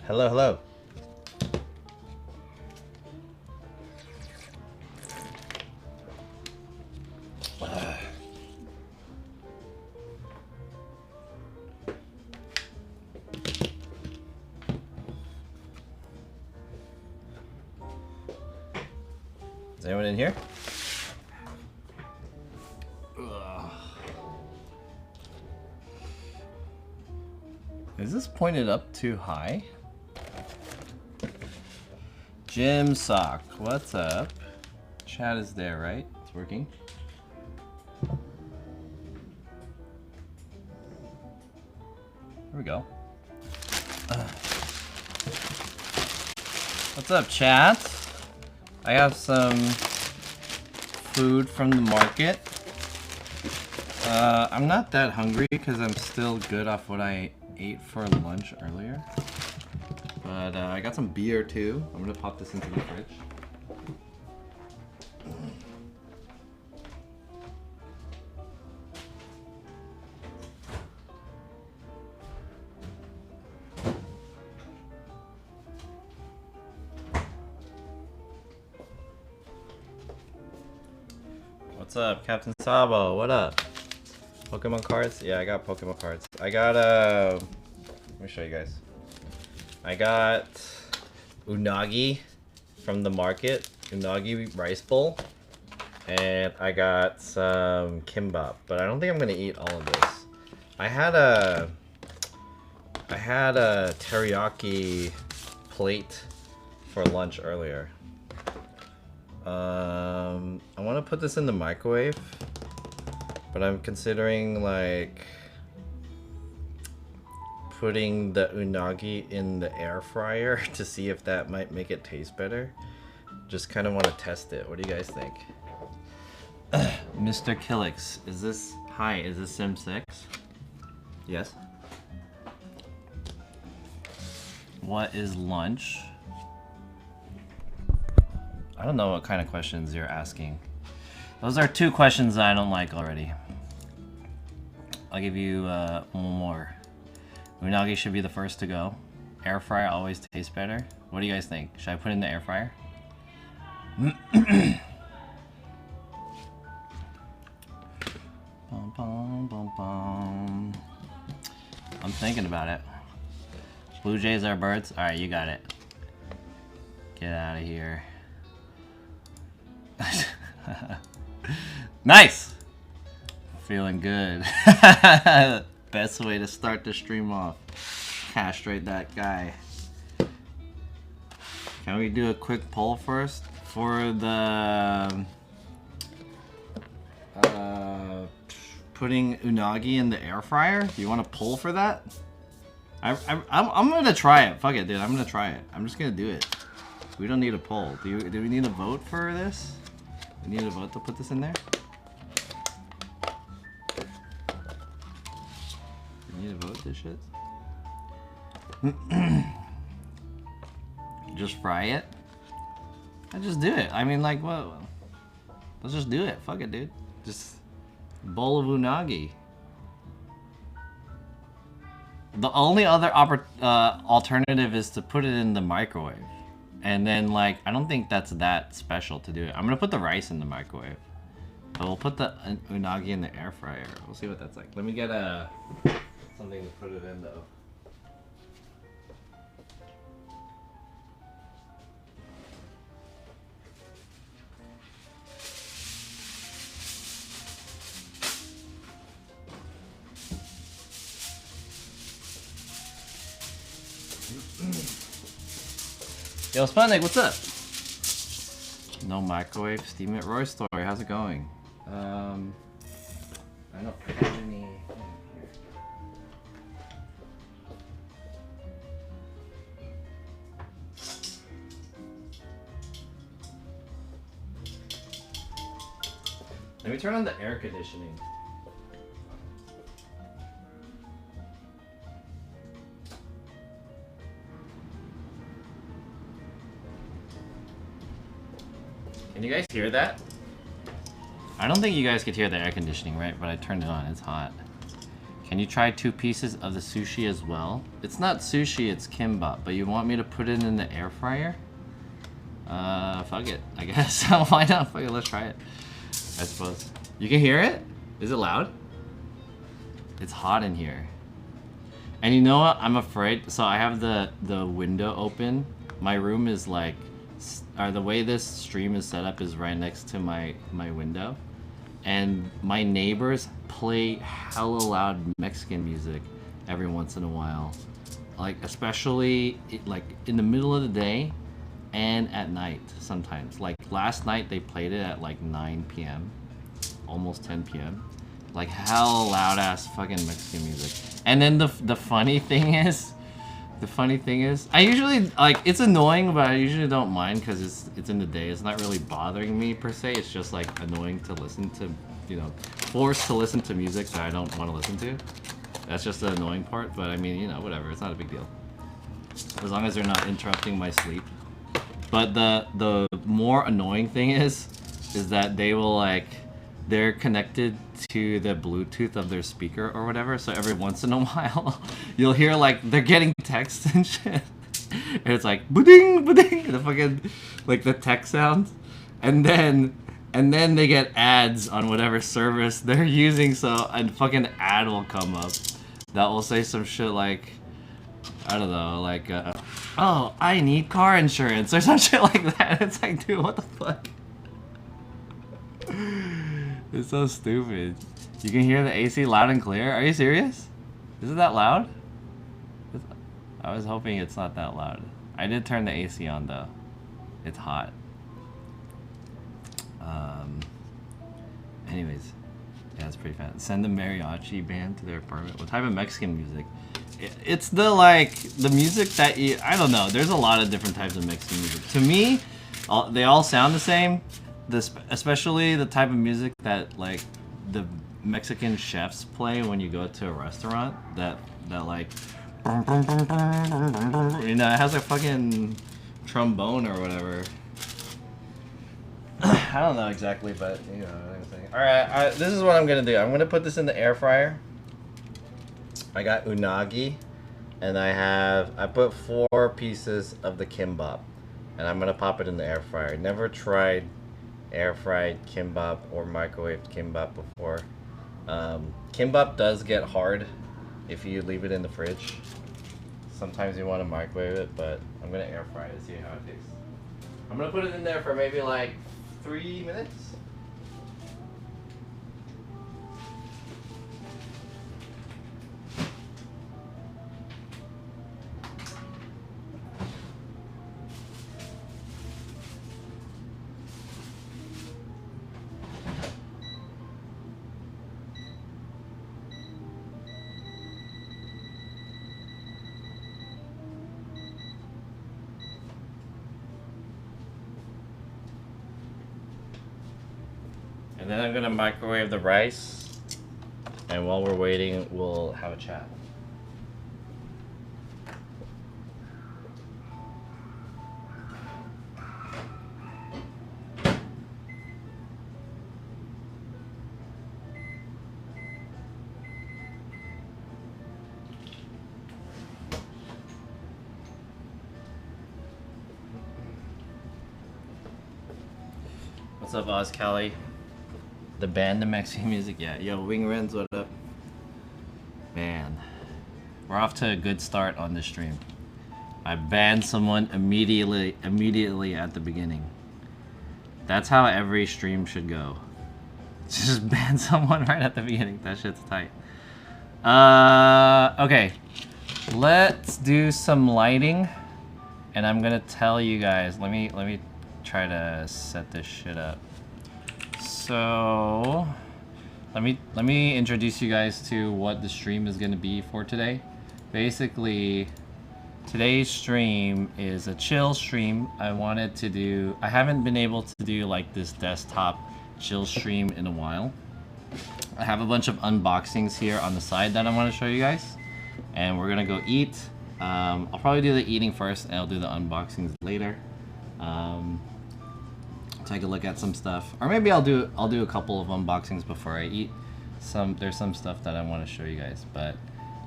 Hello, hello. Is anyone in here? Is this pointed up too high? Jim Sock, what's up? Chat is there, right? It's working. Here we go. What's up, chat? I have some food from the market. I'm not that hungry because I'm still good off what I ate for lunch earlier. But I got some beer too. I'm gonna pop this into the fridge. What's up, Captain Sabo? What up? Pokemon cards? Yeah, I got Pokemon cards. I got let me show you guys. I got unagi from the market, unagi rice bowl, and I got some kimbap, but I don't think I'm gonna eat all of this. I had a teriyaki plate for lunch earlier. I want to put this in the microwave, but I'm considering like putting the unagi in the air fryer to see if that might make it taste better. Just kind of want to test it. What do you guys think? Mr. Killix, is this Sim 6? Yes. What is lunch? I don't know what kind of questions you're asking. Those are two questions I don't like already. I'll give you one more. Unagi should be the first to go. Air fryer always tastes better. What do you guys think? Should I put it in the air fryer? Bum, bum, bum, bum. I'm thinking about it. Blue jays are birds? Alright, you got it. Get out of here. Nice! Feeling good. Best way to start the stream off. Castrate that guy. Can we do a quick poll first for the putting unagi in the air fryer? Do you want to poll for that? I'm gonna try it. Fuck it, dude. I'm gonna try it. I'm just gonna do it. We don't need a poll. Do we need a vote for this? We need a vote to put this in there? We need to vote this shit? Just fry it? I just do it. I mean, like, what? Let's just do it. Fuck it, dude. Just bowl of unagi. The only other alternative is to put it in the microwave. And then, like, I don't think that's that special to do it. I'm gonna put the rice in the microwave. But we'll put the unagi in the air fryer. We'll see what that's like. Let me get something to put it in, though. Yo, Sputnik, what's up? No microwave, steam it. Roy Story, how's it going? I don't have any here. Let me turn on the air conditioning. Can you guys hear that? I don't think you guys could hear the air conditioning, right? But I turned it on, it's hot. Can you try 2 pieces of the sushi as well? It's not sushi, it's kimbap, but you want me to put it in the air fryer? Fuck it, I guess. Why not? Fuck it, let's try it. I suppose. You can hear it? Is it loud? It's hot in here. And you know what? I'm afraid. So I have the window open. My room is like, or the way this stream is set up is right next to my window. And my neighbors play hella loud Mexican music every once in a while. Like, especially like in the middle of the day and at night sometimes. Like last night they played it at like 9 p.m. almost 10 p.m. Like hell loud ass fucking Mexican music. And then the funny thing is, I usually, like, it's annoying, but I usually don't mind because it's in the day. It's not really bothering me per se. It's just like annoying to listen to, you know, forced to listen to music that I don't want to listen to. That's just the annoying part. But I mean, you know, whatever. It's not a big deal as long as they're not interrupting my sleep. But the more annoying thing is that they will, like, they're connected to the Bluetooth of their speaker or whatever, so every once in a while you'll hear like they're getting text and shit, and it's like ba-ding, ba-ding, the fucking, like, the text sounds, and then they get ads on whatever service they're using, so a fucking ad will come up that will say some shit like, I don't know, like oh, I need car insurance or some shit like that. It's like, dude, what the fuck? It's so stupid. You can hear the AC loud and clear? Are you serious? Is it that loud? I was hoping it's not that loud. I did turn the AC on though. It's hot. Anyways. Yeah, it's pretty fun. Send the mariachi band to their apartment. What type of Mexican music? It's the, like, the music that you... I don't know. There's a lot of different types of Mexican music. To me, they all sound the same. Especially the type of music that, like, the Mexican chefs play when you go to a restaurant, that like, you know, it has a fucking trombone or whatever. I don't know exactly, but you know what I'm saying. All right, this is what I'm gonna do. I'm gonna put this in the air fryer. I got unagi, and I put 4 pieces of the kimbap, and I'm gonna pop it in the air fryer. Never tried air fried kimbap or microwaved kimbap before. Kimbap does get hard if you leave it in the fridge. Sometimes you want to microwave it, but I'm gonna air fry it to see how it tastes. I'm gonna put it in there for maybe like 3 minutes. And then I'm gonna microwave the rice, and while we're waiting, we'll have a chat. What's up, Oz Kelly? The band of Mexican music, yeah. Yo, Wing Rens, what up? Man, we're off to a good start on this stream. I banned someone immediately at the beginning. That's how every stream should go. Just ban someone right at the beginning. That shit's tight. Okay. Let's do some lighting, and I'm gonna tell you guys. Let me try to set this shit up. So let me introduce you guys to what the stream is gonna be for today. Basically, today's stream is a chill stream. I haven't been able to do like this desktop chill stream in a while. I have a bunch of unboxings here on the side that I want to show you guys, and we're gonna go eat. I'll probably do the eating first, and I'll do the unboxings later. Take a look at some stuff, or maybe I'll do a couple of unboxings before I eat. there's some stuff that I want to show you guys, but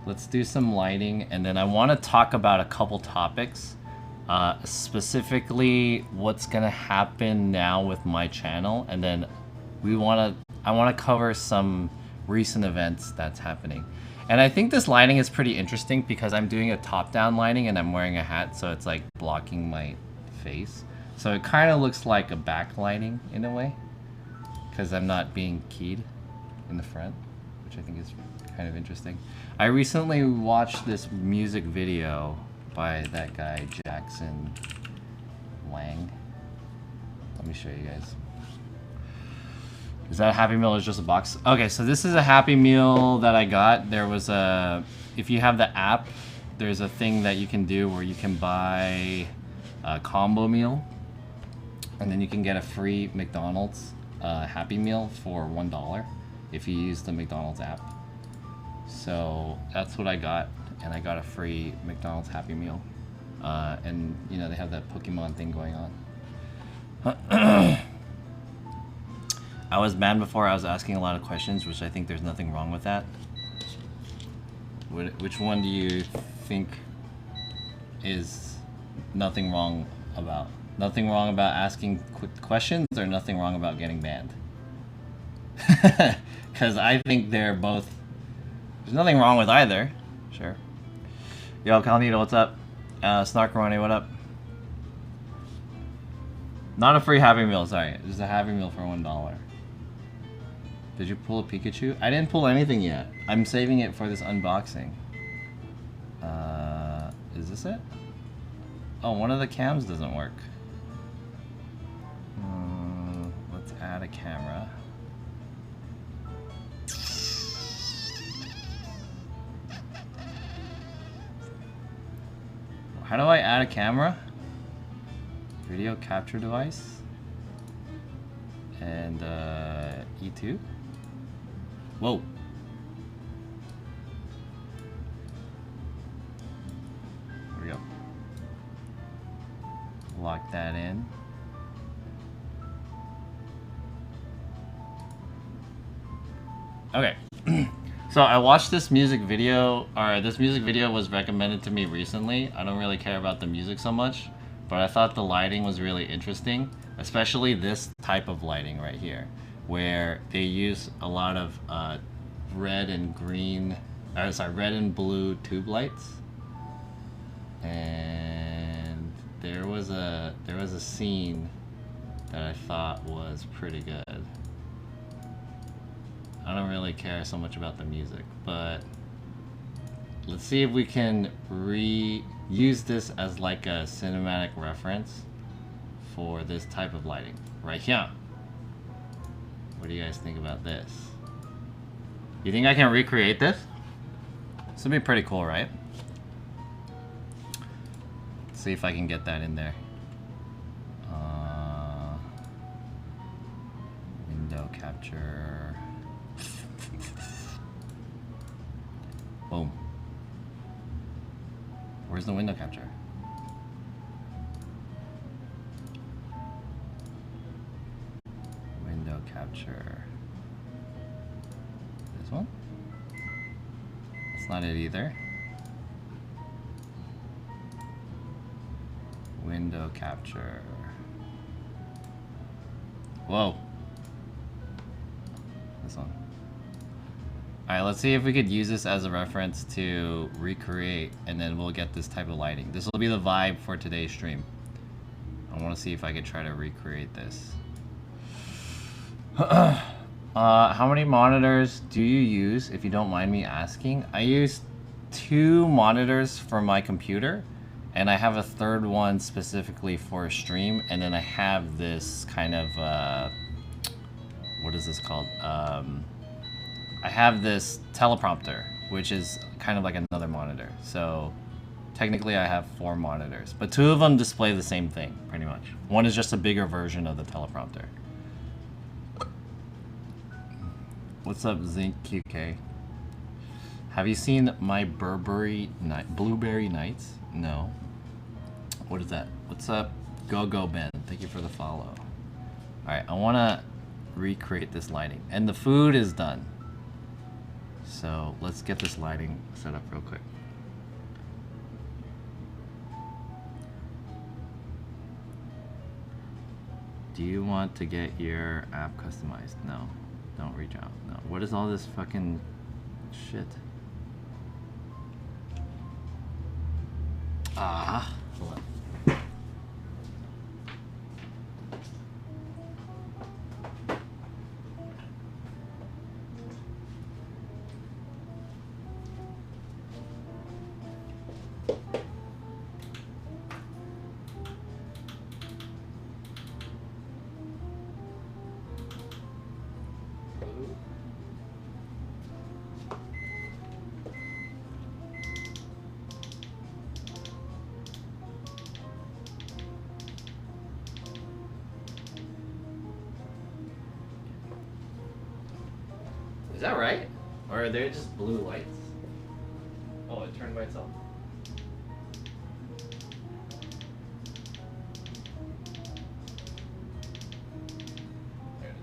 let's do some lighting, and then I want to talk about a couple topics, specifically what's gonna happen now with my channel, and then I want to cover some recent events that's happening. And I think this lighting is pretty interesting because I'm doing a top-down lighting and I'm wearing a hat, so it's like blocking my face. So it kind of looks like a backlighting in a way, because I'm not being keyed in the front, which I think is kind of interesting. I recently watched this music video by that guy, Jackson Wang. Let me show you guys. Is that a Happy Meal or just a box? Okay, so this is a Happy Meal that I got. There was a, if you have the app, there's a thing that you can do where you can buy a combo meal, and then you can get a free McDonald's Happy Meal for $1 if you use the McDonald's app. So that's what I got, and I got a free McDonald's Happy Meal. And you know, they have that Pokemon thing going on. I was banned before. I was asking a lot of questions, which I think there's nothing wrong with that. Which one do you think is nothing wrong about? Nothing wrong about asking questions, or nothing wrong about getting banned? Because I think they're both... There's nothing wrong with either. Sure. Yo, Calnito, what's up? Snarkaroni, what up? Not a free Happy Meal, sorry. Just a Happy Meal for $1. Did you pull a Pikachu? I didn't pull anything yet. I'm saving it for this unboxing. Is this it? Oh, one of the cams doesn't work. Let's add a camera. How do I add a camera? Video capture device. And E2. Whoa. There we go. Lock that in. Okay. So I watched this music video, or this music video was recommended to me recently. I don't really care about the music so much, but I thought the lighting was really interesting, especially this type of lighting right here, where they use a lot of red and blue tube lights. And there was a scene that I thought was pretty good. I don't really care so much about the music, but let's see if we can reuse this as like a cinematic reference for this type of lighting right here. What do you guys think about this? You think I can recreate this? This would be pretty cool, right? Let's see if I can get that in there. Window capture. Boom. Where's the window capture? Window capture. This one? That's not it either. Window capture. Whoa. This one. Alright, let's see if we could use this as a reference to recreate, and then we'll get this type of lighting. This will be the vibe for today's stream. I want to see if I could try to recreate this. How many monitors do you use, if you don't mind me asking? I use 2 monitors for my computer, and I have a third one specifically for a stream, and then I have this kind of, what is this called? I have this teleprompter, which is kind of like another monitor. So technically I have 4 monitors, but 2 of them display the same thing, pretty much. One is just a bigger version of the teleprompter. What's up, Zinc QK? Have you seen my Blueberry Nights? No. What is that? What's up, Go Ben? Thank you for the follow. All right, I want to recreate this lighting, and the food is done. So let's get this lighting set up real quick. Do you want to get your app customized? No. Don't reach out. No. What is all this fucking shit? Ah. Hold on. Is that right? Or are there just blue lights? Oh, it turned by itself. There it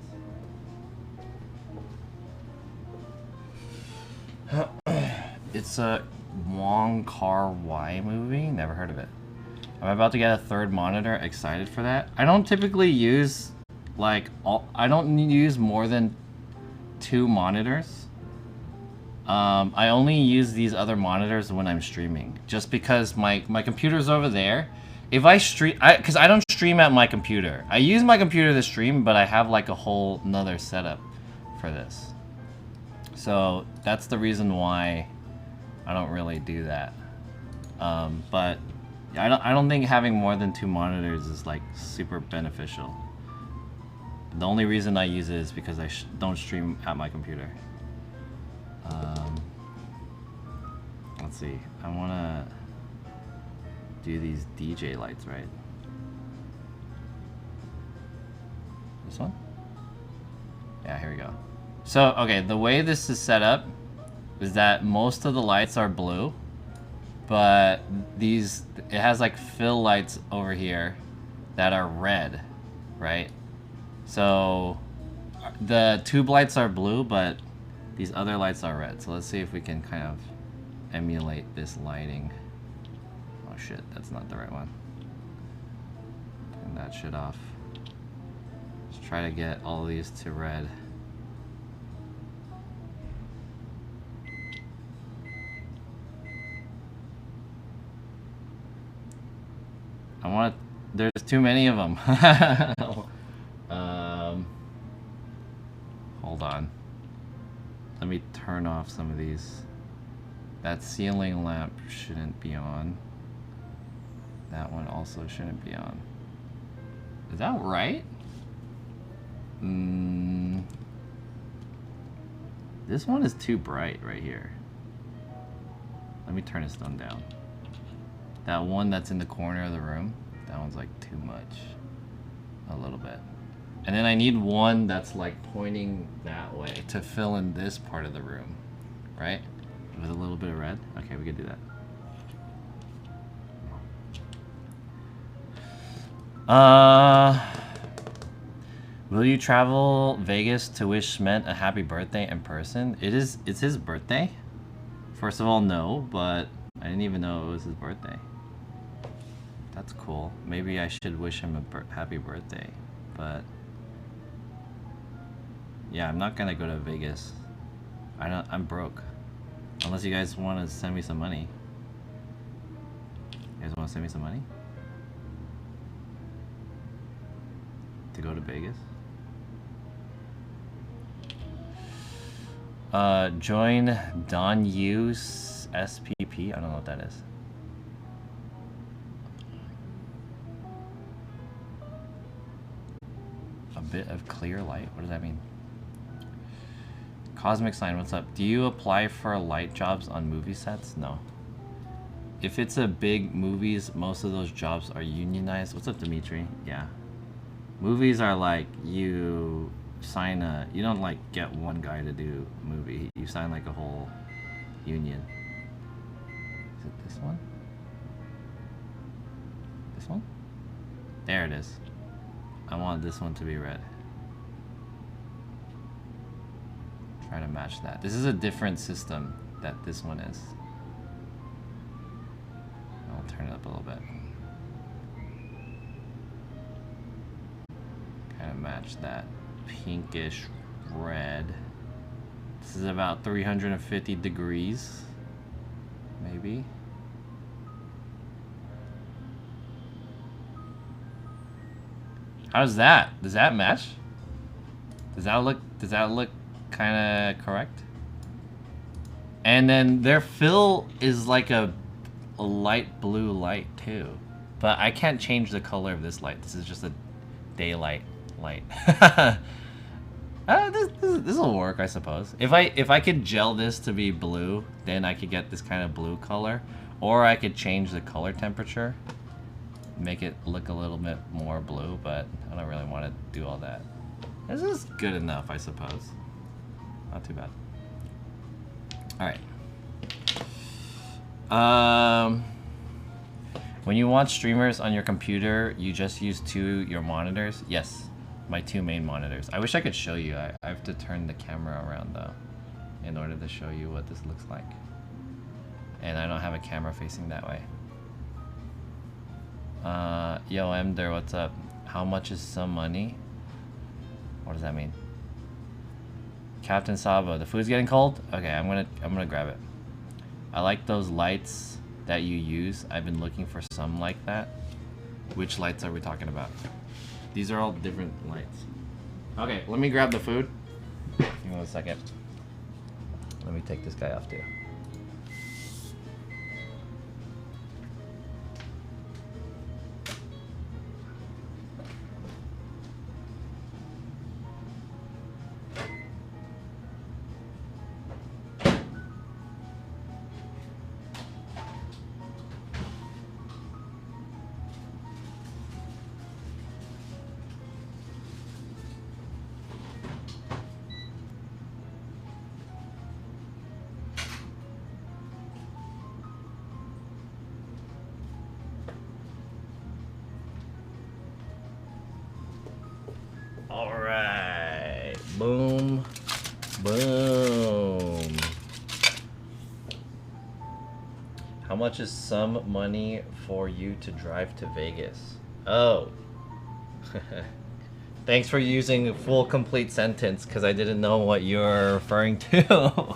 is. It's a Wong Kar-wai movie. Never heard of it. I'm about to get a third monitor. Excited for that. I don't typically use I don't use more than 2 monitors. I only use these other monitors when I'm streaming, just because my computer's over there. If I stream, because I don't stream at my computer. I use my computer to stream, but I have like a whole nother setup for this. So that's the reason why I don't really do that. But I don't think having more than 2 monitors is like super beneficial. The only reason I use it is because I don't stream at my computer. Let's see. I want to do these DJ lights, right? This one? Yeah, here we go. So, okay, the way this is set up is that most of the lights are blue, but it has like fill lights over here that are red, right? So the tube lights are blue, but these other lights are red. So let's see if we can kind of emulate this lighting. Oh shit, that's not the right one. Turn that shit off. Let's try to get all these to red. There's too many of them. Hold on. Let me turn off some of these. That ceiling lamp shouldn't be on. That one also shouldn't be on. Is that right? This one is too bright right here. Let me turn this one down. That one that's in the corner of the room, that one's like too much. A little bit. And then I need one that's like pointing that way to fill in this part of the room, right? With a little bit of red. Okay, we could do that. Will you travel Vegas to wish Schment a happy birthday in person? It's his birthday. First of all, no, but I didn't even know it was his birthday. That's cool. Maybe I should wish him a happy birthday, but yeah, I'm not gonna go to Vegas. I'm broke. Unless you guys want to send me some money. You guys want to send me some money? To go to Vegas? Join Don Hughes SPP. I don't know what that is. A bit of clear light? What does that mean? Cosmic Sign, what's up? Do you apply for light jobs on movie sets? No. If it's a big movies, most of those jobs are unionized. What's up, Dimitri? Yeah. Movies are like you don't like get one guy to do a movie. You sign like a whole union. Is it this one? This one? There it is. I want this one to be red. try to match that. This is a different system that this one is. I'll turn it up a little bit. Kind of match that pinkish red. This is about 350 degrees, maybe. How's that? Does that match? Does that look kind of correct? And then their fill is like a light blue light too. But I can't change the color of this light. This is just a daylight light. This will work, I suppose. If I could gel this to be blue, then I could get this kind of blue color. Or I could change the color temperature, make it look a little bit more blue, but I don't really want to do all that. This is good enough, I suppose. Not too bad. Alright. When you watch streamers on your computer, you just use your monitors? Yes, my 2 main monitors. I wish I could show you. I have to turn the camera around though, in order to show you what this looks like. And I don't have a camera facing that way. Yo, Emder, what's up? How much is some money? What does that mean? Captain Sabo, the food's getting cold? Okay, I'm gonna grab it. I like those lights that you use. I've been looking for some like that. Which lights are we talking about? These are all different lights. Okay, let me grab the food. Give me 1 second. Let me take this guy off too. Alright. Boom. Boom. How much is some money for you to drive to Vegas? Oh. Thanks for using a full complete sentence because I didn't know what you were referring to.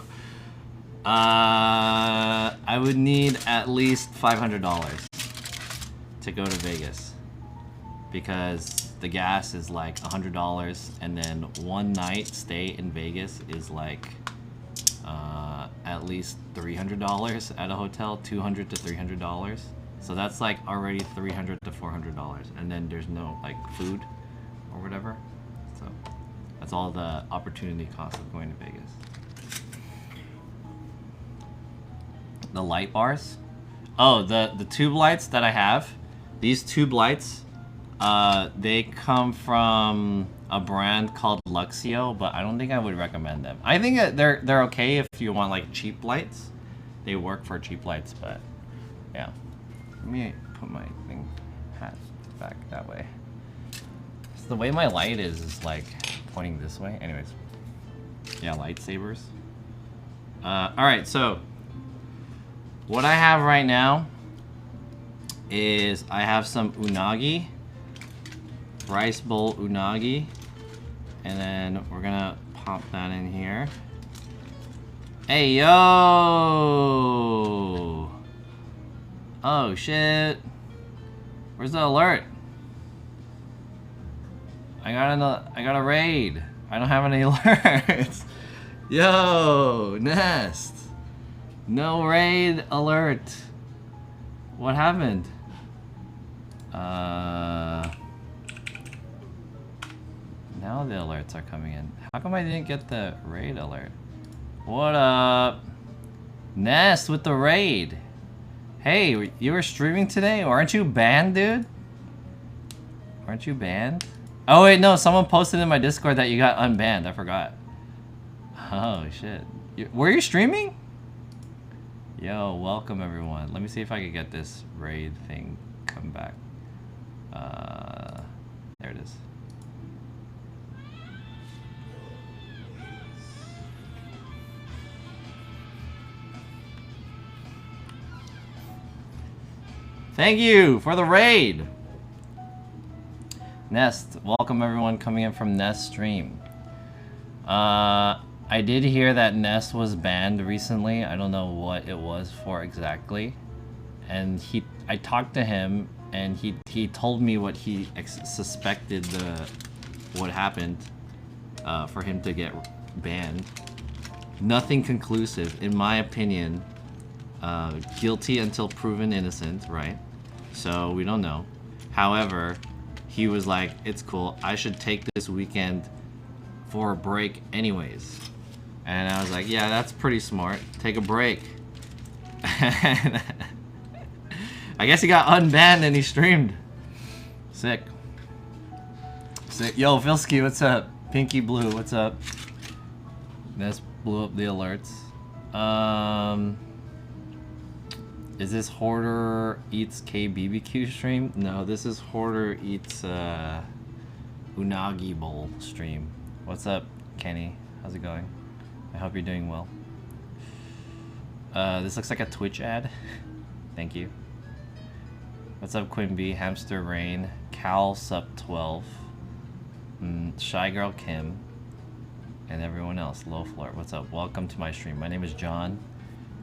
I would need at least $500 to go to Vegas because the gas is like $100 and then 1 night stay in Vegas is like at least $300 at a hotel, $200 to $300. So that's like already $300 to $400, and then there's no like food or whatever. So that's all the opportunity cost of going to Vegas. The light bars. Oh, the tube lights that I have. These tube lights, they come from a brand called Luxio, but I don't think I would recommend them. I think that they're okay if you want like cheap lights. They work for cheap lights, but yeah. Let me put my hat back that way. So the way my light is like pointing this way. Anyways, yeah, lightsabers. All right, so what I have right now is I have some unagi, rice bowl unagi, and then we're gonna pop that in here. Hey, yo! Oh, shit. Where's the alert? I got a raid. I don't have any alerts. Yo, Nest. No raid alert. What happened? Now the alerts are coming in. How come I didn't get the raid alert? What up? Nest with the raid. Hey, you were streaming today? Aren't you banned, dude? Aren't you banned? Oh wait, no, someone posted in my Discord that you got unbanned. I forgot. Oh shit. Were you streaming? Yo, welcome everyone. Let me see if I can get this raid thing come back. There it is. Thank you for the raid. Nest, welcome everyone coming in from Nest stream. I did hear that Nest was banned recently. I don't know what it was for exactly. And I talked to him, and he told me what he suspected what happened for him to get banned. Nothing conclusive, in my opinion. Guilty until proven innocent, right? So we don't know. However, he was like, it's cool. I should take this weekend for a break anyways. And I was like, yeah, that's pretty smart. Take a break. I guess he got unbanned and he streamed. Sick. Sick. Yo, Filsky, what's up? Pinky Blue, what's up? This blew up the alerts. Is this Hoarder Eats KBBQ stream? No, this is Hoarder Eats Unagi Bowl stream. What's up, Kenny? How's it going? I hope you're doing well. This looks like a Twitch ad. Thank you. What's up, Quimby, Hamster Rain, Cal Sup 12, Shy Girl Kim, and everyone else. Low Flirt, what's up? Welcome to my stream. My name is John.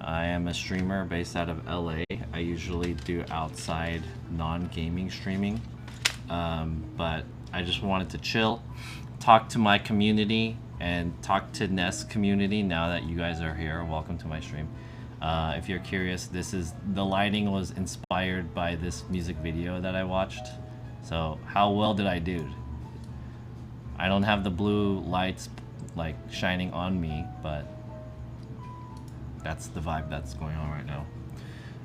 I am a streamer based out of LA. I usually do outside non-gaming streaming, but I just wanted to chill, talk to my community, and talk to Nest community now that you guys are here. Welcome to my stream. If you're curious, the lighting was inspired by this music video that I watched. So how well did I do? I don't have the blue lights like shining on me, but that's the vibe that's going on right now.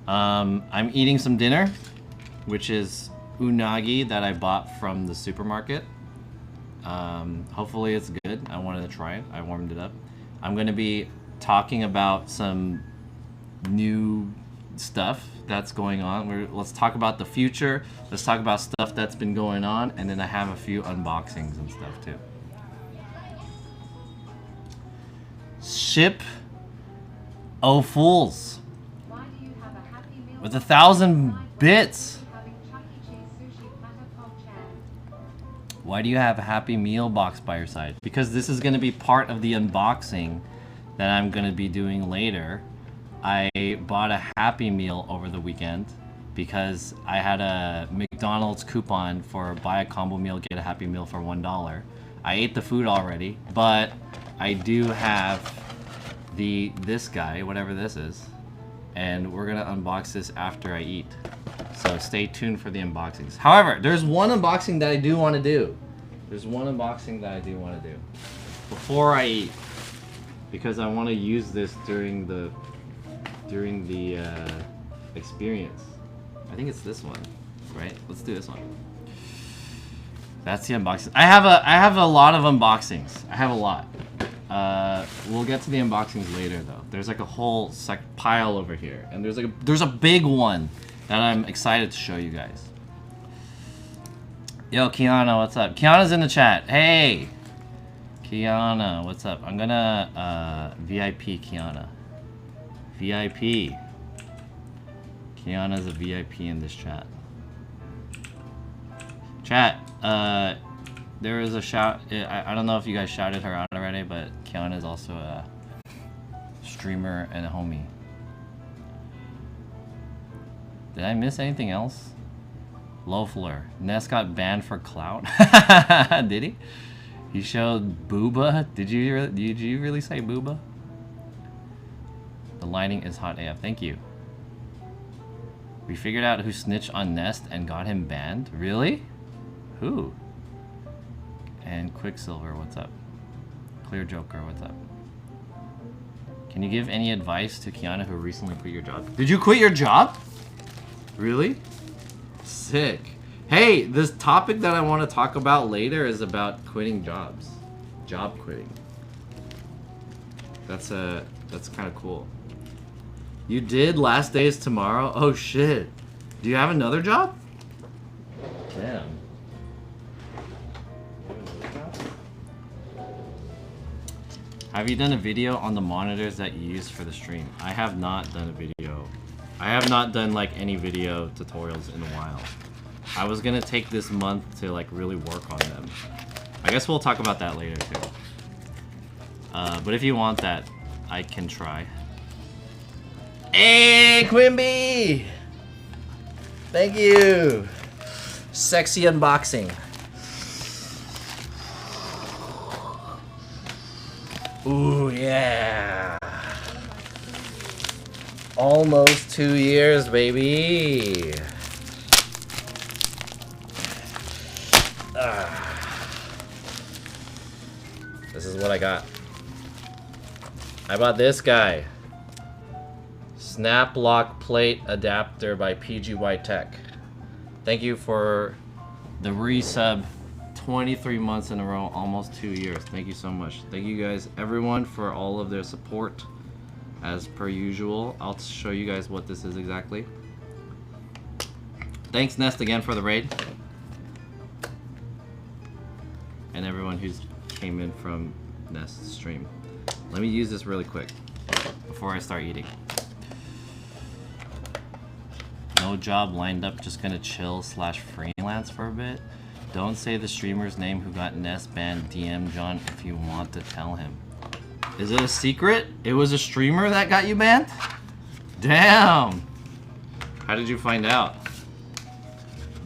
I'm eating some dinner, which is unagi that I bought from the supermarket. Hopefully it's good. I wanted to try it. I warmed it up. I'm going to be talking about some new stuff that's going on. Let's talk about the future. Let's talk about stuff that's been going on, and then I have a few unboxings and stuff too. Ship Oh Fools with 1,000 bits. Why do you have a Happy Meal box by your side? Because this is going to be part of the unboxing that I'm going to be doing later. I bought a Happy Meal over the weekend because I had a McDonald's coupon for buy a combo meal, get a Happy Meal for $1. I ate the food already, but I do have this guy, whatever this is, and we're gonna unbox this after I eat. So stay tuned for the unboxings. However, there's one unboxing that I do want to do. Before I eat, because I want to use this during the experience. I think it's this one, right? Let's do this one. That's the unboxing. I have a lot of unboxings. I have a lot. We'll get to the unboxings later though. There's like a whole pile over here, and there's a big one that I'm excited to show you guys. Yo, Kiana, what's up? Kiana's in the chat. Hey, Kiana, what's up? I'm gonna VIP Kiana. VIP. Kiana's a VIP in this chat. Chat, there is a shout. I don't know if you guys shouted her out already, but Kiana is also a streamer and a homie. Did I miss anything else? Loeffler. Ness got banned for clout. Did he? He showed booba. Did you really say booba? The lighting is hot AF. Thank you. We figured out who snitched on Nest and got him banned. Really? Who? And Quicksilver, what's up? Clear Joker, what's up? Can you give any advice to Kiana who recently quit your job? Did you quit your job? Really? Sick. Hey, this topic that I want to talk about later is about quitting jobs. Job quitting. That's kind of cool. You did? Last day is tomorrow? Oh shit. Do you have another job? Damn. Have you done a video on the monitors that you use for the stream? I have not done a video I have not done like any video tutorials in a while. I was gonna take this month to like really work on them. I guess we'll talk about that later too. But if you want that, I can try. Hey, Quimby! Thank you! Sexy unboxing. Ooh, yeah! Almost 2 years, baby! This is what I got. I bought this guy. Snap Lock Plate Adapter by PGY Tech. Thank you for the resub. 23 months in a row, almost 2 years. Thank you so much. Thank you guys, everyone, for all of their support. As per usual, I'll show you guys what this is exactly. Thanks, Nest, again for the raid. And everyone who's came in from Nest's stream. Let me use this really quick before I start eating. No job lined up, just gonna chill / freelance for a bit. Don't say the streamer's name who got Nest banned. DM John if you want to tell him. Is it a secret? It was a streamer that got you banned? Damn! How did you find out?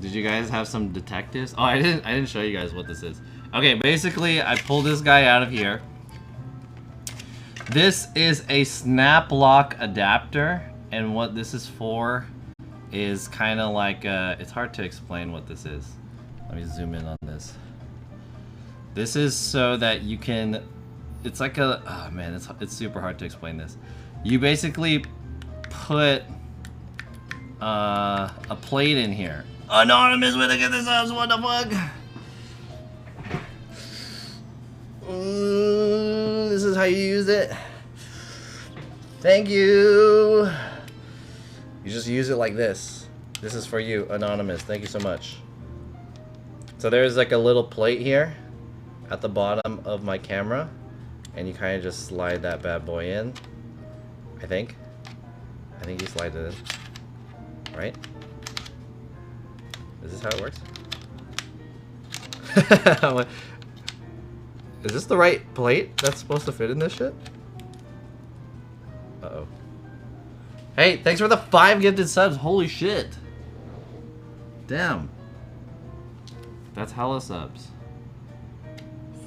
Did you guys have some detectives? Oh, I didn't show you guys what this is. Okay, basically I pulled this guy out of here. This is a snap lock adapter, and what this is for is kind of like it's hard to explain what this is. Let me zoom in on this. This is so that you can, it's like a, oh man, it's super hard to explain this. You basically put a plate in here. Anonymous with get this up, what the fuck? This is how you use it. Thank you. You just use it like this. This is for you, Anonymous. Thank you so much. So there's like a little plate here at the bottom of my camera, and you kind of just slide that bad boy in. I think you slide it in, right? Is this how it works? Is this the right plate that's supposed to fit in this shit? Uh-oh. Hey, thanks for the 5 gifted subs. Holy shit. Damn. That's hella subs.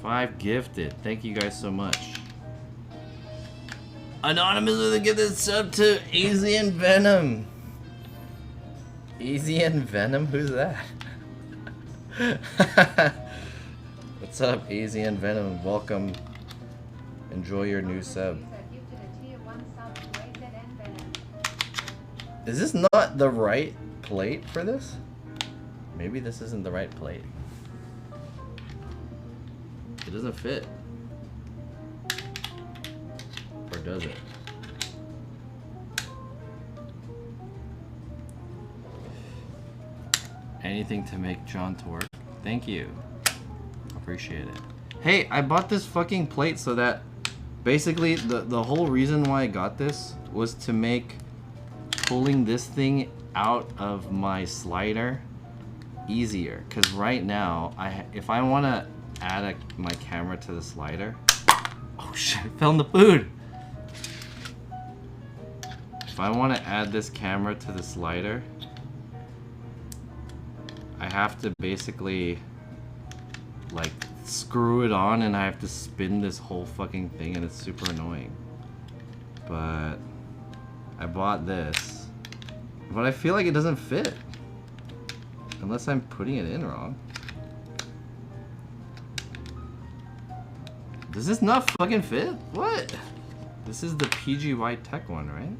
5 gifted. Thank you guys so much. Anonymous with a gifted sub to Easy and Venom. Easy and Venom? Who's that? What's up, Easy and Venom? Welcome. Enjoy your new sub. Is this not the right plate for this? Maybe this isn't the right plate. It doesn't fit. Or does it? Anything to make John twerk. Thank you. Appreciate it. Hey, I bought this fucking plate so that basically the whole reason why I got this was to make pulling this thing out of my slider easier. Cause right now, if I want to add my camera to the slider, oh shit! I fell in the food. If I want to add this camera to the slider, I have to basically like screw it on, and I have to spin this whole fucking thing, and it's super annoying. But I bought this, but I feel like it doesn't fit unless I'm putting it in wrong. Does this not fucking fit? What? This is the PGY Tech one, right?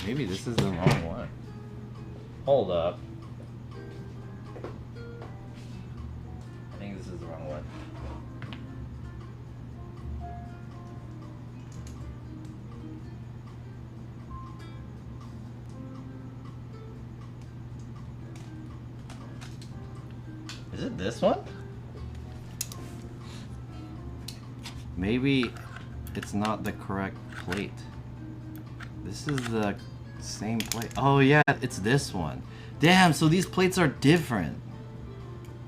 Maybe this is the wrong one. Hold up. I think this is the wrong one. Is it this one? Maybe it's not the correct plate. This is the Same plate. Oh yeah, it's this one. Damn, so these plates are different.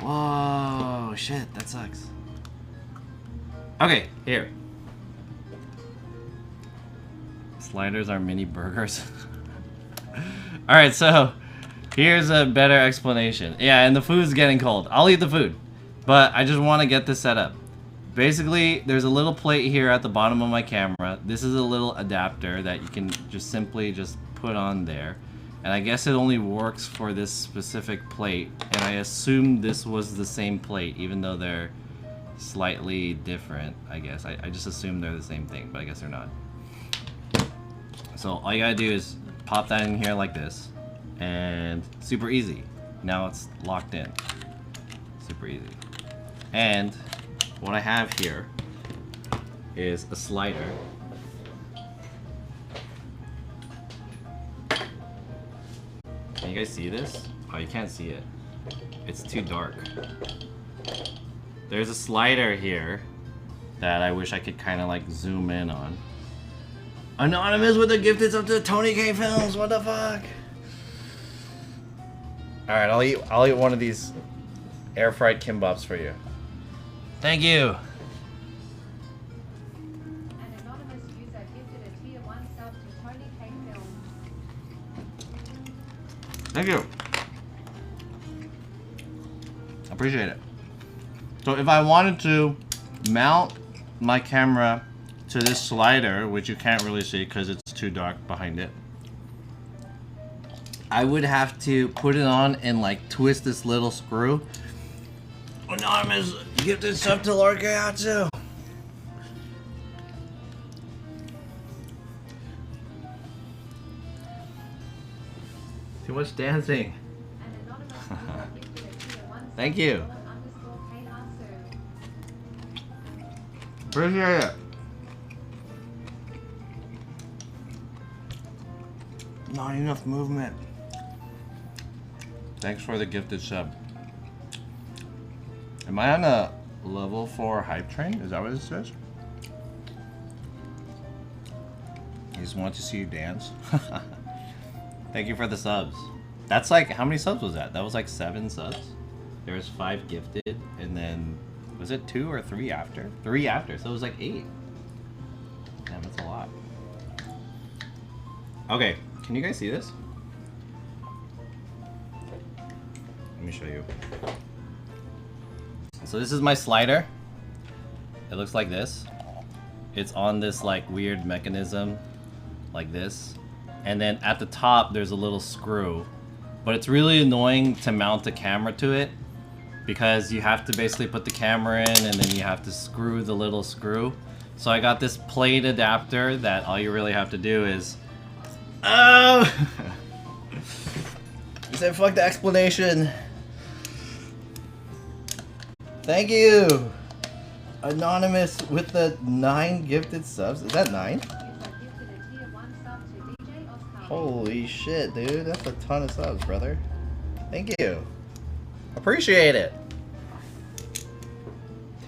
Whoa, shit, that sucks. Okay, here. Sliders are mini burgers. Alright, so here's a better explanation. Yeah, and the food's getting cold. I'll eat the food, but I just want to get this set up. Basically, there's a little plate here at the bottom of my camera. This is a little adapter that you can just simply just put on there. And I guess it only works for this specific plate. And I assume this was the same plate, even though they're slightly different, I guess. I just assume they're the same thing, but I guess they're not. So all you gotta do is pop that in here like this. And super easy. Now it's locked in. Super easy. And what I have here is a slider. Can you guys see this? Oh, you can't see it. It's too dark. There's a slider here that I wish I could kind of like zoom in on. Anonymous with the gifted up to Tony K Films. What the fuck? All right, I'll eat one of these air fried kimbops for you. Thank you. An anonymous user gifted a tier 1 sub to Tony K Films. Thank you. Appreciate it. So if I wanted to mount my camera to this slider, which you can't really see because it's too dark behind it, I would have to put it on and like twist this little screw. Anonymous, get this up to Lord Kayatsu. Too much dancing. An anonymous user gifted a tier 1 sub Thank to you. Dylan_Kayatsu. Appreciate it. Not enough movement. Thanks for the gifted sub. Am I on a level 4 hype train? Is that what it says? I just want to see you dance. Thank you for the subs. That's like, how many subs was that? That was like 7 subs. There was 5 gifted, and then, was it 2 or 3 after? 3 after, so it was like 8. Damn, that's a lot. Okay, can you guys see this? Let me show you. So this is my slider. It looks like this. It's on this like weird mechanism, like this. And then at the top, there's a little screw. But it's really annoying to mount the camera to it because you have to basically put the camera in and then you have to screw the little screw. So I got this plate adapter that all you really have to do is... Oh! You said fuck the explanation. Thank you! Anonymous with the 9 gifted subs. Is that 9? User gifted a tier 1 sub to DJ Oscar. Holy shit, dude. That's a ton of subs, brother. Thank you. Appreciate it.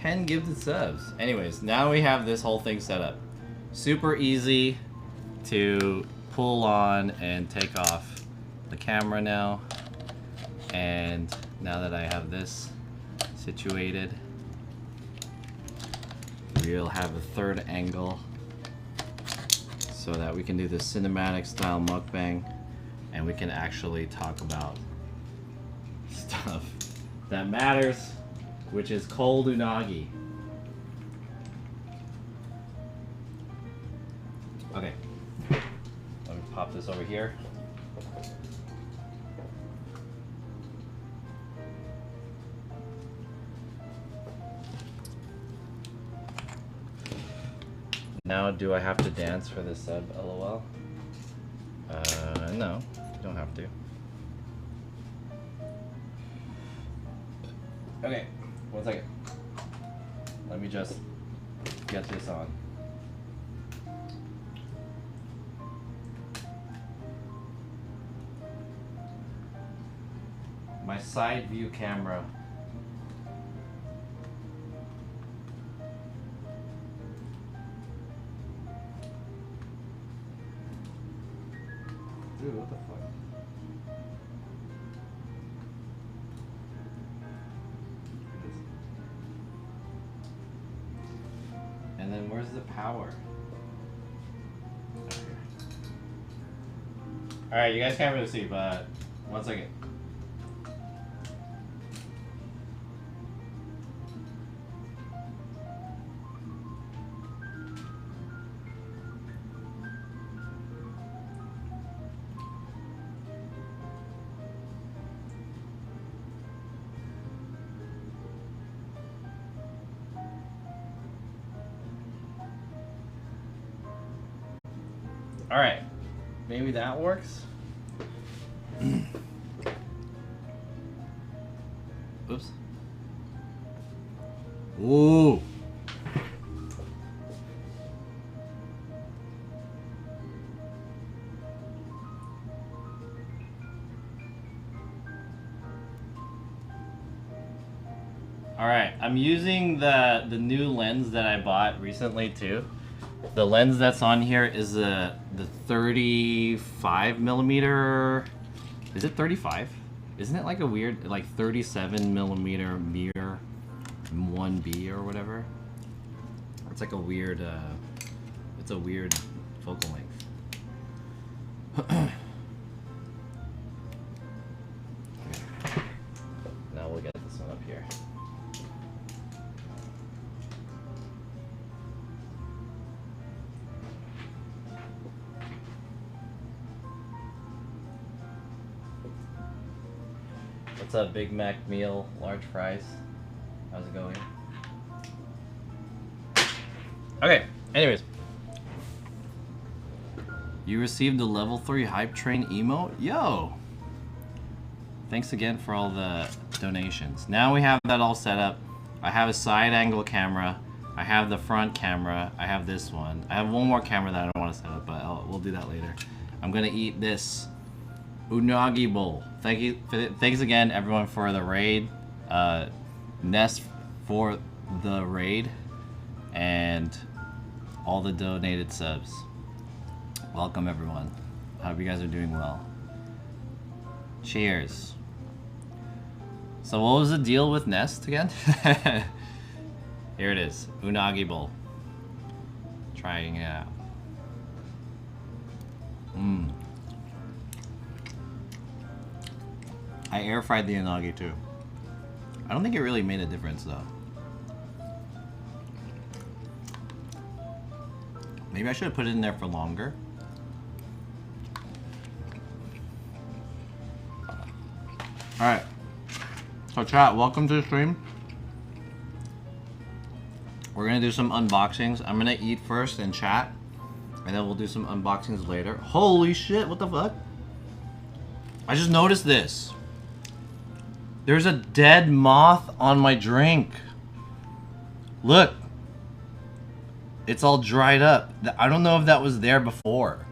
10 gifted subs. Anyways, now we have this whole thing set up. Super easy to pull on and take off the camera now. And now that I have this situated, we'll have a third angle so that we can do the cinematic style mukbang and we can actually talk about stuff that matters, which is cold unagi. Okay, let me pop this over here. Now, do I have to dance for this sub, lol? No, you don't have to. Okay, 1 second. Let me just get this on. My side view camera. Dude, what the fuck? And then where's the power? Alright, you guys can't really see, but 1 second. Alright, maybe that works. Oops. Ooh. Alright, I'm using the new lens that I bought recently too. The lens that's on here is the 35 millimeter. Is it 35? Isn't it like a weird, like 37 millimeter mirror 1B or whatever? It's like a weird, it's a weird focal length. Now we'll get this one up here. What's up, Big Mac meal, large fries? How's it going? Okay, anyways. You received the level 3 hype train emote? Yo! Thanks again for all the donations. Now we have that all set up. I have a side angle camera. I have the front camera. I have this one. I have one more camera that I don't want to set up, but we'll do that later. I'm gonna eat this unagi bowl. Thanks again, everyone, for the raid. Nest for the raid, and all the donated subs. Welcome, everyone. I hope you guys are doing well. Cheers. So, what was the deal with Nest again? Here it is, unagi bowl. Trying it out. Mmm. I air fried the unagi too. I don't think it really made a difference though. Maybe I should have put it in there for longer. Alright. So chat, welcome to the stream. We're gonna do some unboxings. I'm gonna eat first and chat. And then we'll do some unboxings later. Holy shit, what the fuck? I just noticed this. There's a dead moth on my drink. Look. It's all dried up. I don't know if that was there before.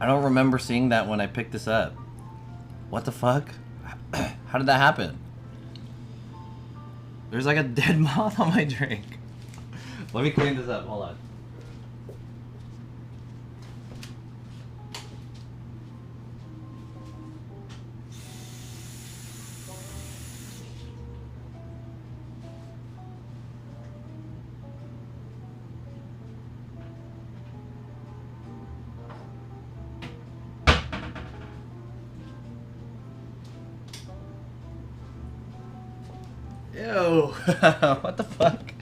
I don't remember seeing that when I picked this up. What the fuck? How did that happen? There's like a dead moth on my drink. Let me clean this up. Hold on. Ew, what the fuck?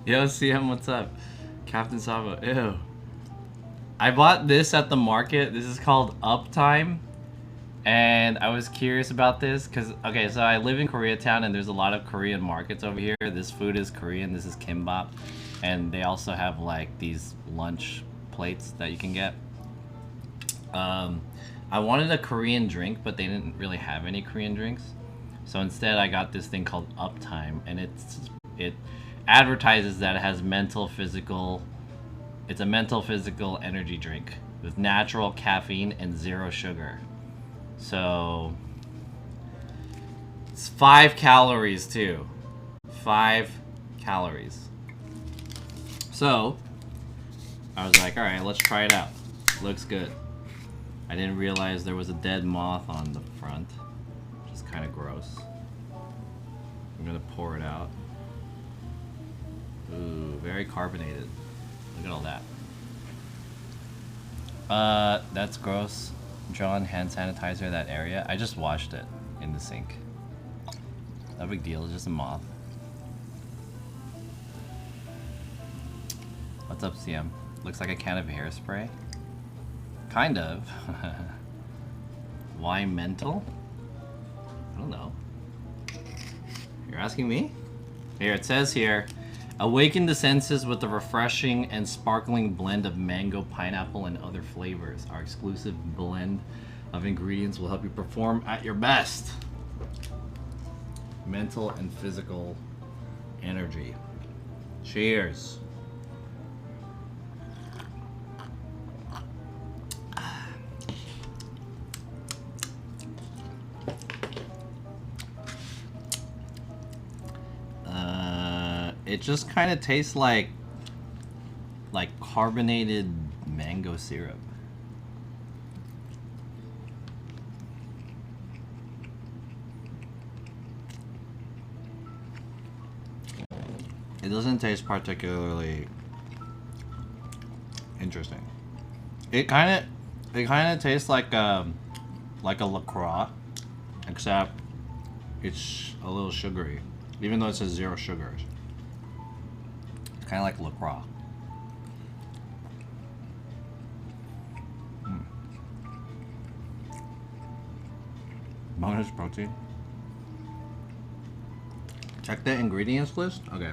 Yo, CM, what's up? Captain Sabo, ew. I bought this at the market. This is called Uptime. And I was curious about this because, okay, so I live in Koreatown and there's a lot of Korean markets over here. This food is Korean, this is kimbap. And they also have like these lunch plates that you can get. I wanted a Korean drink, but they didn't really have any Korean drinks. So instead I got this thing called Uptime, and it advertises that it has it's a mental physical energy drink with natural caffeine and 0 sugar. So it's 5 calories too. 5 calories. So I was like, all right, let's try it out. Looks good. I didn't realize there was a dead moth on the front, which is kind of gross. I'm gonna pour it out. Ooh, very carbonated. Look at all that. That's gross. John, hand sanitizer that area. I just washed it in the sink. No big deal, it's just a moth. What's up, CM? Looks like a can of hairspray. Kind of. Why mental? I don't know. You're asking me? Here, it says here, awaken the senses with the refreshing and sparkling blend of mango, pineapple, and other flavors. Our exclusive blend of ingredients will help you perform at your best. Mental and physical energy. Cheers. It just kind of tastes like carbonated mango syrup. It doesn't taste particularly interesting. It kind of tastes like a LaCroix, except it's a little sugary, even though it says 0 sugars. It's kind of like LaCroix. Bonus protein. Check the ingredients list. Okay.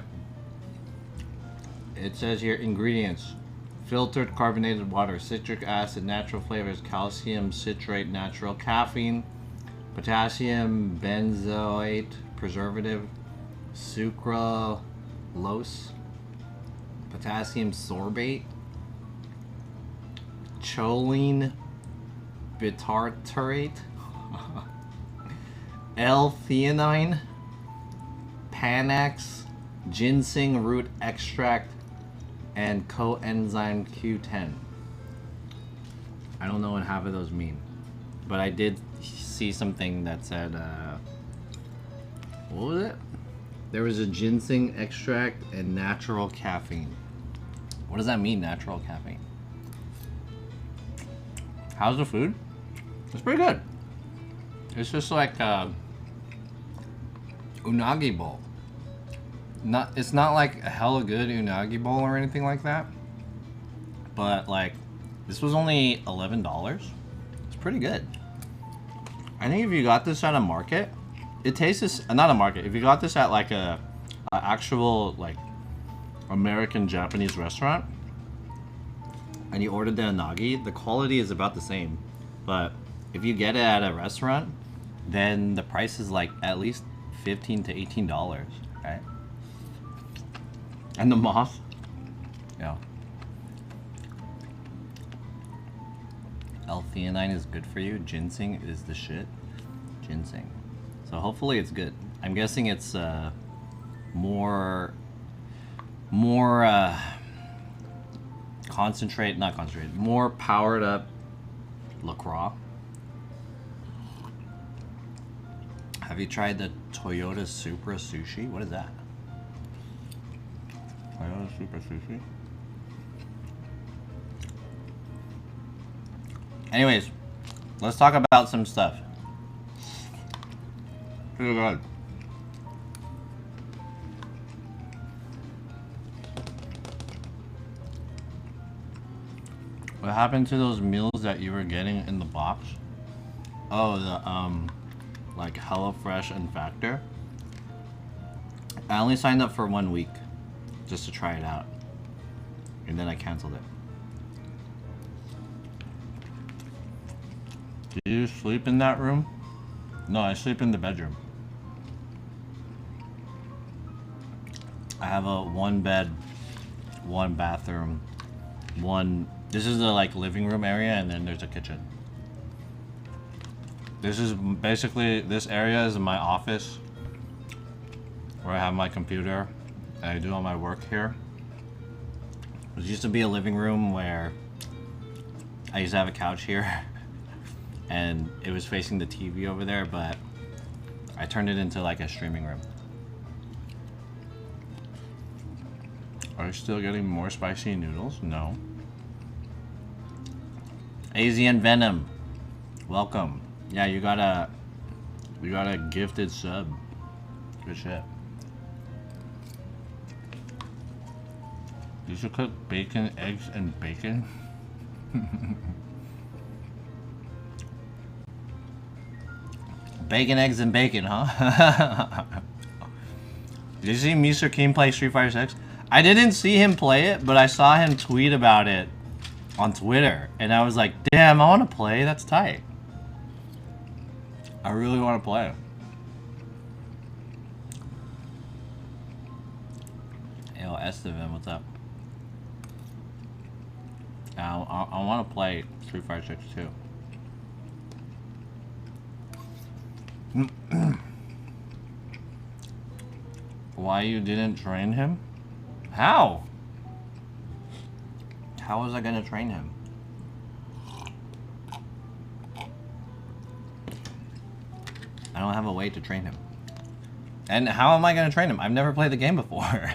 It says here ingredients: filtered carbonated water, citric acid, natural flavors, calcium citrate, natural caffeine, potassium benzoate, preservative, sucralose, potassium sorbate, choline bitartrate, L-theanine, Panax, ginseng root extract, and coenzyme Q10. I don't know what half of those mean, but I did see something that said, what was it? There was a ginseng extract and natural caffeine. What does that mean, natural caffeine? How's the food? It's pretty good. It's just like unagi bowl. It's not like a hella good unagi bowl or anything like that, but like this was only $11. It's pretty good. I think if you got this at a market, it tastes not a market. If you got this at like a actual like American Japanese restaurant and you ordered the unagi, the quality is about the same. But if you get it at a restaurant, then the price is like at least $15 to $18, right? And the moth, yeah. L-theanine is good for you. Ginseng is the shit. Ginseng. So hopefully it's good. I'm guessing it's more concentrate, not concentrated, more powered up LaCroix. Have you tried the Toyota Supra Sushi? What is that? Toyota Supra Sushi? Anyways, let's talk about some stuff. Pretty good. What happened to those meals that you were getting in the box? Oh, the like HelloFresh and Factor. I only signed up for 1 week just to try it out, and then I canceled it. Do you sleep in that room? No, I sleep in the bedroom. I have a 1 bed, 1 bathroom, this is the like living room area, and then there's a kitchen. This is basically, this area is my office where I have my computer and I do all my work here. There used to be a living room where I used to have a couch here and it was facing the TV over there, but I turned it into like a streaming room. Are you still getting more spicy noodles? No. AZN Venom, welcome. Yeah, you got a gifted sub. Good shit. You should cook bacon, eggs, and bacon. Bacon, eggs, and bacon, huh? Did you see Mr. King play Street Fighter 6? I didn't see him play it, but I saw him tweet about it on Twitter, and I was like, damn, I want to play. That's tight. I really want to play. Yo, Estevan, what's up? I want to play Street Fighter 6 too. Why you didn't train him? How? How was I gonna train him? I don't have a way to train him. And how am I gonna train him? I've never played the game before.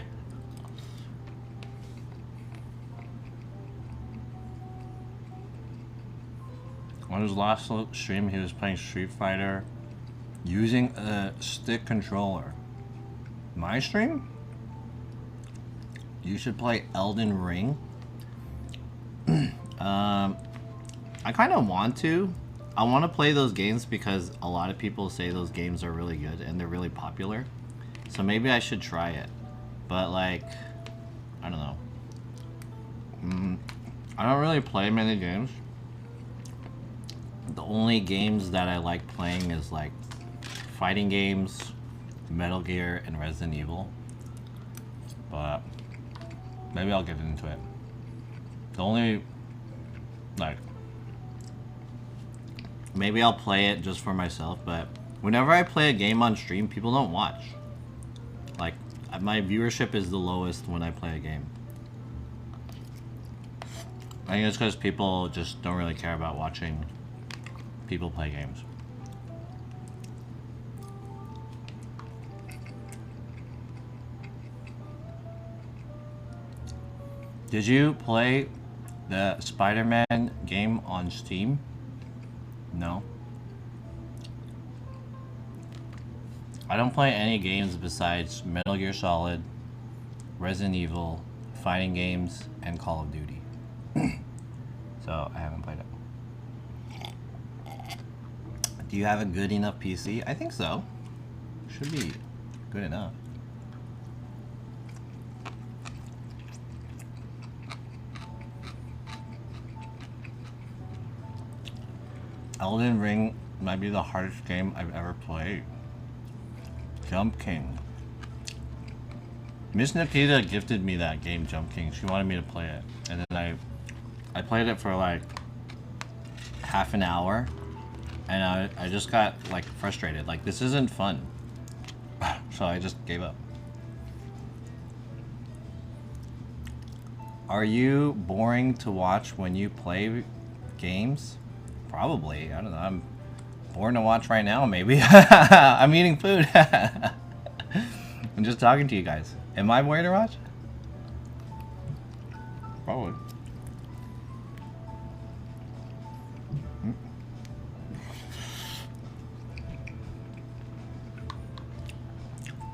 On his last stream, he was playing Street Fighter using a stick controller. My stream? You should play Elden Ring. I kind of want to. I want to play those games because a lot of people say those games are really good and they're really popular. So maybe I should try it. But like, I don't know. I don't really play many games. The only games that I like playing is like fighting games, Metal Gear, and Resident Evil. But maybe I'll get into it. The only, like, maybe I'll play it just for myself, but whenever I play a game on stream, people don't watch. Like, my viewership is the lowest when I play a game. I think it's because people just don't really care about watching people play games. Did you play the Spider-Man game on Steam? No. I don't play any games besides Metal Gear Solid, Resident Evil, fighting games, and Call of Duty. So I haven't played it. Do you have a good enough PC? I think so. Should be good enough. Elden Ring might be the hardest game I've ever played. Jump King. Miss Nikita gifted me that game, Jump King. She wanted me to play it. And then I played it for like half an hour. And I just got like frustrated. Like, this isn't fun. So I just gave up. Are you boring to watch when you play games? Probably. I don't know. I'm boring to watch right now, maybe. I'm eating food. I'm just talking to you guys. Am I boring to watch? Probably.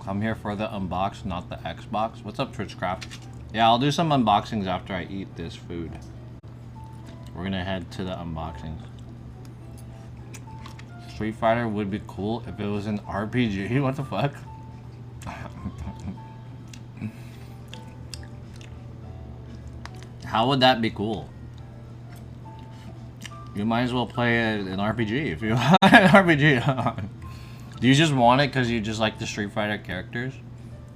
I'm here for the unbox, not the Xbox. What's up, Twitchcraft? Yeah, I'll do some unboxings after I eat this food. We're gonna head to the unboxings. Street Fighter would be cool if it was an RPG. What the fuck? How would that be cool? You might as well play an RPG if you want an RPG. Do you just want it because you just like the Street Fighter characters?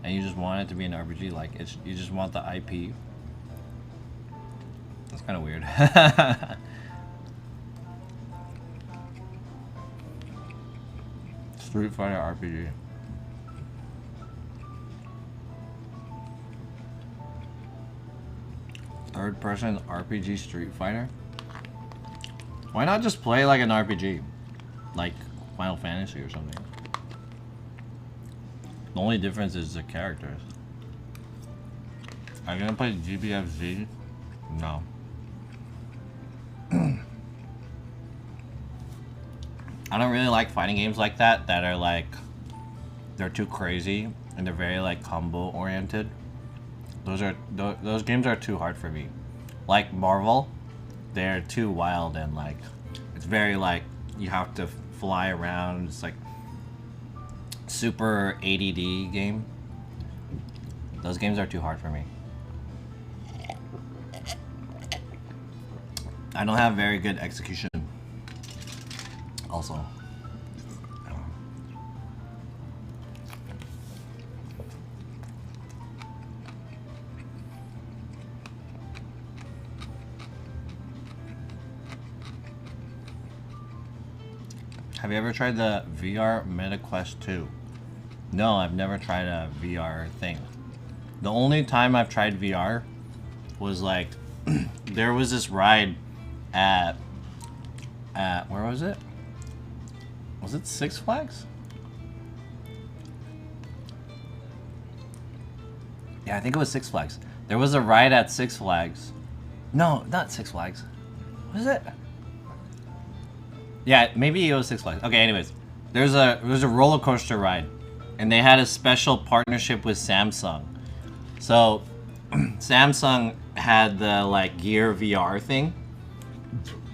And you just want it to be an RPG? Like, you just want the IP? That's kind of weird. Street Fighter RPG. Third person RPG Street Fighter? Why not just play like an RPG? Like Final Fantasy or something. The only difference is the characters. Are you gonna play GBFZ? No. I don't really like fighting games like that are like, they're too crazy and they're very like combo oriented. Those games are too hard for me. Like Marvel, they're too wild and like, it's very like, you have to fly around. It's like super ADD game. Those games are too hard for me. I don't have very good execution. Also. Have you ever tried the VR MetaQuest 2? No, I've never tried a VR thing. The only time I've tried VR was like, there was this ride at where was it? Was it Six Flags? Yeah, I think it was Six Flags. There was a ride at Six Flags. No, not Six Flags. Was it? Yeah, maybe it was Six Flags. Okay, anyways. There's a roller coaster ride. And they had a special partnership with Samsung. So Samsung had the like Gear VR thing.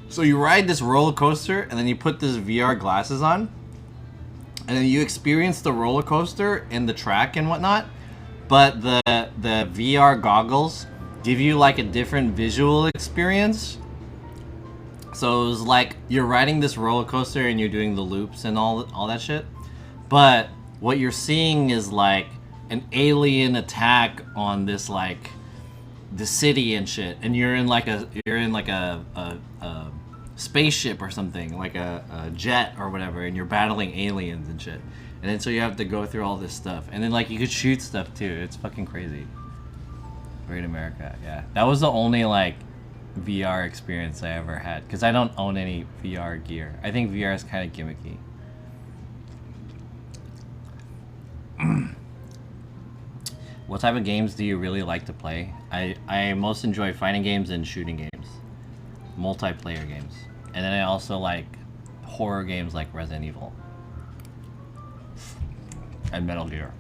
So you ride this roller coaster and then you put this VR glasses on. And then you experience the roller coaster and the track and whatnot. But the VR goggles give you like a different visual experience. So it was like you're riding this roller coaster and you're doing the loops and all that shit. But what you're seeing is like an alien attack on this like the city and shit, and you're in like a spaceship or something, like a jet or whatever, and you're battling aliens and shit. And then so you have to go through all this stuff, and then like you could shoot stuff too. It's fucking crazy. Great America, yeah. That was the only like VR experience I ever had, because I don't own any VR gear. I think VR is kind of gimmicky. What type of games do you really like to play? I most enjoy fighting games and shooting games. Multiplayer games. And then I also like horror games like Resident Evil. And Metal Gear.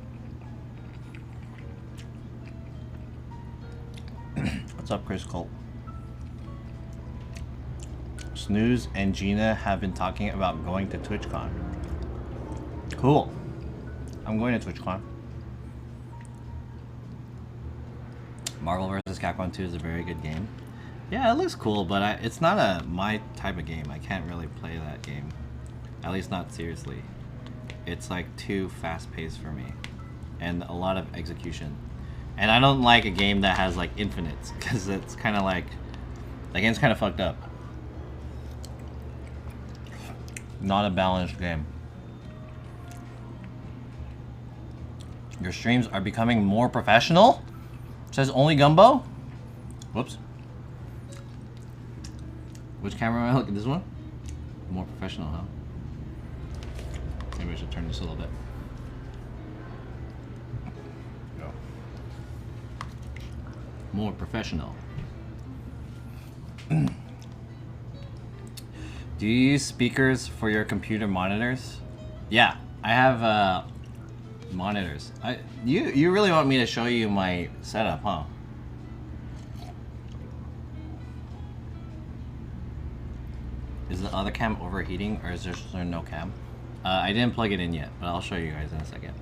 What's up, Chris Colt? Snooze and Gina have been talking about going to TwitchCon. Cool. I'm going to TwitchCon. Marvel vs. Capcom 2 is a very good game. Yeah, it looks cool, but it's not my type of game. I can't really play that game. At least not seriously. It's like too fast-paced for me. And a lot of execution. And I don't like a game that has like infinites, because it's kind of like... that game's kind of fucked up. Not a balanced game. Your streams are becoming more professional? Says only Gumbo? Whoops. Which camera am I looking at? This one? More professional, huh? Maybe I should turn this a little bit. No. More professional. Do you use speakers for your computer monitors? Yeah, I have monitors. You really want me to show you my setup, huh? Is the other cam overheating, or is there no cam? I didn't plug it in yet, but I'll show you guys in a second.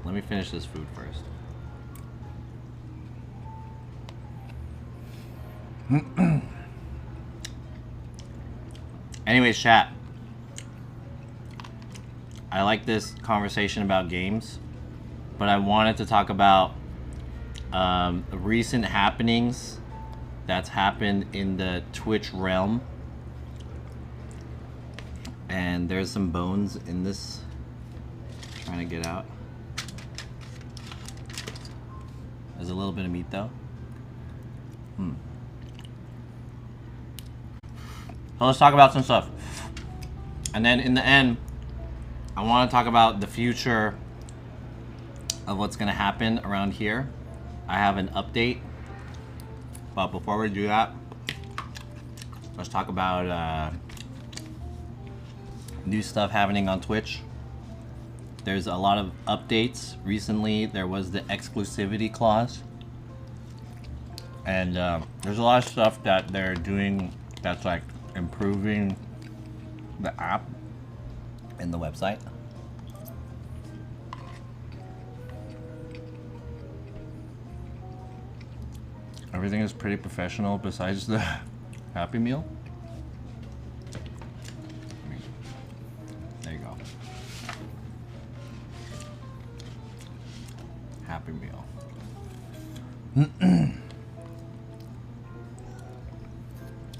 Let me finish this food first. Anyways, chat. I like this conversation about games, but I wanted to talk about recent happenings that's happened in the Twitch realm. And there's some bones in this. Trying to get out. There's a little bit of meat though. So let's talk about some stuff. And then in the end, I want to talk about the future of what's going to happen around here. I have an update. But before we do that, let's talk about new stuff happening on Twitch. There's a lot of updates. Recently, there was the exclusivity clause. And there's a lot of stuff that they're doing that's like improving the app and the website. Everything is pretty professional besides the Happy Meal. There you go. Happy Meal.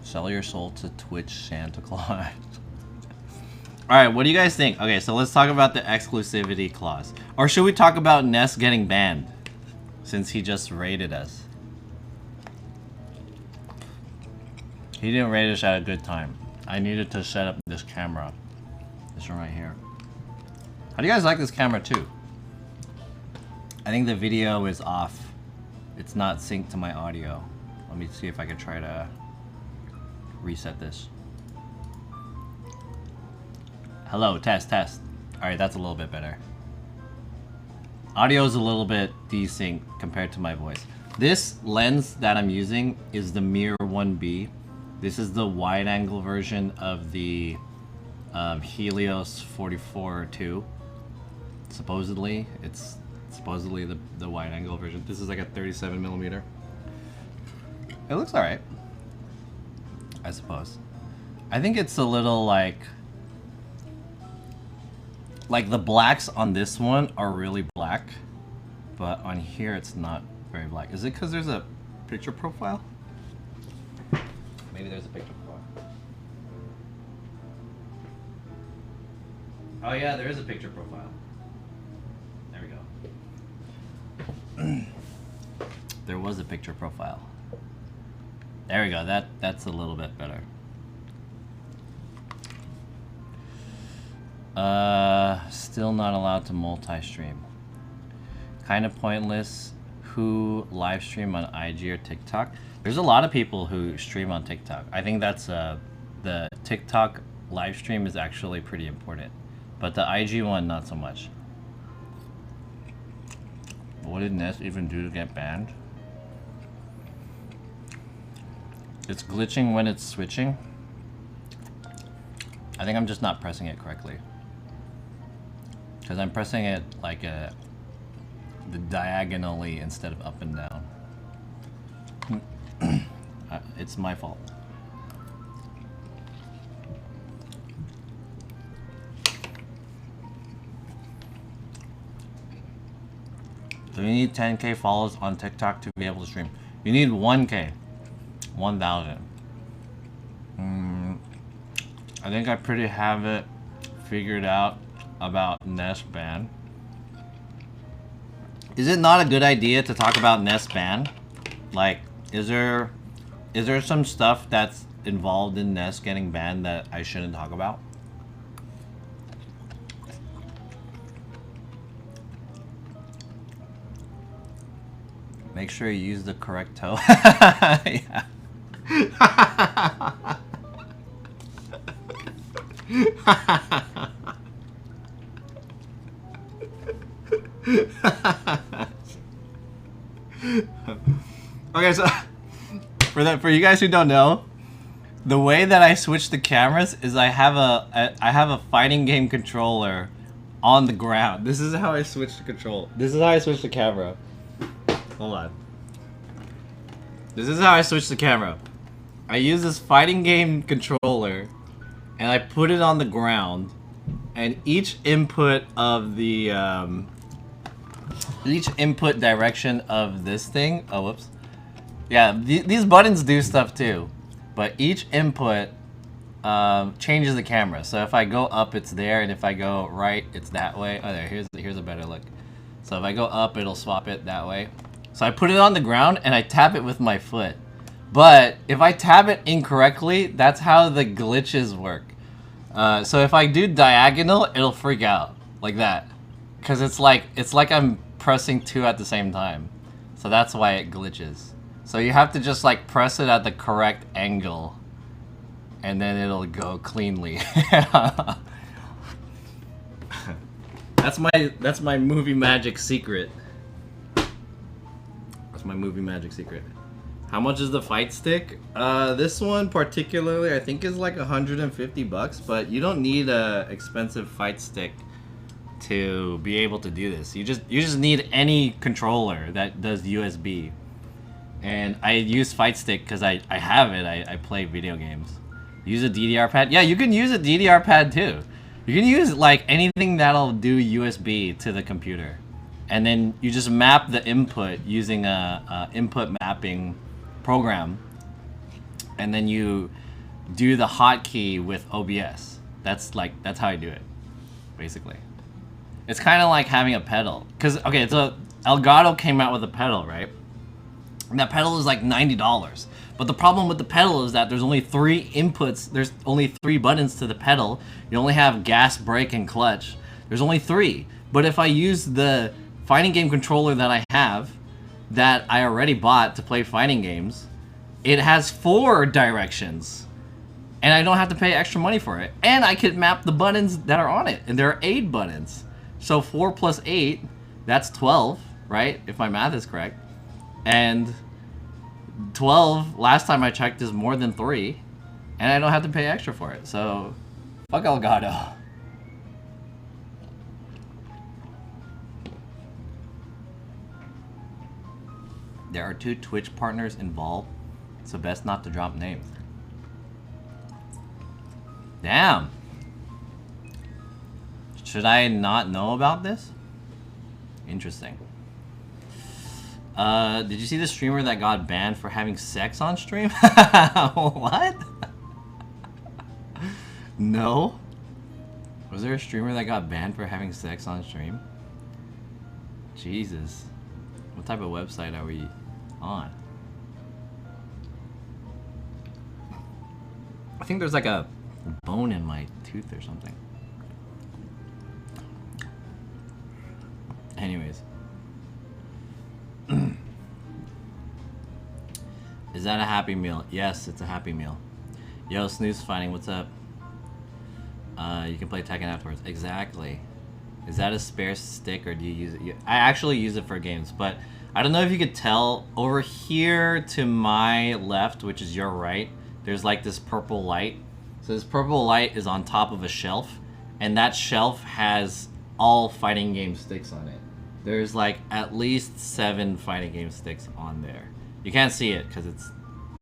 Sell your soul to Twitch Santa Claus. Alright, what do you guys think? Okay, so let's talk about the exclusivity clause. Or should we talk about Ness getting banned? Since he just raided us. He didn't raid us at a good time. I needed to set up this camera. This one right here. How do you guys like this camera too? I think the video is off. It's not synced to my audio. Let me see if I can try to reset this. Hello, test, test. Alright, that's a little bit better. Audio is a little bit desync compared to my voice. This lens that I'm using is the Mirror 1B. This is the wide angle version of the Helios 44-2. Supposedly, it's supposedly the wide angle version. This is like a 37mm. It looks alright, I suppose. I think it's a little like the blacks on this one are really black, but on here it's not very black. Is it because there's a picture profile? Maybe there's a picture profile. Oh yeah, there is a picture profile. There we go. There was a picture profile. There we go. That's a little bit better. Still not allowed to multi-stream. Kind of pointless. Who live stream on IG or TikTok? There's a lot of people who stream on TikTok. I think that's the TikTok live stream is actually pretty important, but the IG one not so much. What did Ness even do to get banned? It's glitching when it's switching. I think I'm just not pressing it correctly. Because I'm pressing it like the diagonally instead of up and down. It's my fault. So you need 10K follows on TikTok to be able to stream. You need 1K. 1,000. I think I pretty have it figured out about Ness ban. Is it not a good idea to talk about Ness ban? Like, is there some stuff that's involved in Ness getting banned that I shouldn't talk about? Make sure you use the correct toe. Yeah. Okay, so for you guys who don't know, the way that I switch the cameras is I have a fighting game controller on the ground. This is how I switch the control. This is how I switch the camera. Hold on. This is how I switch the camera. I use this fighting game controller and I put it on the ground, and each input of the each input direction of this thing, oh whoops, yeah, these buttons do stuff too, but each input changes the camera. So if I go up, it's there, and if I go right, it's that way. Oh, there, here's a better look. So if I go up, it'll swap it that way. So I put it on the ground and I tap it with my foot. But if I tab it incorrectly, that's how the glitches work. So if I do diagonal, it'll freak out like that, because it's like I'm pressing 2 at the same time. So that's why it glitches. So you have to just like press it at the correct angle, and then it'll go cleanly. That's my movie magic secret. That's my movie magic secret. How much is the fight stick? This one particularly, I think is like $150, but you don't need a expensive fight stick to be able to do this. You just need any controller that does USB. And I use fight stick because I have it. I play video games. Use a DDR pad. Yeah, you can use a DDR pad too. You can use like anything that'll do USB to the computer, and then you just map the input using a input mapping program, and then you do the hotkey with OBS. That's how I do it, basically. It's kind of like having a pedal, cause okay, so Elgato came out with a pedal, right? And that pedal is like $90. But the problem with the pedal is that there's only 3 inputs. There's only 3 buttons to the pedal. You only have gas, brake, and clutch. There's only 3. But if I use the fighting game controller that I have, that I already bought to play fighting games, it has 4 directions. And I don't have to pay extra money for it. And I could map the buttons that are on it. And there are 8 buttons. So 4 plus 8, that's 12, right? If my math is correct. And 12, last time I checked, is more than 3, and I don't have to pay extra for it. So, fuck Elgato. There are 2 Twitch partners involved, so best not to drop names. Damn. Should I not know about this? Interesting. Did you see the streamer that got banned for having sex on stream? What? No. Was there a streamer that got banned for having sex on stream? Jesus. What type of website are we on? I think there's like a bone in my tooth or something. Anyways. Is that a Happy Meal? Yes, it's a Happy Meal. Yo, Snooze Fighting, what's up? You can play Tekken afterwards. Exactly. Is that a spare stick, or do you use it? I actually use it for games, but I don't know if you could tell. Over here to my left, which is your right, there's like this purple light. So this purple light is on top of a shelf, and that shelf has all fighting game sticks on it. There's like at least 7 fighting game sticks on there. You can't see it because it's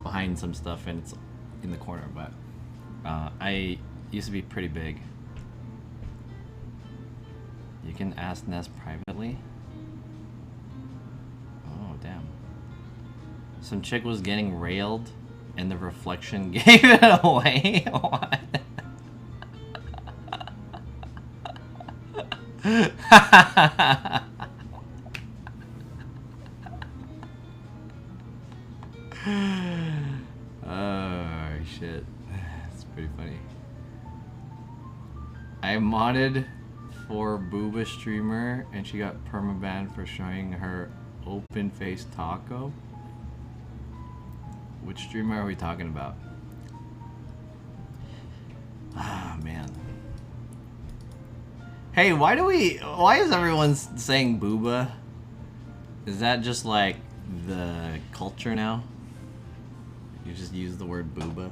behind some stuff and it's in the corner, but I used to be pretty big. You can ask Ness privately. Oh, damn. Some chick was getting railed and the reflection gave it away? What? Oh shit, that's pretty funny. I modded for Booba streamer and she got permabanned for showing her open face taco. Which streamer are we talking about? Ah, man. Hey, why is everyone saying booba? Is that just like the culture now? You just use the word booba?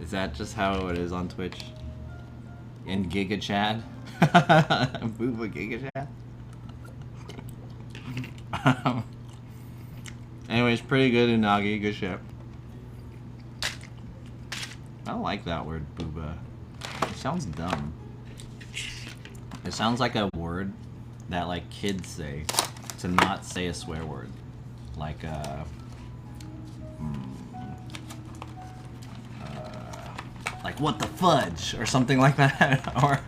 Is that just how it is on Twitch? In Giga Chat? Booba Giga Chat? Anyways, pretty good unagi, good shit. I don't like that word, booba. It sounds dumb. It sounds like a word that like kids say to not say a swear word. Like like what the fudge or something like that. Or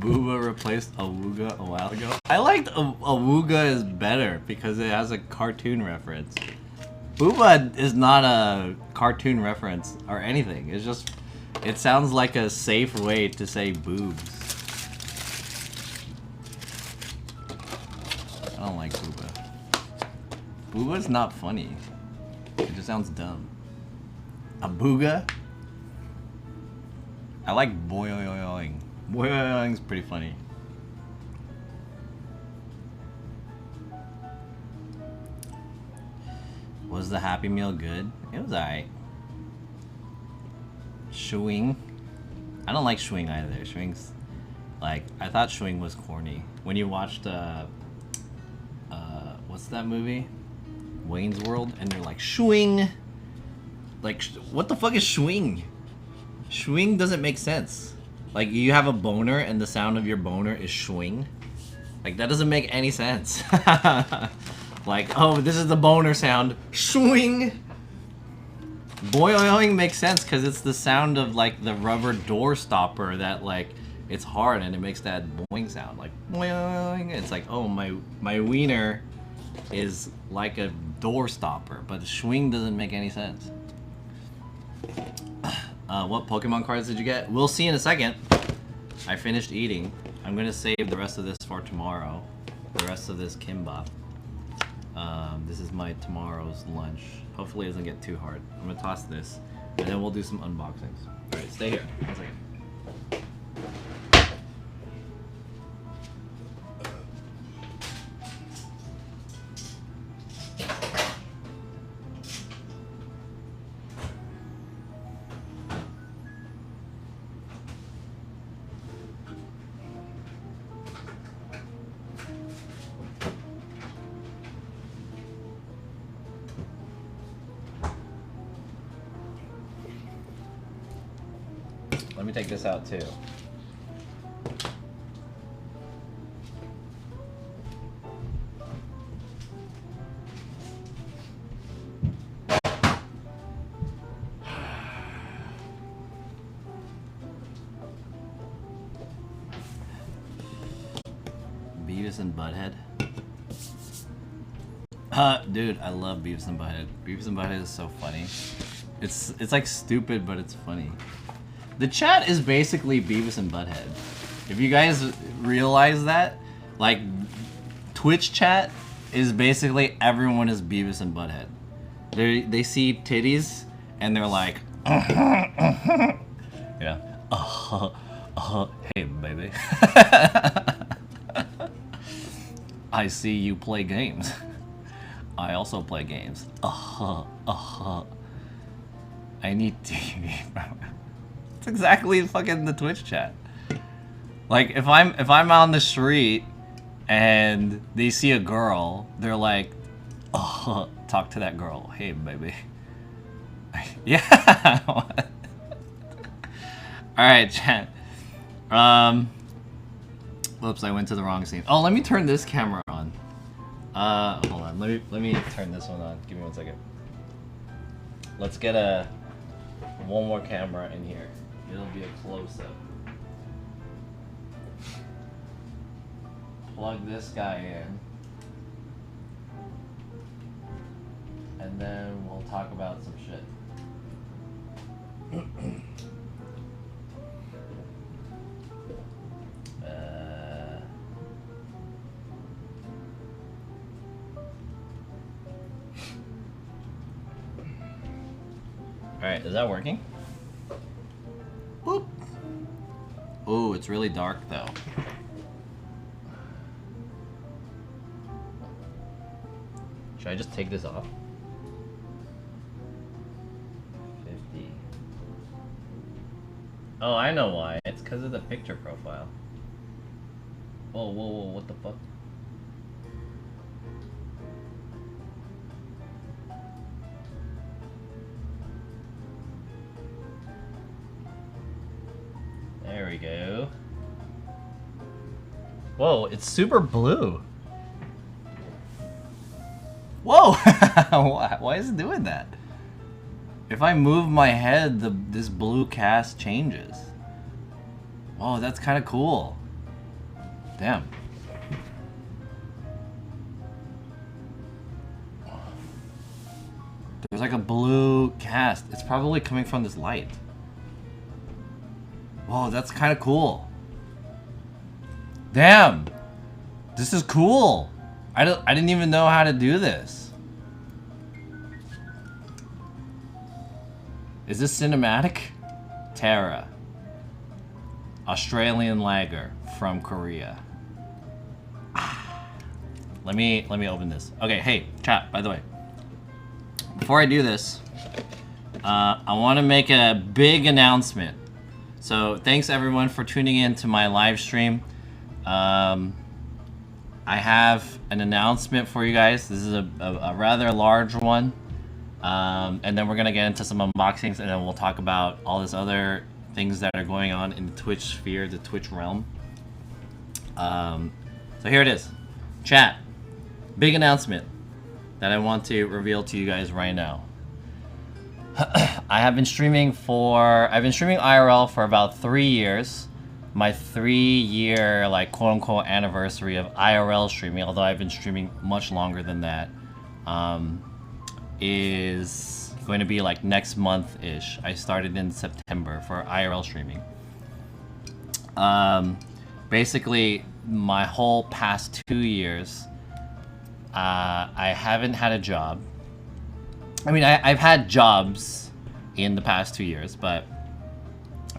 Booba replaced Awooga a while ago. I liked Awooga is better because it has a cartoon reference. Booba is not a cartoon reference or anything. It's just, it sounds like a safe way to say boobs. I don't like Booba. Booba's not funny. It just sounds dumb. Abooga? I like boyoyoing. Boyoyoing's pretty funny. Was the Happy Meal good? It was alright. Shwing. I don't like Shwing either. Shwing's like, I thought Shwing was corny. When you watched what's that movie? Wayne's World, and they're like, Shwing! Like, what the fuck is Shwing? Shwing doesn't make sense. Like, you have a boner and the sound of your boner is shwing. Like, that doesn't make any sense. Like, oh, this is the boner sound. Shwing! Boyoing makes sense because it's the sound of, like, the rubber door stopper that, like, it's hard and it makes that boing sound. Like, boing! It's like, oh, my wiener is like a door stopper. But shwing doesn't make any sense. What Pokemon cards did you get? We'll see in a second. I finished eating. I'm gonna save the rest of this for tomorrow. The rest of this kimbap. This is my tomorrow's lunch. Hopefully it doesn't get too hard. I'm gonna toss this, and then we'll do some unboxings. Alright, stay here. 1 second. Let me take this out too. Beavis and Butthead. Dude, I love Beavis and Butthead. Beavis and Butthead is so funny. It's like stupid, but it's funny. The chat is basically Beavis and Butthead. If you guys realize that, like, Twitch chat is basically everyone is Beavis and Butthead. They see titties and they're like, yeah, hey baby, I see you play games. I also play games. I need TV. It's exactly fucking the Twitch chat. Like, if I'm on the street and they see a girl, they're like, oh, talk to that girl. Hey, baby. Yeah. Alright, chat. Whoops, I went to the wrong scene. Oh, let me turn this camera on. Hold on. Let me turn this one on. Give me 1 second. Let's get one more camera in here. It'll be a close-up. Plug this guy in. And then we'll talk about some shit. Alright, is that working? Boop. Ooh, it's really dark though. Should I just take this off? 50. Oh, I know why. It's because of the picture profile. Whoa, whoa, whoa, what the fuck? There we go. Whoa, it's super blue. Whoa! Why is it doing that? If I move my head, this blue cast changes. Oh, that's kind of cool. Damn. There's like a blue cast. It's probably coming from this light. Whoa, that's kind of cool. Damn. This is cool. I didn't even know how to do this. Is this cinematic? Tara. Australian lager from Korea. Let me open this. Okay, hey, chat, by the way. Before I do this, I want to make a big announcement. So thanks everyone for tuning in to my live stream. I have an announcement for you guys. This is a rather large one. And then we're going to get into some unboxings, and then we'll talk about all this other things that are going on in the Twitch sphere, the Twitch realm. So here it is. Chat. Big announcement that I want to reveal to you guys right now. I've been streaming IRL for about 3 years. My 3-year, like, quote-unquote anniversary of IRL streaming, although I've been streaming much longer than that, is going to be like next month-ish. I started in September for IRL streaming. Basically, my whole past 2 years, I haven't had a job. I mean, I've had jobs in the past 2 years, but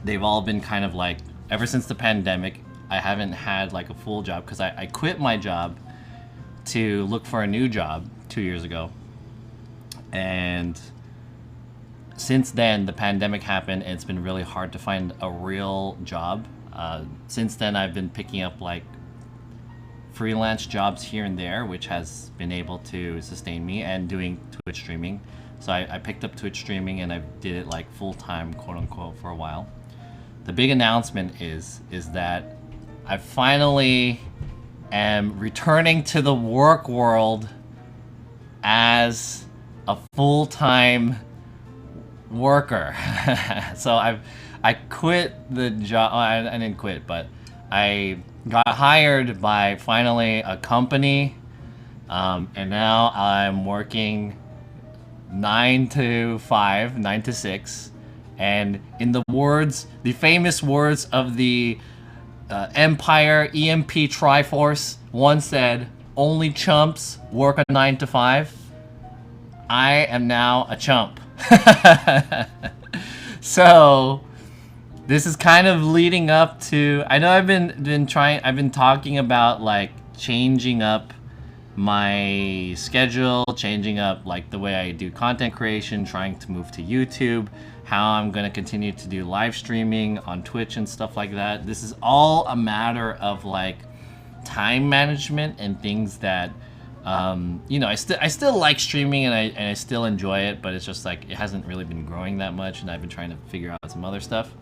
they've all been kind of like, ever since the pandemic, I haven't had like a full job because I quit my job to look for a new job 2 years ago. And since then, the pandemic happened, and it's been really hard to find a real job. Since then, I've been picking up like freelance jobs here and there, which has been able to sustain me, and doing Twitch streaming. So I picked up Twitch streaming, and I did it like full-time, quote-unquote, for a while. The big announcement is that I finally am returning to the work world as a full-time worker. So I quit the job. I didn't quit, but I got hired by finally a company, and now I'm working 9 to 5, 9 to 6, and in the famous words of the Empire EMP Triforce once said, "Only chumps work a 9 to 5." I am now a chump. So this is kind of leading up to, I know I've been talking about like changing up my schedule, changing up like the way I do content creation, trying to move to YouTube, how I'm going to continue to do live streaming on Twitch and stuff like that. This is all a matter of like time management and things that you know, I still like streaming, and I still enjoy it, but it's just like it hasn't really been growing that much, and I've been trying to figure out some other stuff.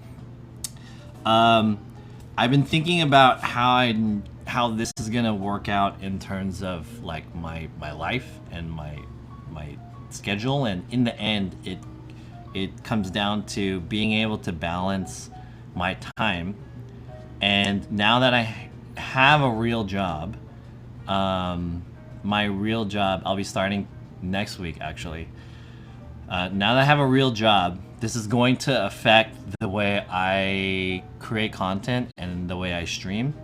I've been thinking about how this is gonna work out in terms of like my life and my schedule, and in the end it comes down to being able to balance my time. And now that I have a real job, my real job, I'll be starting next week actually. Now that I have a real job, this is going to affect the way I create content and the way I stream.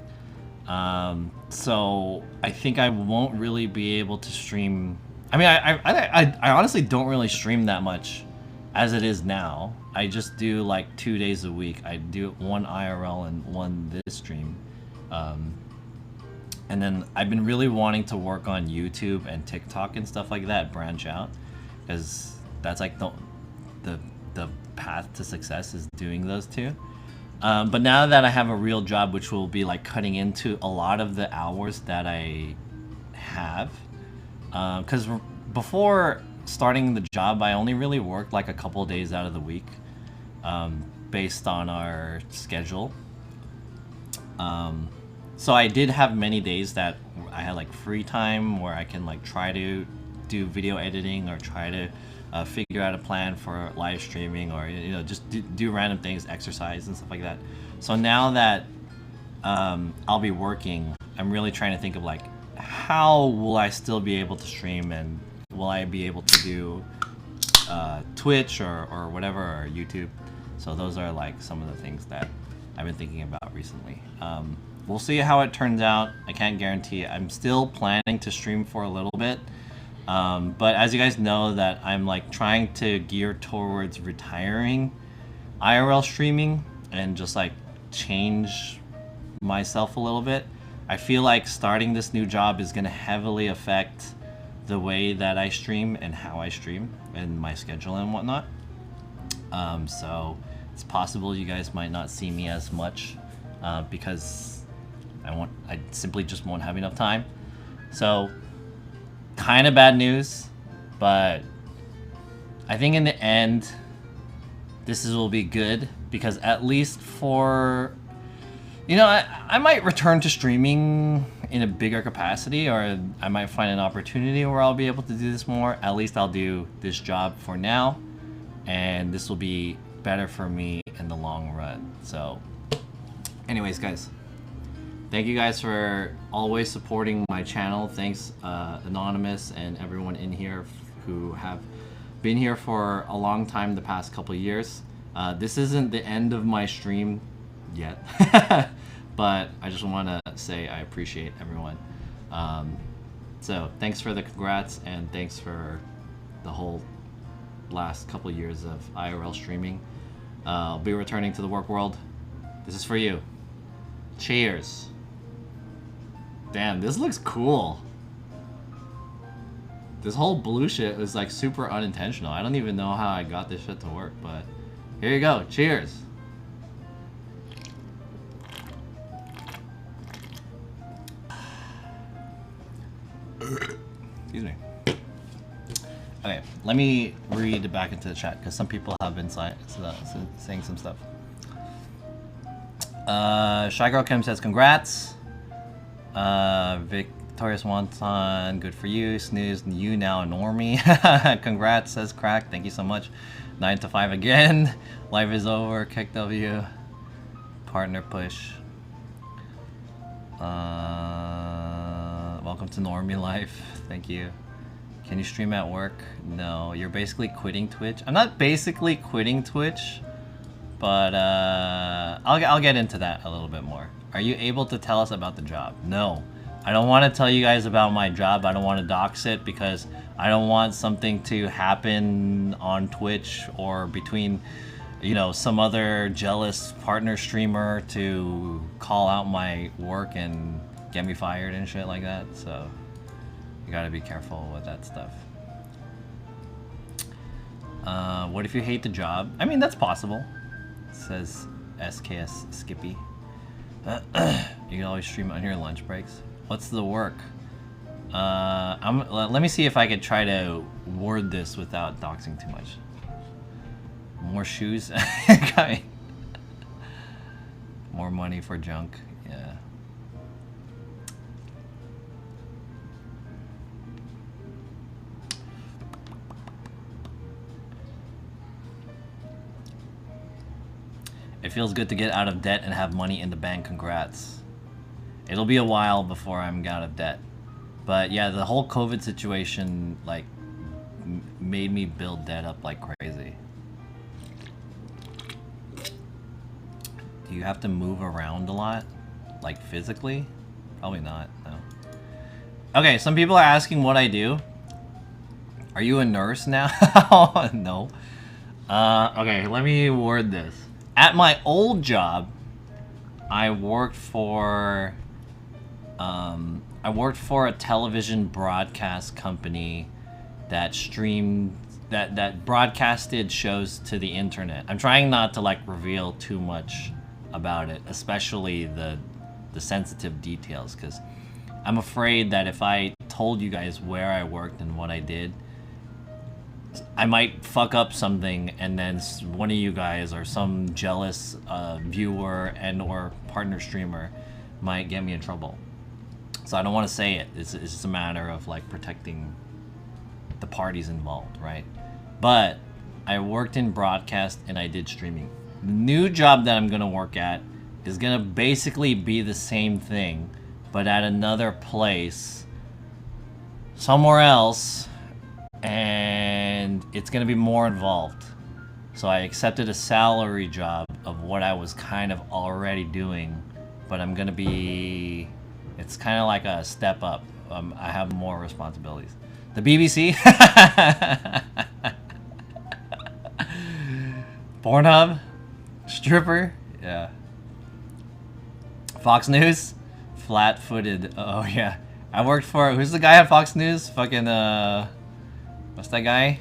So I think I won't really be able to stream. I mean, I honestly don't really stream that much as it is now. I just do like 2 days a week. I do one IRL and one this stream. And then I've been really wanting to work on YouTube and TikTok and stuff like that, branch out, because that's like the path to success is doing those two. But now that I have a real job, which will be like cutting into a lot of the hours that I have, because before starting the job, I only really worked like a couple days out of the week, based on our schedule. So I did have many days that I had like free time where I can like try to do video editing or try to figure out a plan for live streaming, or you know, just do random things, exercise and stuff like that. So now that I'll be working I'm really trying to think of like, how will I still be able to stream, and will I be able to do Twitch or whatever, or YouTube. So those are like some of the things that I've been thinking about recently. We'll see how it turns out. I can't guarantee it. I'm still planning to stream for a little bit. But as you guys know, that I'm like trying to gear towards retiring IRL streaming and just like change myself a little bit. I feel like starting this new job is going to heavily affect the way that I stream and how I stream and my schedule and whatnot. So it's possible you guys might not see me as much because I simply just won't have enough time. So kind of bad news, but I think in the end will be good, because at least for, you know, I might return to streaming in a bigger capacity, or I might find an opportunity where I'll be able to do this more. At least I'll do this job for now, and this will be better for me in the long run. So anyways, guys, thank you guys for always supporting my channel. Thanks Anonymous and everyone in here who have been here for a long time, the past couple of years. This isn't the end of my stream yet, but I just want to say I appreciate everyone. So thanks for the congrats, and thanks for the whole last couple of years of IRL streaming. I'll be returning to the work world. This is for you. Cheers. Damn, this looks cool. This whole blue shit was like super unintentional. I don't even know how I got this shit to work, but here you go. Cheers. Excuse me. Okay, let me read back into the chat because some people have been saying some stuff. Shy Girl Kim says congrats. Victorious Wonton, good for you. Snooze, you now a normie. Congrats, says Crack. Thank you so much. 9 to 5 again. Life is over. Kick W. Partner push. Welcome to normie life. Thank you. Can you stream at work? No, you're basically quitting Twitch. I'm not basically quitting Twitch, but I'll get into that a little bit more. Are you able to tell us about the job? No, I don't want to tell you guys about my job. I don't want to dox it because I don't want something to happen on Twitch or between, you know, some other jealous partner streamer to call out my work and get me fired and shit like that. So you gotta be careful with that stuff. What if you hate the job? I mean, that's possible, says SKS Skippy. You can always stream on your lunch breaks. What's the work? Let me see if I could try to word this without doxing too much. More shoes? More money for junk? Yeah. It feels good to get out of debt and have money in the bank. Congrats. It'll be a while before I'm out of debt. But yeah, the whole COVID situation like made me build debt up like crazy. Do you have to move around a lot? Like physically? Probably not, no. Okay, some people are asking what I do. Are you a nurse now? No. Okay, let me word this. At my old job, I worked for a television broadcast company that streamed that broadcasted shows to the internet. I'm trying not to like reveal too much about it, especially the sensitive details, because I'm afraid that if I told you guys where I worked and what I did, I might fuck up something, and then one of you guys or some jealous viewer and or partner streamer might get me in trouble. So I don't want to say it. It's just a matter of like protecting the parties involved, right? But I worked in broadcast and I did streaming. The new job that I'm gonna work at is gonna basically be the same thing, but at another place somewhere else, and it's gonna be more involved. So I accepted a salary job of what I was kind of already doing, but I'm gonna be, it's kind of like a step up. I have more responsibilities. The BBC? Pornhub? Stripper? Yeah. Fox News? Flat-footed. Oh yeah. I worked for, who's the guy at Fox News? Fucking, what's that guy?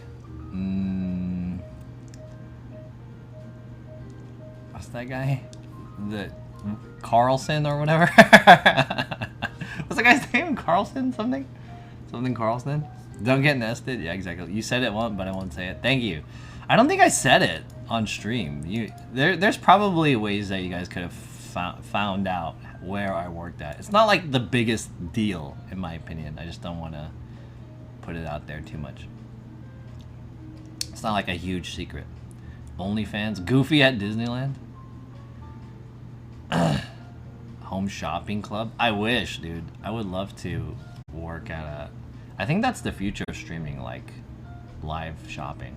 What's that guy? The Carlson or whatever? What's the guy's name? Carlson something? Something Carlson? Don't get nested? Yeah, exactly. You said it once, but I won't say it. Thank you. I don't think I said it on stream. There's probably ways that you guys could have found out where I worked at. It's not like the biggest deal, in my opinion. I just don't want to put it out there too much. It's not like a huge secret. OnlyFans? Goofy at Disneyland? Home shopping club? I wish, dude. I would love to work at a... I think that's the future of streaming, like live shopping.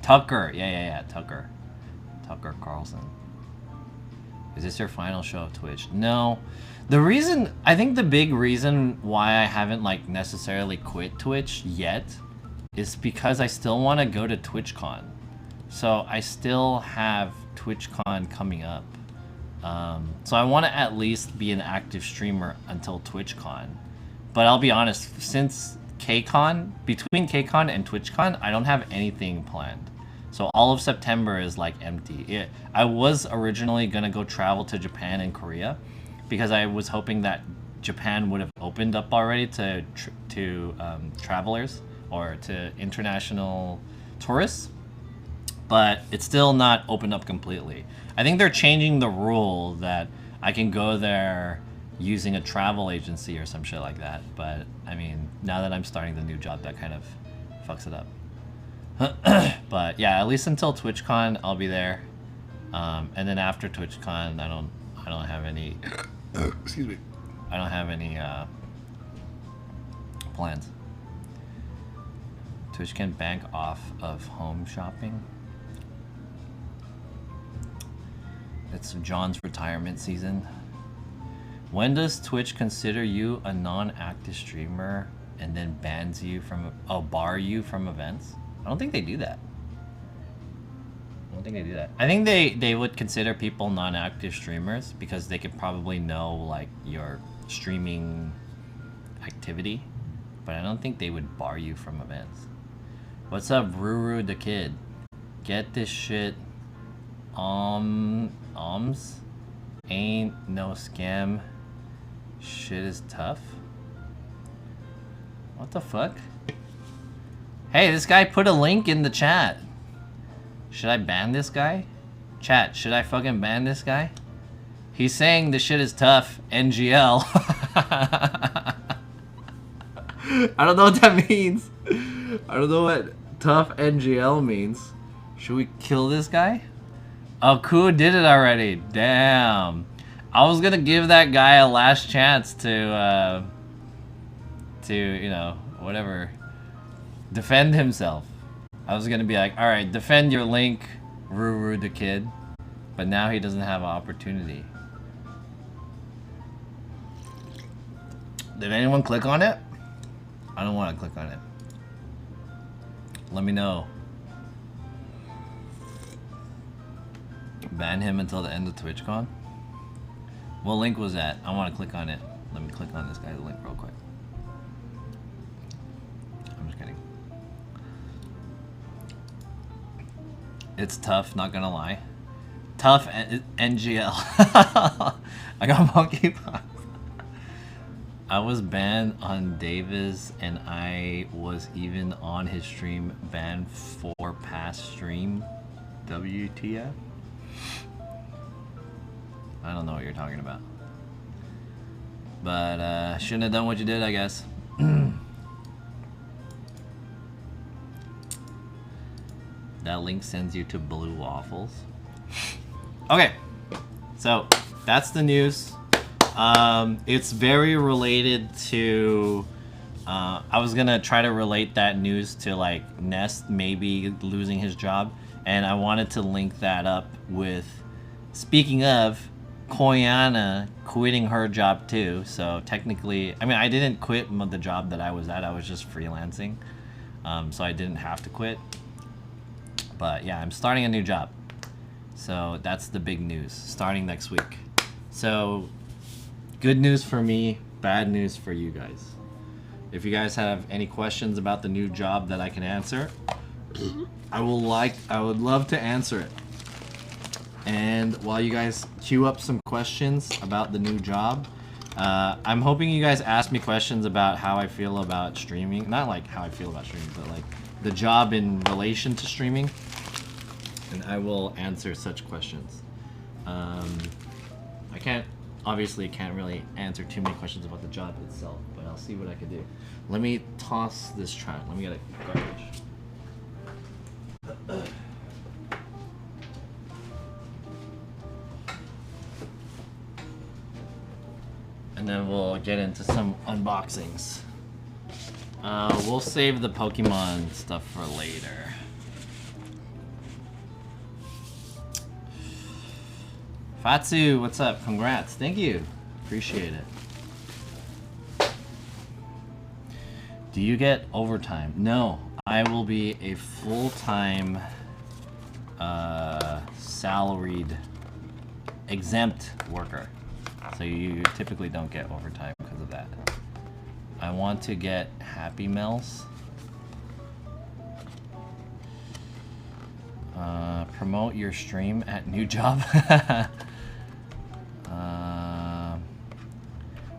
Tucker. Yeah. Tucker Carlson. Is this your final show of Twitch? No. The reason, I think the big reason why I haven't like necessarily quit Twitch yet is because I still want to go to TwitchCon. So I still have TwitchCon coming up. So I want to at least be an active streamer until TwitchCon. But I'll be honest, since KCon, between KCon and TwitchCon, I don't have anything planned. So all of September is like empty. I was originally going to go travel to Japan and Korea because I was hoping that Japan would have opened up already to travelers or to international tourists. But it's still not opened up completely. I think they're changing the rule that I can go there using a travel agency or some shit like that. But I mean, now that I'm starting the new job, that kind of fucks it up. But yeah, at least until TwitchCon, I'll be there. And then after TwitchCon, I don't have any. Excuse me. I don't have any plans. Twitch can bank off of home shopping. It's John's retirement season. When does Twitch consider you a non-active streamer and then bans you from, bar you from events? I don't think they do that. I think they would consider people non-active streamers because they could probably know like your streaming activity, but I don't think they would bar you from events. What's up, Ruru the Kid? Get this shit. Ain't no scam. Shit is tough. What the fuck? Hey, this guy put a link in the chat. Should I ban this guy? Chat, should I fucking ban this guy? He's saying this shit is tough. NGL. I don't know what that means. I don't know what tough NGL means. Should we kill this guy? Oh, Ku did it already. Damn. I was gonna give that guy a last chance to you know, whatever, defend himself. I was gonna be like, all right, defend your link, Ruru the Kid, but now he doesn't have an opportunity. Did anyone click on it? I don't want to click on it. Let me know. Ban him until the end of TwitchCon? What link was that? I want to click on it. Let me click on this guy's link real quick. I'm just kidding. It's tough, not gonna lie. Tough NGL. I got monkeypox. I was banned on Davis and I was even on his stream banned for past stream. WTF? I don't know what you're talking about. But shouldn't have done what you did, I guess. That link sends you to Blue Waffles. Okay, so that's the news. It's very related to. I was gonna try to relate that news to like Nest maybe losing his job, and I wanted to link that up with. Speaking of, Koyana quitting her job too. So technically, I mean, I didn't quit the job that I was at. I was just freelancing, so I didn't have to quit. But yeah, I'm starting a new job. So that's the big news. Starting next week. So good news for me, bad news for you guys. If you guys have any questions about the new job that I can answer, I would love to answer it. And while you guys queue up some questions about the new job, I'm hoping you guys ask me questions about how I feel about streaming. Not like how I feel about streaming, but like the job in relation to streaming. And I will answer such questions. I obviously can't really answer too many questions about the job itself, but I'll see what I can do. Let me toss this trash. Let me get a garbage. And then we'll get into some unboxings. We'll save the Pokemon stuff for later. Fatsu, what's up? Congrats. Thank you. Appreciate it. Do you get overtime? No. I will be a full-time salaried exempt worker. So you typically don't get overtime because of that. I want to get Happy Meals. Promote your stream at new job.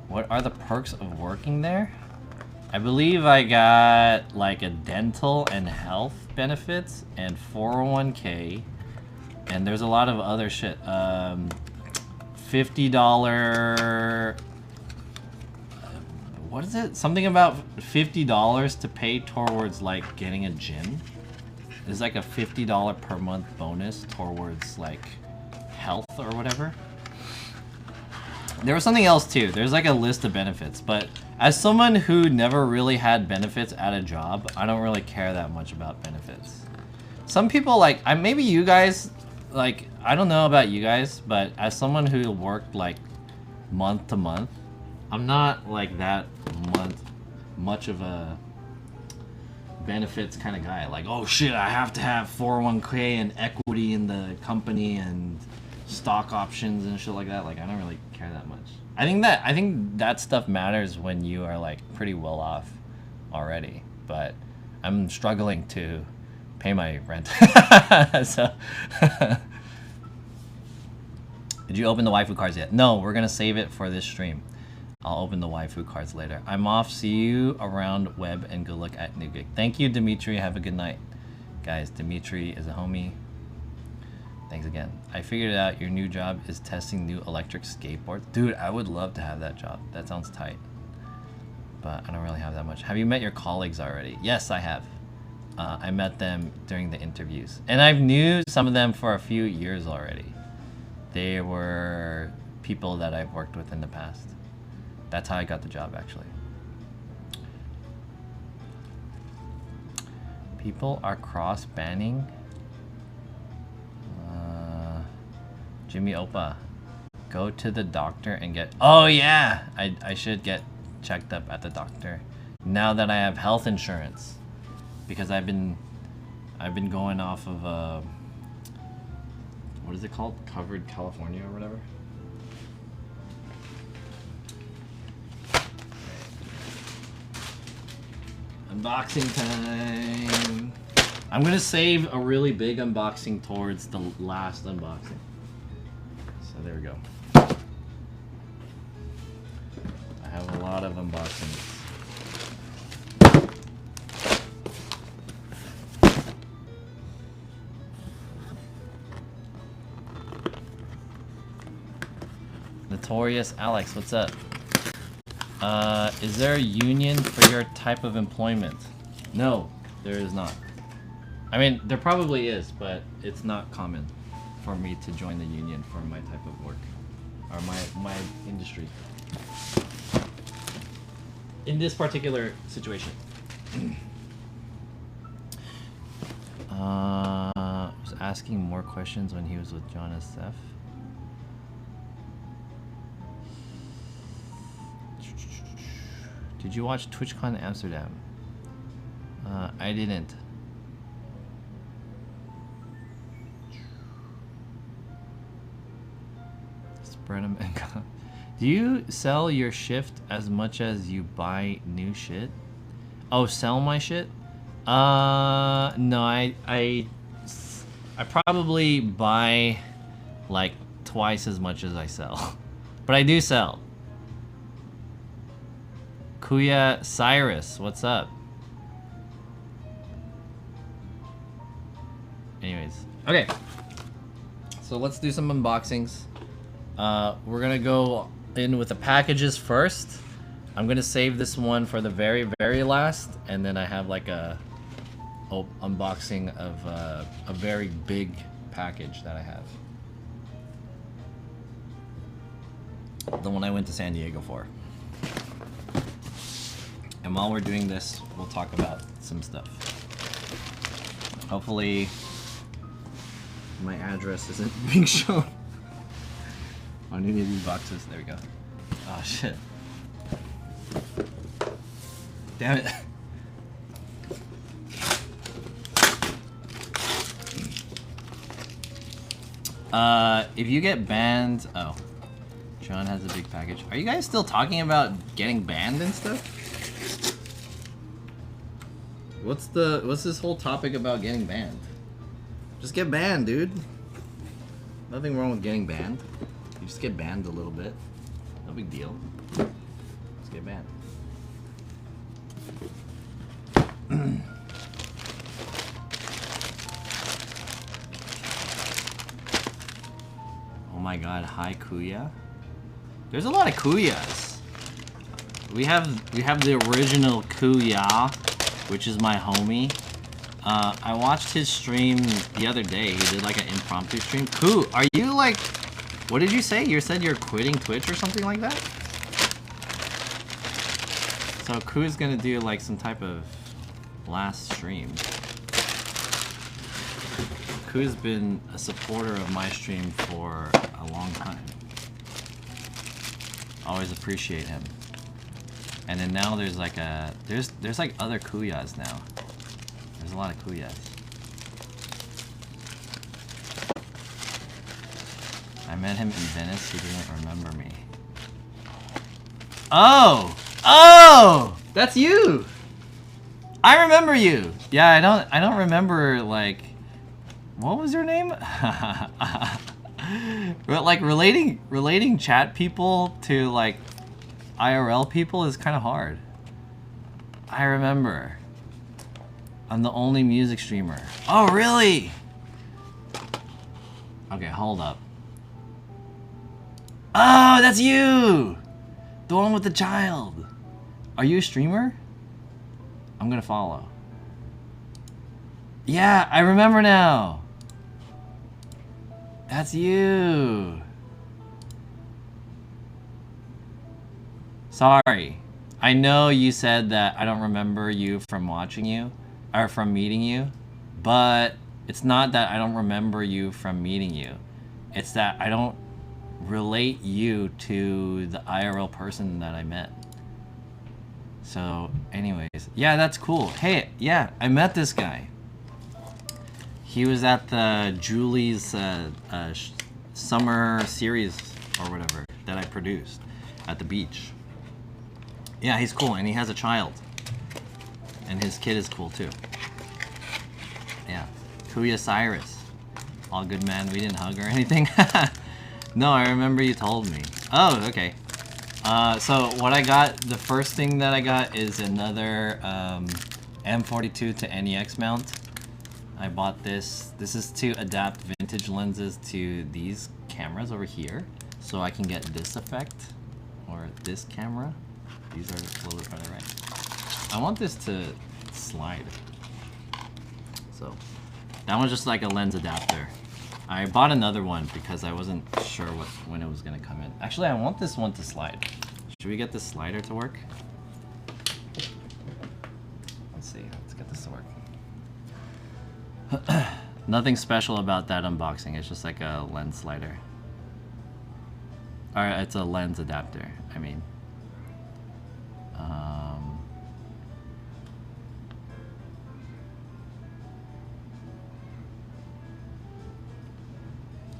What are the perks of working there? I believe I got like a dental and health benefits and 401k, and there's a lot of other shit. $50. What is it? Something about $50 to pay towards like getting a gym. There's like a $50 per month bonus towards like health or whatever. There was something else too. There's like a list of benefits, but as someone who never really had benefits at a job, I don't really care that much about benefits. Some people like, maybe you guys, like, I don't know about you guys, but as someone who worked like month to month, I'm not like that much of a benefits kind of guy. Like, oh shit, I have to have 401k and equity in the company and stock options and shit like that. Like, I don't really care that much. I think that stuff matters when you are like pretty well off already, but I'm struggling to pay my rent. So did you open the waifu cards yet? No, we're gonna save it for this stream. I'll open the waifu cards later. I'm off. See you around web and good luck at new gig. Thank you, Dimitri. Have a good night. Guys, Dimitri is a homie. Thanks again. I figured it out. Your new job is testing new electric skateboards. Dude, I would love to have that job. That sounds tight. But I don't really have that much. Have you met your colleagues already? Yes, I have. I met them during the interviews. And I've knew some of them for a few years already. They were people that I've worked with in the past. That's how I got the job, actually. People are cross-banning. Jimmy Opa. Go to the doctor and get... Oh, yeah! I should get checked up at the doctor. Now that I have health insurance. Because I've been going off of... what is it called? Covered California or whatever? Unboxing time. I'm gonna save a really big unboxing towards the last unboxing. So there we go. I have a lot of unboxings. Notorious Alex, what's up? Is there a union for your type of employment? No, there is not. I mean, there probably is, but it's not common for me to join the union for my type of work or my industry. In this particular situation. Was asking more questions when he was with John and Steph. Did you watch TwitchCon Amsterdam? I didn't. Spread them and go. Do you sell your shift as much as you buy new shit? Oh, sell my shit? No, I probably buy like twice as much as I sell. But I do sell. Kuya Cyrus, what's up? Anyways, okay. So let's do some unboxings. We're gonna go in with the packages first. I'm gonna save this one for the very, very last, and then I have like a unboxing of a very big package that I have. The one I went to San Diego for. And while we're doing this, we'll talk about some stuff. Hopefully, my address isn't being shown on any of these boxes. There we go. Oh shit. Damn it. If you get banned, oh, John has a big package. Are you guys still talking about getting banned and stuff? What's this whole topic about getting banned? Just get banned, dude. Nothing wrong with getting banned. You just get banned a little bit. No big deal. Just get banned. Oh my god, hi Kuya. There's a lot of Kuyas. We have the original Kuya, which is my homie. I watched his stream the other day. He did like an impromptu stream. Ku, are you like, what did you say? You said you're quitting Twitch or something like that? So Ku's gonna do like some type of last stream. Ku's been a supporter of my stream for a long time. Always appreciate him. And then now there's like there's like other Kuyas now. There's a lot of Kuyas. I met him in Venice. He didn't remember me. Oh! Oh! That's you! I remember you! Yeah, I don't remember, like... What was your name? Like, relating chat people to, like, IRL people is kind of hard. I remember. I'm the only music streamer. Oh, really? Okay, hold up. Oh, that's you! The one with the child. Are you a streamer? I'm gonna follow. Yeah, I remember now. That's you. Sorry. I know you said that I don't remember you from watching you, or from meeting you, but it's not that I don't remember you from meeting you. It's that I don't relate you to the IRL person that I met. So, anyways, yeah, that's cool. Hey, yeah, I met this guy. He was at the Julie's summer series or whatever that I produced at the beach. Yeah, he's cool, and he has a child. And his kid is cool too. Yeah. Kuya Cyrus. All good, man. We didn't hug or anything. No, I remember you told me. Oh, okay. So what I got, the first thing that I got is another M42 to NEX mount. I bought this. This is to adapt vintage lenses to these cameras over here. So I can get this effect, or this camera. These are a little bit farther right. I want this to slide. So that one's just like a lens adapter. I bought another one because I wasn't sure when it was gonna come in. Actually, I want this one to slide. Should we get this slider to work? Let's see. Let's get this to work. Nothing special about that unboxing. It's just like a lens slider. Or it's a lens adapter, I mean.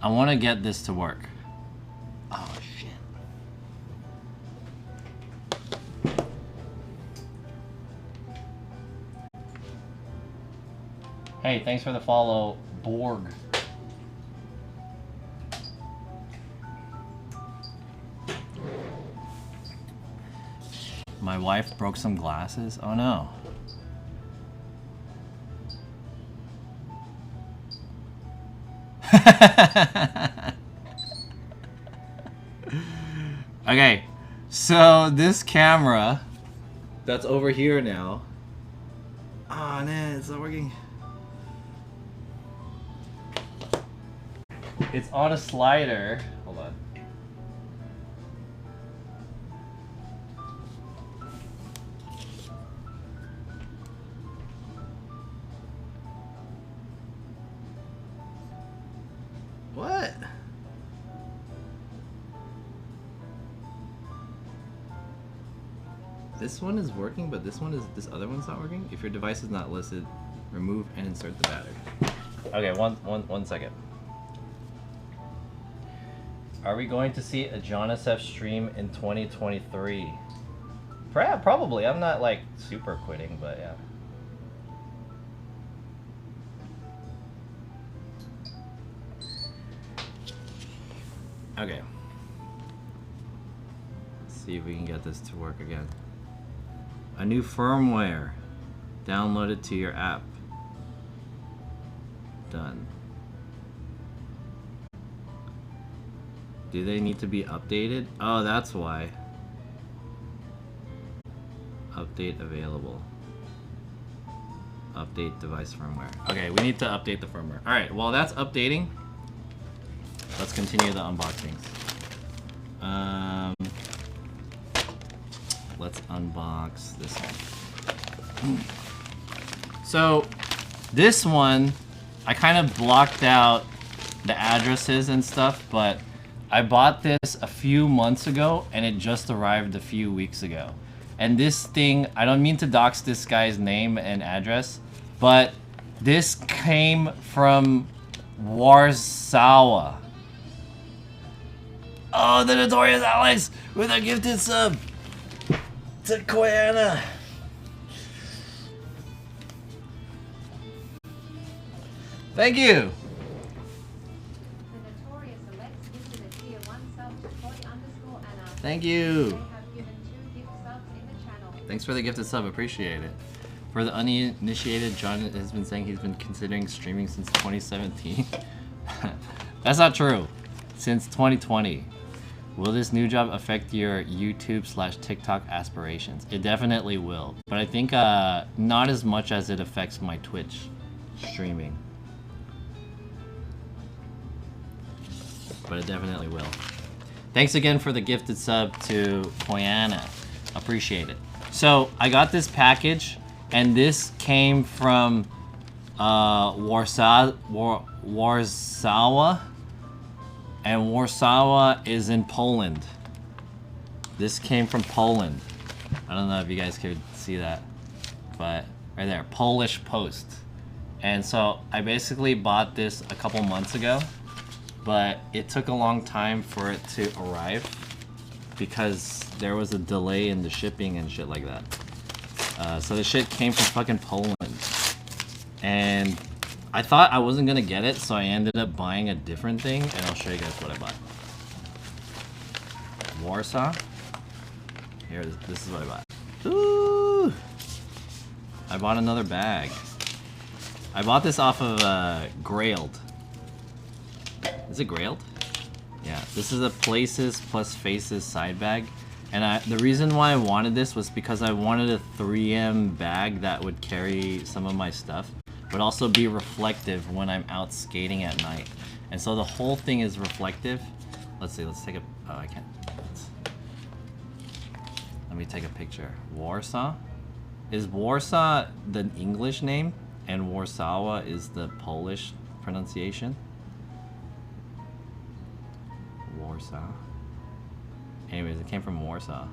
I want to get this to work. Oh, shit. Hey, thanks for the follow, Borg. My wife broke some glasses. Oh no. Okay, so this camera that's over here now. Oh man, it's not working. It's on a slider. Hold on. What? This one is working, but this other one's not working. If your device is not listed, remove and insert the battery. Okay, one second. Are we going to see a John SF stream in 2023? Probably. I'm not like super quitting, but yeah. Okay. Let's see if we can get this to work again. A new firmware. Download it to your app. Done. Do they need to be updated? Oh, that's why. Update available. Update device firmware. Okay, we need to update the firmware. Alright, while that's updating, let's continue the unboxings. Let's unbox this one. So, this one, I kind of blocked out the addresses and stuff, but I bought this a few months ago and it just arrived a few weeks ago. And this thing, I don't mean to dox this guy's name and address, but this came from Warsaw. Oh, the Notorious Alex with a gifted sub to Koyana. Thank you. Thank you. Thanks for the gifted sub, appreciate it. For the uninitiated, John has been saying he's been considering streaming since 2017. That's not true. Since 2020. Will this new job affect your YouTube/TikTok aspirations? It definitely will, but I think not as much as it affects my Twitch streaming. But it definitely will. Thanks again for the gifted sub to Koyana. Appreciate it. So I got this package, and this came from Warsaw, and Warsaw is in Poland. This came from Poland. I don't know if you guys could see that, but right there, Polish Post. And so I basically bought this a couple months ago, but it took a long time for it to arrive because there was a delay in the shipping and shit like that. So the shit came from fucking Poland. And I thought I wasn't gonna get it, so I ended up buying a different thing, and I'll show you guys what I bought. Warsaw. Here, this is what I bought. Ooh! I bought another bag. I bought this off of Grailed. Is it Grailed? Yeah, this is a Places plus Faces side bag. And the reason why I wanted this was because I wanted a 3M bag that would carry some of my stuff, but also be reflective when I'm out skating at night. And so the whole thing is reflective. Let's see, let's take a, oh, I can't. Let me take a picture. Warsaw? Is Warsaw the English name and Warsaw is the Polish pronunciation? Warsaw. Anyways, it came from Warsaw.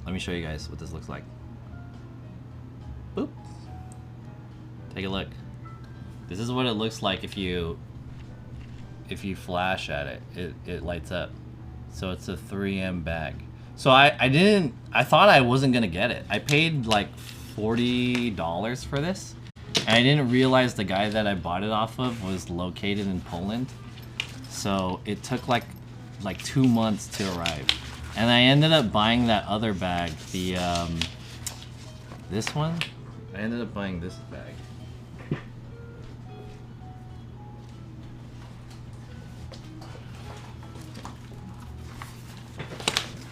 Let me show you guys what this looks like. Boop. Take a look. This is what it looks like if you flash at it. It lights up. So it's a 3M bag. So I thought I wasn't gonna get it. I paid like $40 for this. And I didn't realize the guy that I bought it off of was located in Poland. So it took like 2 months to arrive. And I ended up buying that other bag, the this one. I ended up buying this bag.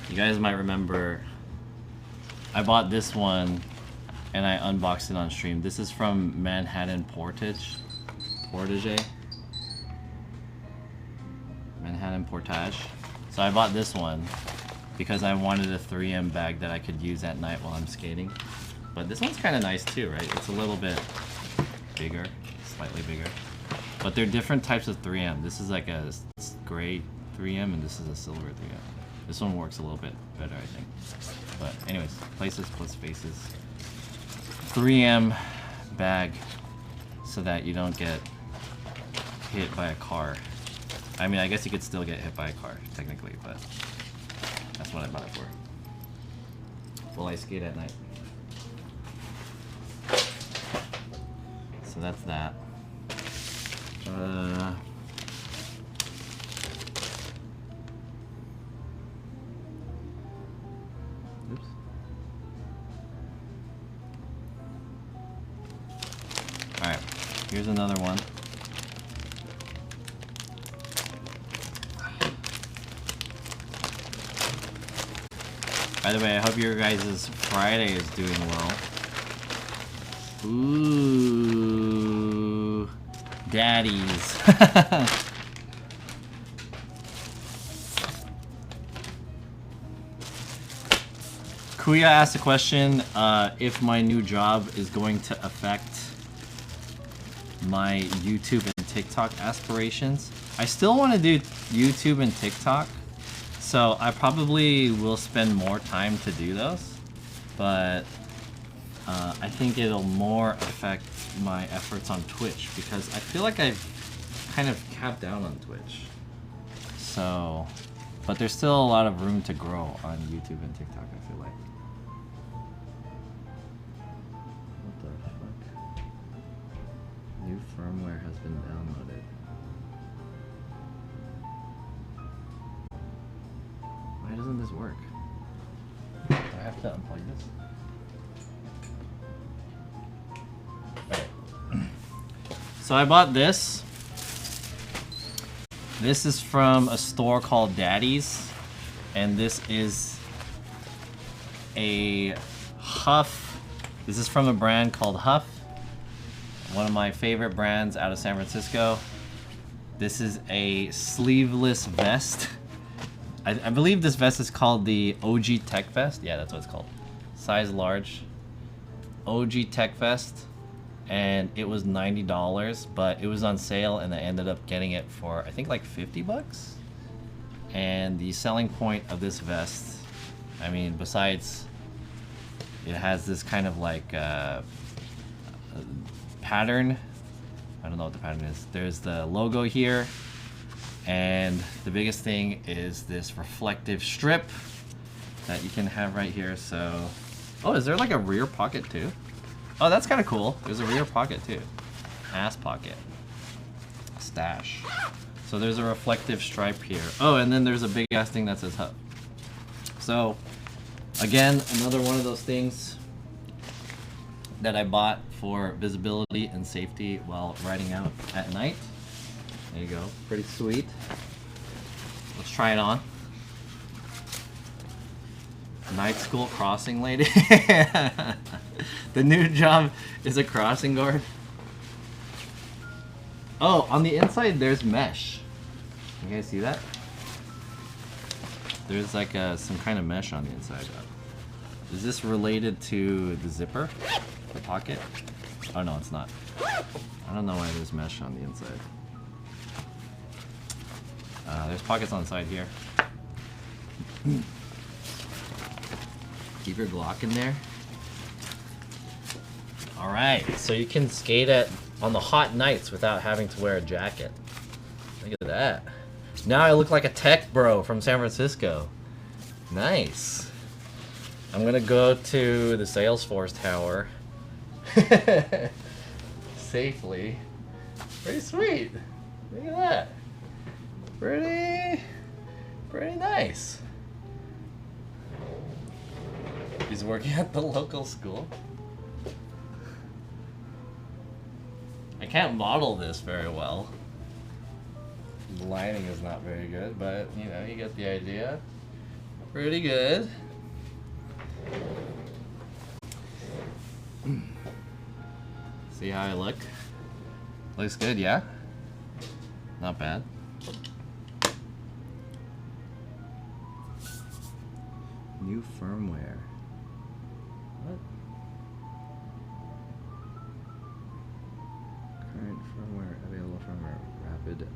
You guys might remember I bought this one and I unboxed it on stream. This is from Manhattan Portage. Manhattan Portage. So I bought this one because I wanted a 3M bag that I could use at night while I'm skating. But this one's kind of nice too, right? It's a little bit bigger, slightly bigger. But they're different types of 3M. This is like a gray 3M and this is a silver 3M. This one works a little bit better, I think. But anyways, places plus faces. 3M bag so that you don't get hit by a car. I mean, I guess you could still get hit by a car, technically, but that's what I bought it for. While I skate at night. So that's that. Oops. Alright, here's another one. By the way, I hope your guys' Friday is doing well. Ooh, daddies. Kuya asked a question if my new job is going to affect my YouTube and TikTok aspirations. I still want to do YouTube and TikTok, so I probably will spend more time to do those, but I think it'll more affect my efforts on Twitch because I feel like I've kind of capped down on Twitch. So, but there's still a lot of room to grow on YouTube and TikTok, I feel like. What the fuck? New firmware has been downloaded. Why doesn't this work? Do I have to unplug this? So I bought this. This is from a store called Daddy's, and this is a Huff. This is from a brand called Huff, one of my favorite brands out of San Francisco. This is a sleeveless vest. I believe this vest is called the OG Tech Vest. Yeah, that's what it's called. Size large. OG Tech Vest. And it was $90, but it was on sale and I ended up getting it for I think like 50 bucks. And the selling point of this vest, I mean, besides it has this kind of like pattern, I don't know what the pattern is. There's the logo here, and the biggest thing is this reflective strip that you can have right here. So, oh, is there like a rear pocket too? Oh, that's kind of cool. There's a rear pocket too. Ass pocket. Stash. So there's a reflective stripe here. Oh, and then there's a big ass thing that says Hub. So, again, another one of those things that I bought for visibility and safety while riding out at night. There you go. Pretty sweet. Let's try it on. Night school crossing lady. The new job is a crossing guard. Oh, on the inside there's mesh. You guys see that? there's like some kind of mesh on the inside. Is this related to the zipper? The pocket? Oh no, it's not. I don't know why there's mesh on the inside. There's pockets on the side here. Keep your Glock in there. Alright, so you can skate on the hot nights without having to wear a jacket. Look at that. Now I look like a tech bro from San Francisco. Nice. I'm gonna go to the Salesforce Tower. Safely. Pretty sweet. Look at that. Pretty nice. He's working at the local school. I can't model this very well. The lighting is not very good, but you know, you get the idea. Pretty good. See how I look? Looks good, yeah? Not bad. New firmware. What? Current firmware, available firmware, rapid.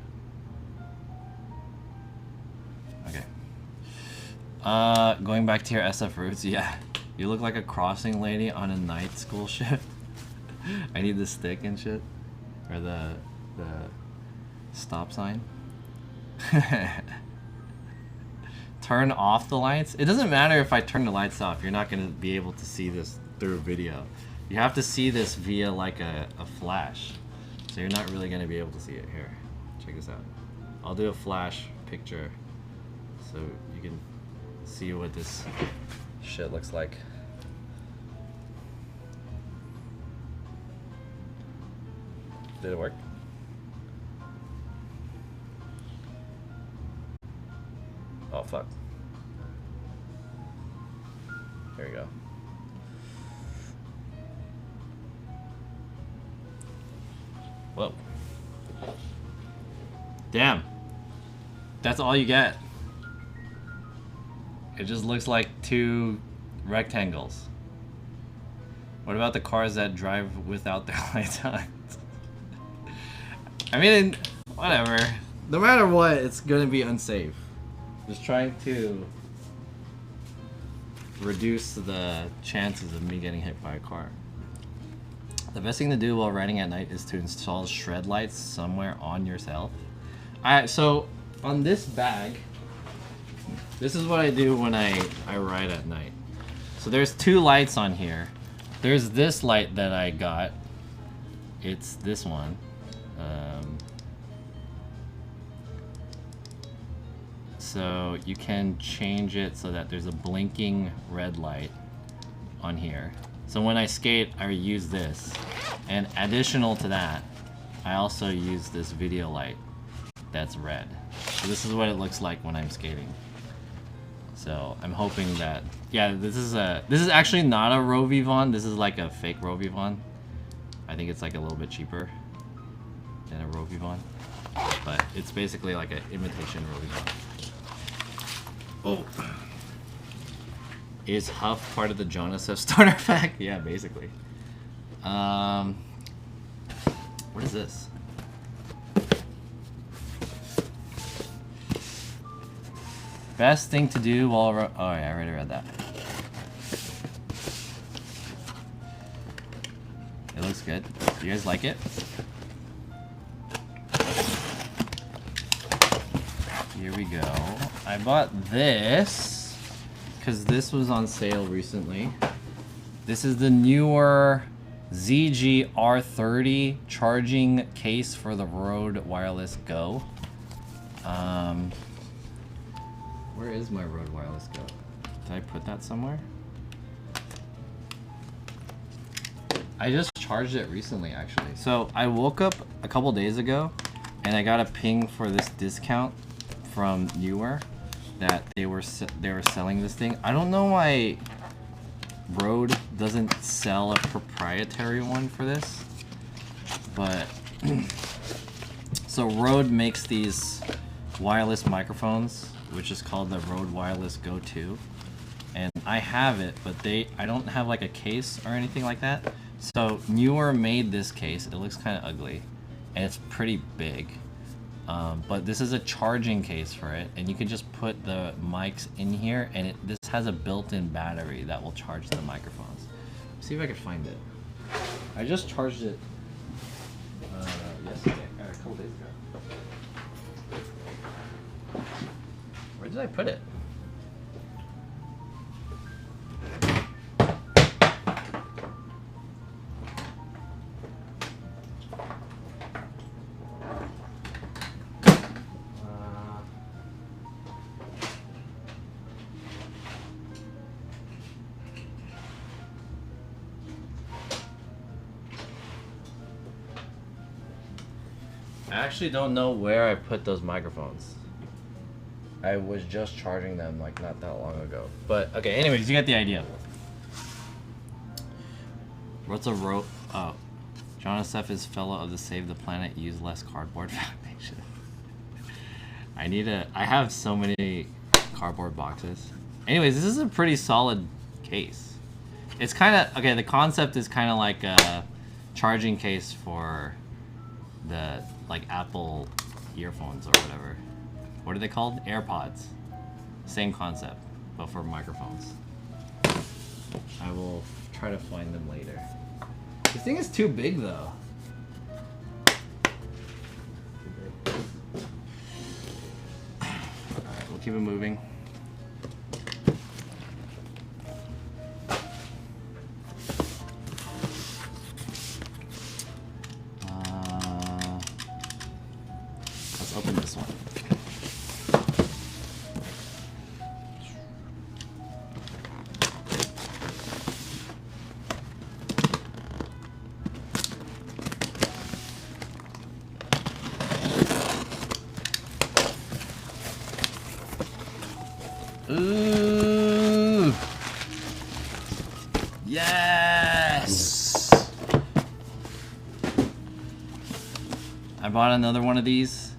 Okay. Going back to your SF roots, yeah. You look like a crossing lady on a night school shift. I need the stick and shit. Or the stop sign. Turn off the lights. It doesn't matter if I turn the lights off. You're not going to be able to see this through video. You have to see this via like a flash. So you're not really going to be able to see it. Here, check this out. I'll do a flash picture so you can see what this shit looks like. Did it work? Oh fuck. There you go. Whoa. Damn. That's all you get. It just looks like two rectangles. What about the cars that drive without their lights on? I mean, whatever. No matter what, it's gonna be unsafe. Just trying to reduce the chances of me getting hit by a car. The best thing to do while riding at night is to install shred lights somewhere on yourself. So on this bag, this is what I do when I ride at night. So there's two lights on here. There's this light that I got. It's this one. So you can change it so that there's a blinking red light on here. So when I skate, I use this. And additional to that, I also use this video light that's red. So this is what it looks like when I'm skating. So I'm hoping that, yeah, this is actually not a Rovivon. This is like a fake Rovivon. I think it's like a little bit cheaper than a Rovivon, but it's basically like an imitation Rovivon. Oh, is Huff part of the Jonas F starter pack? Yeah, basically. What is this? Best thing to do while oh yeah, I already read that. It looks good. Do you guys like it? Here we go. I bought this because this was on sale recently. This is the newer ZG R30 charging case for the Rode Wireless Go. Where is my Rode Wireless Go? Did I put that somewhere? I just charged it recently, actually. So I woke up a couple days ago and I got a ping for this discount from Newer that they were selling this thing. I don't know why Rode doesn't sell a proprietary one for this, but so Rode makes these wireless microphones which is called the Rode Wireless Go 2. And I have it, but I don't have like a case or anything like that. So Newer made this case. It looks kind of ugly, and it's pretty big. But this is a charging case for it, and you can just put the mics in here, and this has a built-in battery that will charge the microphones. Let's see if I can find it. I just charged it yesterday, or a couple days ago. Where did I put it? I actually don't know where I put those microphones. I was just charging them like not that long ago. But okay, anyways, you get the idea. What's a rope? Oh, Jonasef is fellow of the Save the Planet, Use Less Cardboard Foundation. I have so many cardboard boxes. Anyways, this is a pretty solid case. It's kind of, okay, the concept is kind of like a charging case for the like Apple earphones or whatever. What are they called? AirPods. Same concept, but for microphones. I will try to find them later. This thing is too big though. Alright, we'll keep it moving. Let's open this one. Ooh! Yes! I bought another one of these.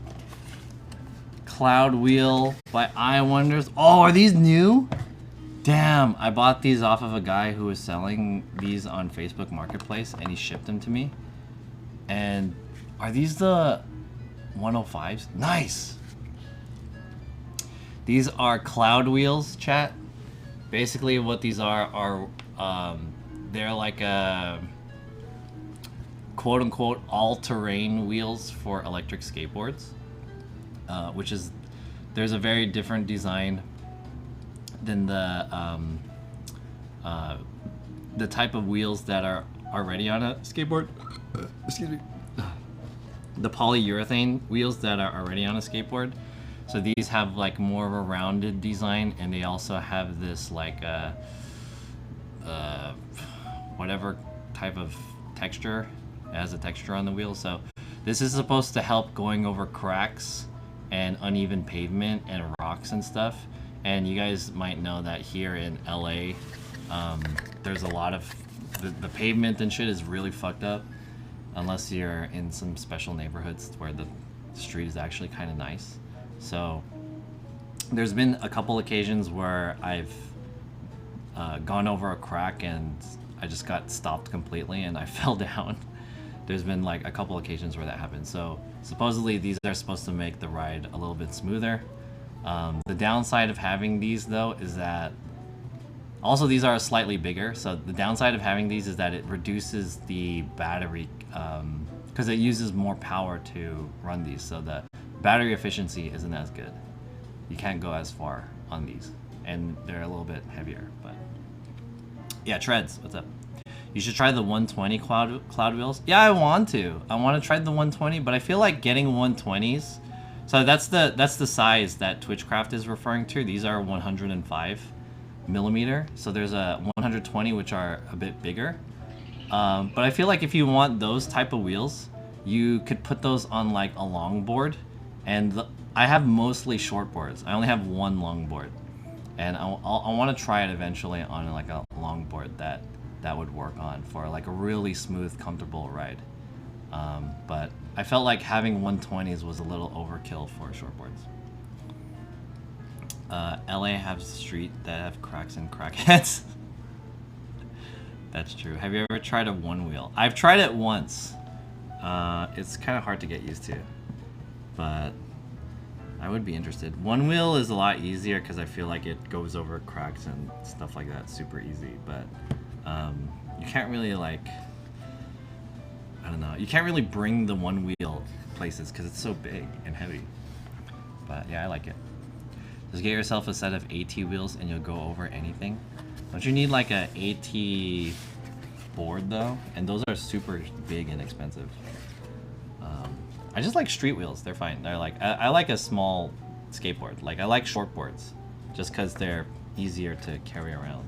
Cloud Wheel by I Wonders. Oh, are these new? Damn, I bought these off of a guy who was selling these on Facebook Marketplace, and he shipped them to me. And are these the 105s? Nice! These are cloud wheels, chat. Basically what these are they're like a quote-unquote all-terrain wheels for electric skateboards. Which is, there's a very different design than the type of wheels that are already on a skateboard. Excuse me. The polyurethane wheels that are already on a skateboard. So these have like more of a rounded design, and they also have this like whatever type of texture. It has a texture on the wheel. So this is supposed to help going over cracks and uneven pavement and rocks and stuff. And you guys might know that here in LA, there's a lot of the pavement and shit is really fucked up, unless you're in some special neighborhoods where the street is actually kind of nice. So there's been a couple occasions where I've gone over a crack and I just got stopped completely and I fell down. There's been like a couple occasions where that happened. So supposedly these are supposed to make the ride a little bit smoother. The downside of having these though is that also these are slightly bigger. So the downside of having these is that it reduces the battery because it uses more power to run these. So the battery efficiency isn't as good. You can't go as far on these, and they're a little bit heavier. But yeah, Treads, what's up? You should try the 120 cloud wheels. Yeah, I want to try the 120, but I feel like getting 120s. So that's the size that Twitchcraft is referring to. These are 105 millimeter. So there's a 120 which are a bit bigger. But I feel like if you want those type of wheels, you could put those on like a longboard. And I have mostly short boards. I only have one long board, and I want to try it eventually on like a long board that would work on for like a really smooth, comfortable ride. But I felt like having 120s was a little overkill for short boards. LA has a street that have cracks and crackheads. That's true. Have you ever tried a one wheel? I've tried it once. It's kind of hard to get used to, but I would be interested. One wheel is a lot easier because I feel like it goes over cracks and stuff like that super easy, but you can't really like, I don't know, you can't really bring the one wheel places because it's so big and heavy. But yeah, I like it. Just get yourself a set of AT wheels and you'll go over anything. Don't you need like a AT board though? And those are super big and expensive. I just like street wheels. They're fine. They're like I like a small skateboard. Like I like short boards, just because they're easier to carry around.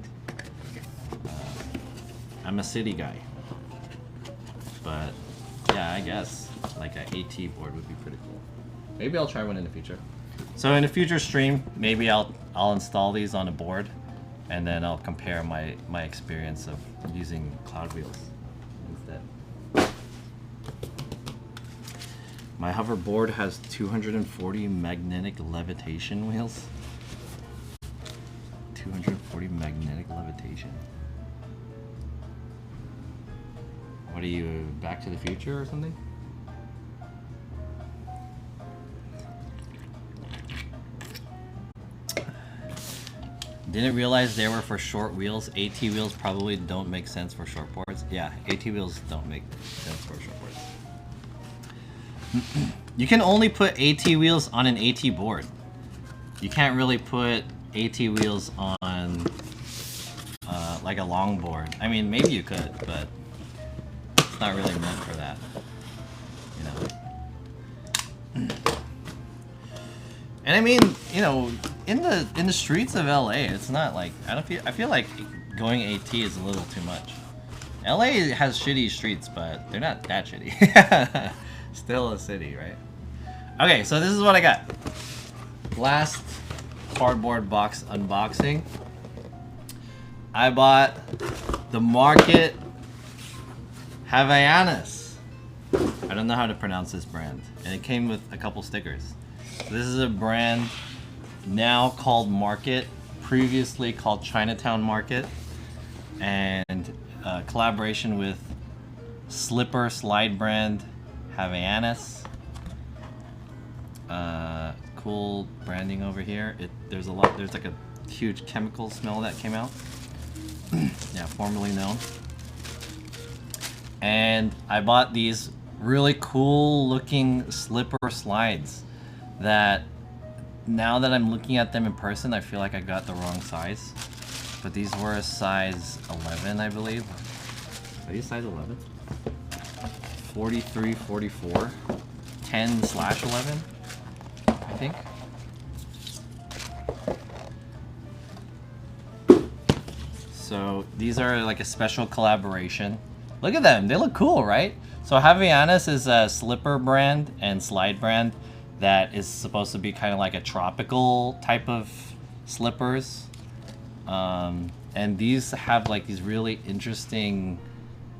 I'm a city guy, but yeah, I guess like an AT board would be pretty cool. Maybe I'll try one in the future. So in a future stream, maybe I'll install these on a board, and then I'll compare my experience of using cloud wheels instead. My hoverboard has 240 magnetic levitation wheels. 240 magnetic levitation. What are you, Back to the Future or something? Didn't realize they were for short wheels. AT wheels probably don't make sense for short boards. Yeah, AT wheels don't make sense for short boards. You can only put AT wheels on an AT board. You can't really put AT wheels on like a long board. I mean, maybe you could, but it's not really meant for that. You know. And I mean, you know, in the streets of LA, it's not like I feel like going AT is a little too much. LA has shitty streets, but they're not that shitty. Still a city, right? Okay, so this is what I got. Last cardboard box unboxing. I bought the Market Havaianas. I don't know how to pronounce this brand. And it came with a couple stickers. So this is a brand now called Market, previously called Chinatown Market, and collaboration with slipper slide brand Havaianas. Cool branding over here. There's like a huge chemical smell that came out. Yeah, formerly known. And I bought these really cool looking slipper slides that now that I'm looking at them in person, I feel like I got the wrong size. But these were a size 11, I believe. Are these size 11? 43, 44, 10/11, I think. So these are like a special collaboration. Look at them, they look cool, right? So Havaianas is a slipper brand and slide brand that is supposed to be kind of like a tropical type of slippers. And these have like these really interesting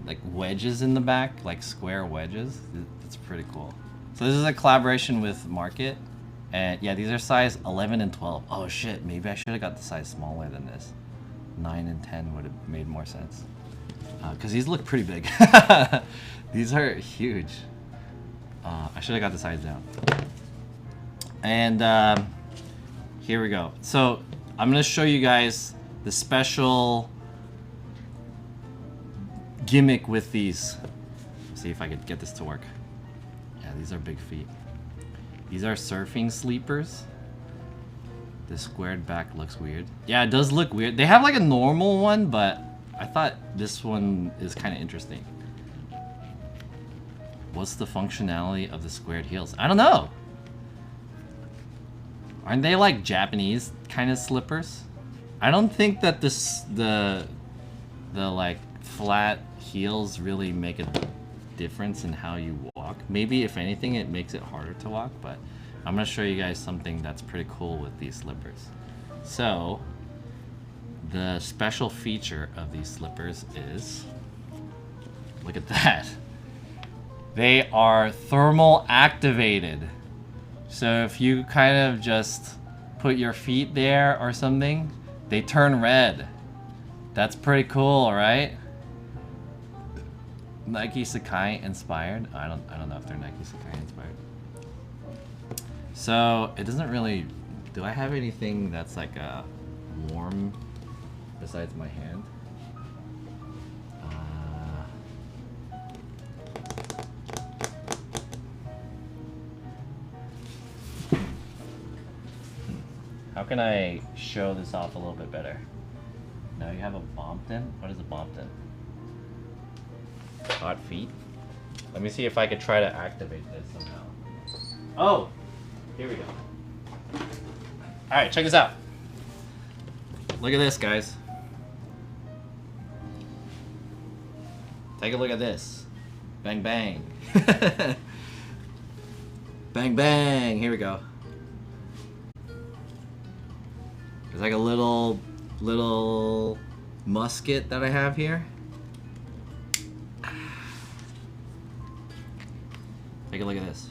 like wedges in the back, like square wedges. It's pretty cool. So this is a collaboration with Market, and yeah, these are size 11 and 12. Oh shit, maybe I should have got the size smaller than this. 9 and 10 would have made more sense, because these look pretty big. These are huge. I should have got the size down. And here we go. So I'm gonna show you guys the special gimmick with these. Let's see if I could get this to work. Yeah, these are big feet. These are surfing sleepers. The squared back looks weird. Yeah, it does look weird. They have like a normal one, but I thought this one is kind of interesting. What's the functionality of the squared heels? I don't know. Aren't they like Japanese kind of slippers? I don't think that the like flat heels really make a difference in how you walk. Maybe if anything it makes it harder to walk, but I'm gonna show you guys something that's pretty cool with these slippers. So the special feature of these slippers is, look at that, they are thermal activated. So if you kind of just put your feet there or something, they turn red. That's pretty cool, right? Nike Sakai inspired. I don't know if they're Nike Sakai inspired. So it doesn't really. Do I have anything that's like a warm besides my hand? How can I show this off a little bit better? Now you have a Bompton? What is a Bompton? Hot feet? Let me see if I could try to activate this somehow. Oh! Here we go. Alright, check this out. Look at this, guys. Take a look at this. Bang, bang. Bang, bang. Here we go. There's like a little musket that I have here. Take a look at this.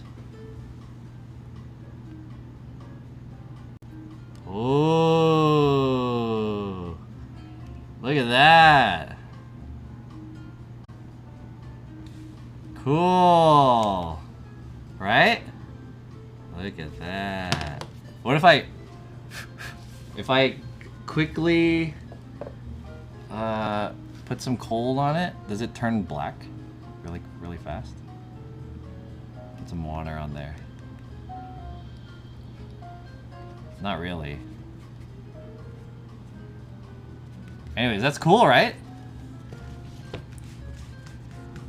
Oh, look at that. Cool. Right? Look at that. What if I quickly put some coal on it, does it turn black really fast? Put some water on there. Not really. Anyways, that's cool, right?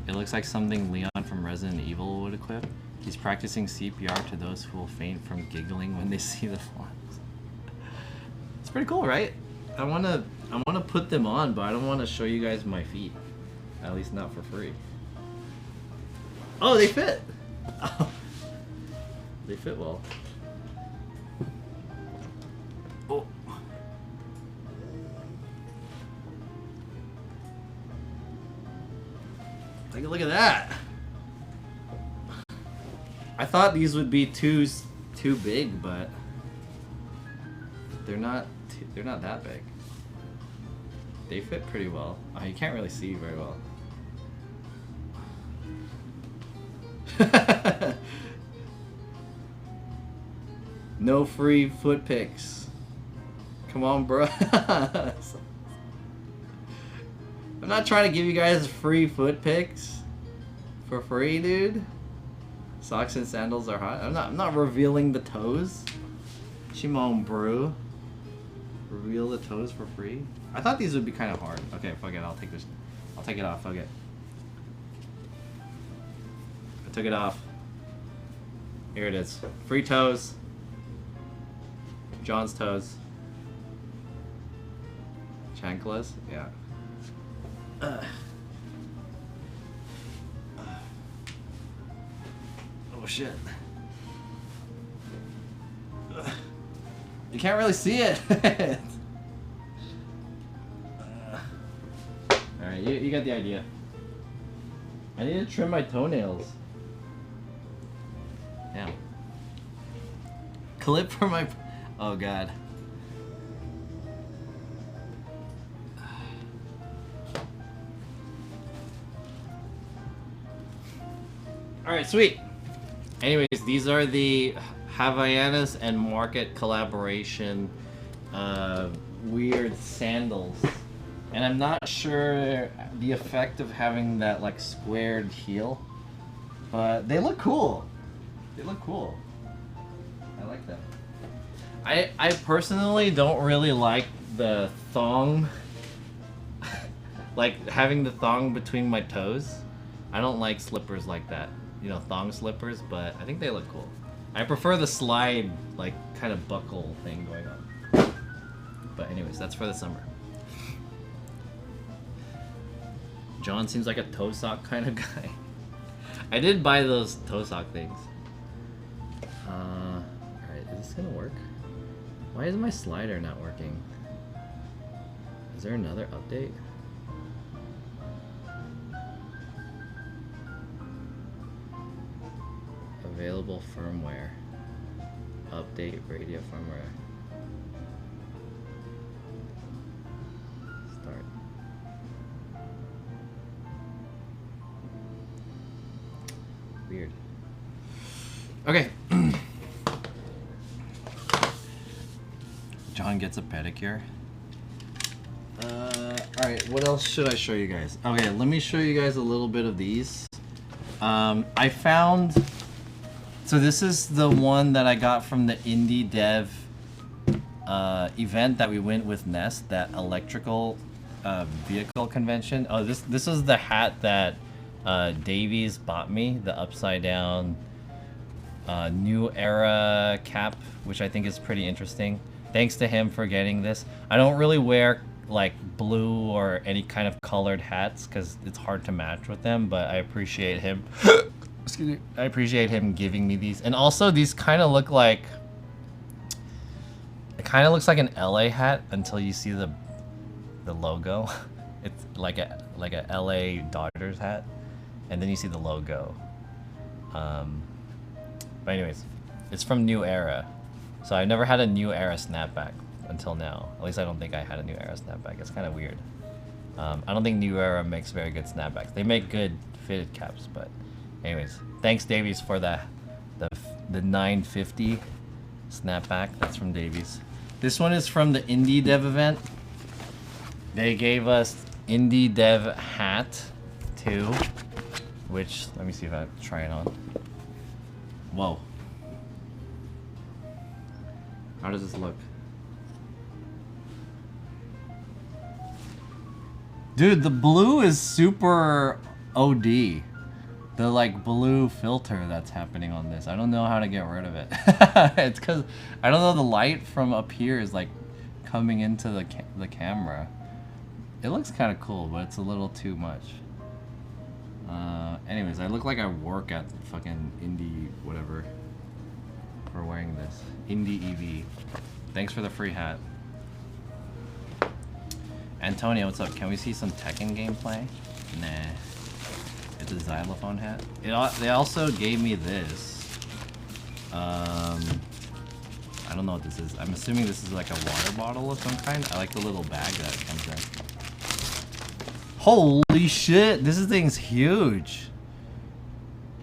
It looks like something Leon from Resident Evil would equip. He's practicing CPR to those who will faint from giggling when they see the flames. It's pretty cool, right? I wanna put them on, but I don't want to show you guys my feet. At least not for free. Oh, they fit! Oh. They fit well. Oh. Take a look at that. I thought these would be too big, but they're not that big. They fit pretty well. Oh, you can't really see very well. No free foot pics. Come on, bro. I'm not trying to give you guys free foot pics for free, dude. Socks and sandals are hot. I'm not revealing the toes. Shimon brew. Reveal the toes for free. I thought these would be kind of hard. Okay, fuck it. I'll take this. I'll take it off. Fuck it. I took it off. Here it is. Free toes. John's toes. Chanclas? Yeah. Oh shit. You can't really see it. Alright, you got the idea. I need to trim my toenails. Damn. Clip for my... Oh god. Alright, sweet. Anyways, these are the Havaianas and Market collaboration weird sandals. And I'm not sure the effect of having that like squared heel, but they look cool. They look cool. I like them. I personally don't really like the thong, like having the thong between my toes. I don't like slippers like that, you know, thong slippers, but I think they look cool. I prefer the slide, like, kind of buckle thing going on. But anyways, that's for the summer. John seems like a toe sock kind of guy. I did buy those toe sock things. Alright, is this gonna work? Why is my slider not working? Is there another update? Available firmware. Update radio firmware. weird. Okay. John gets a pedicure. Alright, what else should I show you guys? Okay, let me show you guys a little bit of these. I found... So this is the one that I got from the Indie Dev event that we went with Nest, that electrical vehicle convention. Oh, this is the hat that Davies bought me, the upside down New Era cap, which I think is pretty interesting. Thanks to him for getting this. I don't really wear like blue or any kind of colored hats because it's hard to match with them, but I appreciate him. Excuse me. I appreciate him giving me these. And also these kind of look like, it kind of looks like an LA hat until you see the logo. It's like a LA Dodgers hat, and then you see the logo. But anyways, it's from New Era. So I've never had a New Era snapback until now. At least I don't think I had a New Era snapback. It's kind of weird. I don't think New Era makes very good snapbacks. They make good fitted caps, but anyways, thanks Davies for the 950 snapback. That's from Davies. This one is from the Indie Dev event. They gave us Indie Dev hat too, which, let me see if I try it on. Whoa. How does this look? Dude, the blue is super OD. The like blue filter that's happening on this. I don't know how to get rid of it. It's because I don't know, the light from up here is like coming into the camera. It looks kind of cool, but it's a little too much. Anyways, I look like I work at fucking Indie whatever for wearing this. Indie EV. Thanks for the free hat. Antonio, what's up? Can we see some Tekken gameplay? Nah. It's a xylophone hat. They also gave me this. I don't know what this is. I'm assuming this is like a water bottle of some kind. I like the little bag that it comes in. Holy shit! This thing's huge.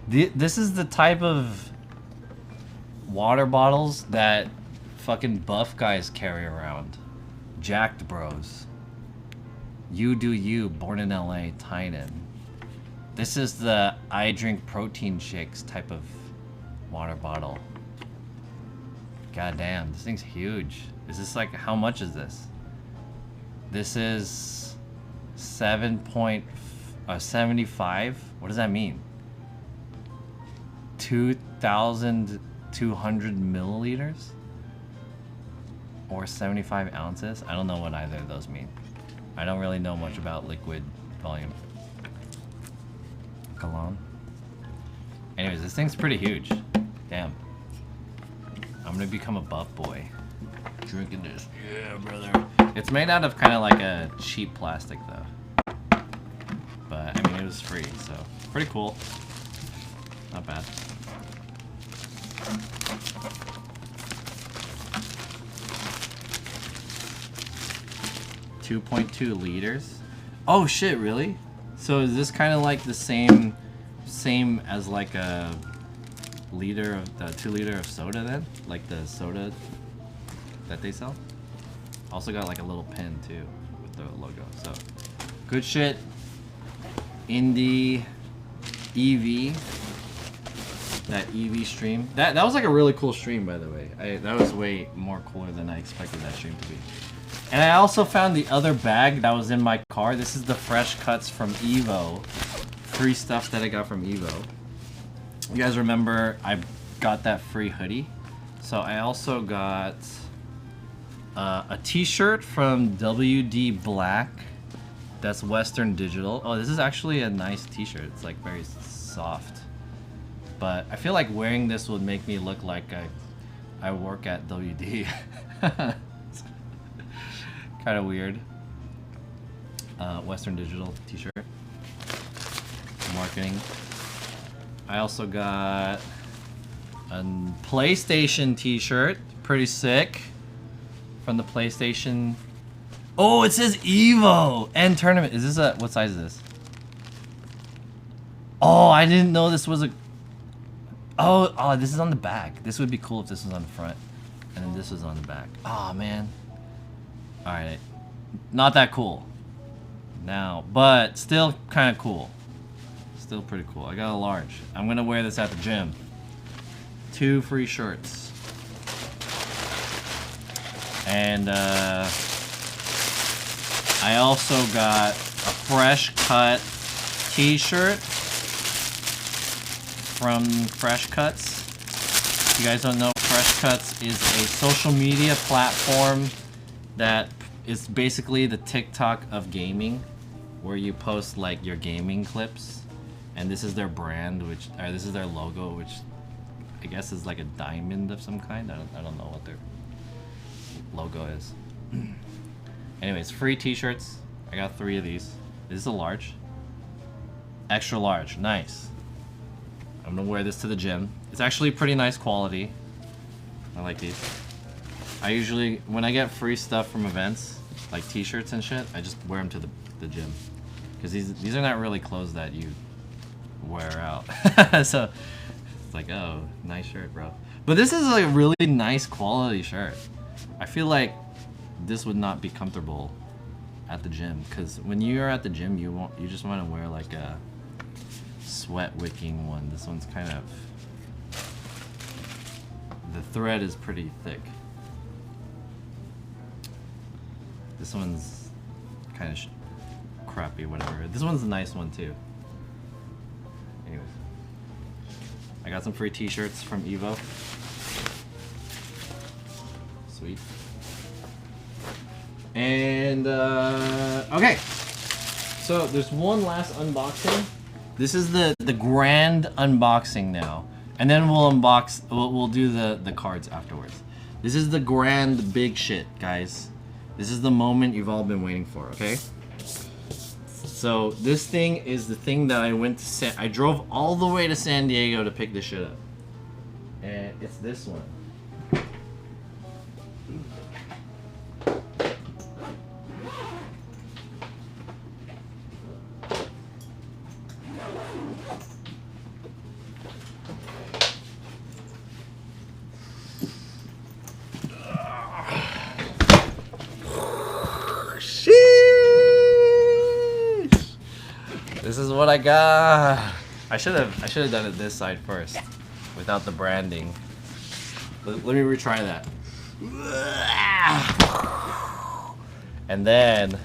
This is the type of water bottles that fucking buff guys carry around. Jacked bros. You do you, born in LA, Tynan. This is the I drink protein shakes type of water bottle. God damn, this thing's huge. Is this like, how much is this? This is 7.75. What does that mean? 2,200 milliliters? Or 75 ounces? I don't know what either of those mean. I don't really know much about liquid volume. Cologne. Anyways, this thing's pretty huge. Damn. I'm gonna become a buff boy. Drinking this. Yeah, brother. It's made out of kind of like a cheap plastic though. But, I mean, it was free, so pretty cool. Not bad. .2 liters. Oh shit, really? So is this kind of like the same as like a liter of the 2 liter of soda then? Like the soda that they sell? Also got like a little pin too with the logo. So good shit. Indie EV. That EV stream. That was like a really cool stream, by the way. That was way more cooler than I expected that stream to be. And I also found the other bag that was in my car. This is the fresh cuts from Evo. Free stuff that I got from Evo. You guys remember I got that free hoodie? So I also got a t-shirt from WD Black. That's Western Digital. Oh, this is actually a nice t-shirt. It's like very soft. But I feel like wearing this would make me look like I work at WD. Kind of weird. Western Digital t-shirt. Marketing. I also got a PlayStation t-shirt. Pretty sick. From the PlayStation. Oh, it says Evo and tournament. Is this what size is this? Oh, I didn't know this was a... Oh, this is on the back. This would be cool if this was on the front. And then this was on the back. Oh, man. Alright. Not that cool. Now, but still kind of cool. Still pretty cool. I got a large. I'm going to wear this at the gym. 2 free shirts. And I also got a fresh cut t-shirt from Fresh Cuts. If you guys don't know, Fresh Cuts is a social media platform that is basically the TikTok of gaming, where you post like your gaming clips, and this is their brand, or this is their logo, which I guess is like a diamond of some kind. I don't know what their logo is. Anyways, free t-shirts. I got 3 of these. This is a large. Extra large. Nice. I'm gonna wear this to the gym. It's actually pretty nice quality. I like these. I usually, when I get free stuff from events, like t-shirts and shit, I just wear them to the gym. Because these are not really clothes that you wear out. So it's like, oh, nice shirt, bro. But this is like a really nice quality shirt. I feel like this would not be comfortable at the gym, because when you're at the gym, you just want to wear like a sweat wicking one. This one's kind of, the thread is pretty thick. This one's kind of crappy, whatever. This one's a nice one too. Anyways, I got some free t-shirts from Evo. Sweet. And okay, so there's one last unboxing. This is the grand unboxing now, and then we'll do the cards afterwards. This is the grand big shit, guys. This is the moment you've all been waiting for, okay? So this thing is the thing that I drove all the way to San Diego to pick this shit up, and it's this one. This is what I got. I should have done it this side first, without the branding. Let me retry that. And then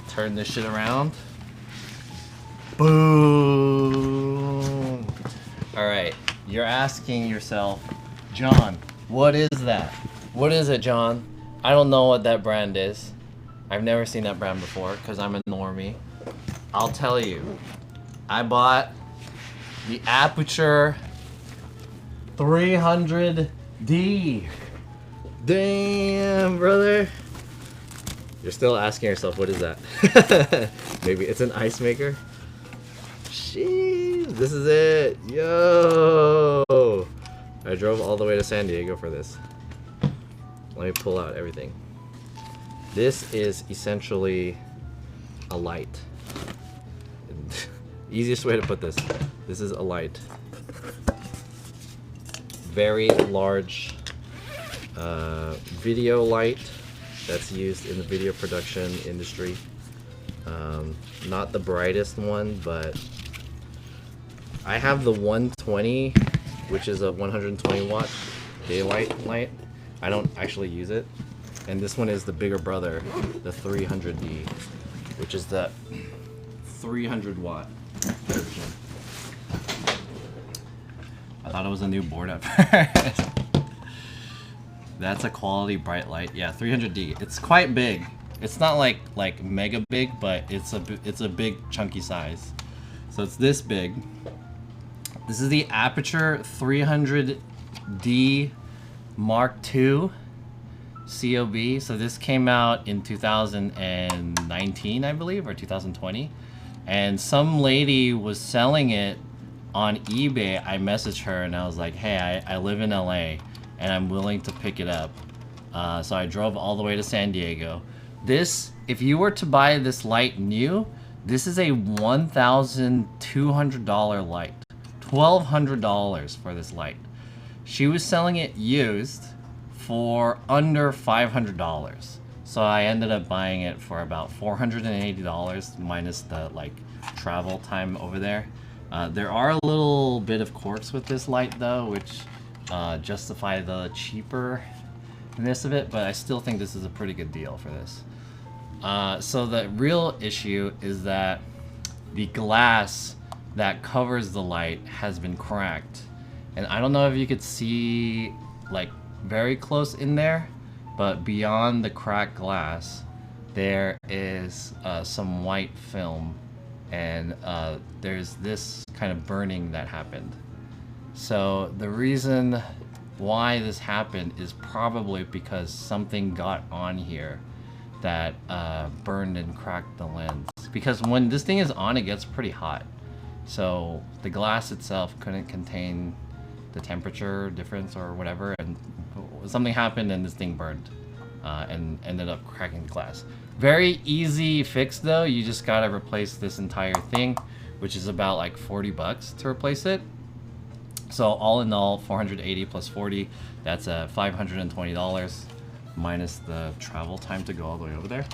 turn this shit around. Boom. All right. You're asking yourself, John, what is that? What is it, John? I don't know what that brand is. I've never seen that brand before because I'm a normie. I'll tell you, I bought the Aperture 300D. Damn, brother. You're still asking yourself, what is that? Maybe it's an ice maker? Jeez, this is it. Yo. I drove all the way to San Diego for this. Let me pull out everything. This is essentially a light. Easiest way to put this. This is a light. Very large video light that's used in the video production industry. Not the brightest one, but I have the 120, which is a 120 watt daylight light. I don't actually use it. And this one is the bigger brother, the 300D, which is the 300 watt version. I thought it was a new board at first. That's a quality bright light. Yeah, 300D. It's quite big. It's not like mega big, but it's a big chunky size. So it's this big. This is the Aperture 300D Mark II COB. So this came out in 2019, I believe, or 2020. And some lady was selling it on eBay. I messaged her and I was like, hey, I live in LA and I'm willing to pick it up. So I drove all the way to San Diego. This, if you were to buy this light new, this is a $1,200 light. $1,200 for this light. She was selling it used for under $500. So I ended up buying it for about $480 minus the like travel time over there. There are a little bit of quirks with this light though, which justify the cheaperness of it, but I still think this is a pretty good deal for this. So the real issue is that the glass that covers the light has been cracked. And I don't know if you could see like very close in there, but beyond the cracked glass, there is some white film, and there's this kind of burning that happened. So the reason why this happened is probably because something got on here that burned and cracked the lens. Because when this thing is on, it gets pretty hot. So the glass itself couldn't contain the temperature difference or whatever, and something happened and this thing burned and ended up cracking the glass. Very easy fix though. You just gotta replace this entire thing, which is about like 40 bucks to replace it. So all in all, 480 plus 40, that's $520 minus the travel time to go all the way over there.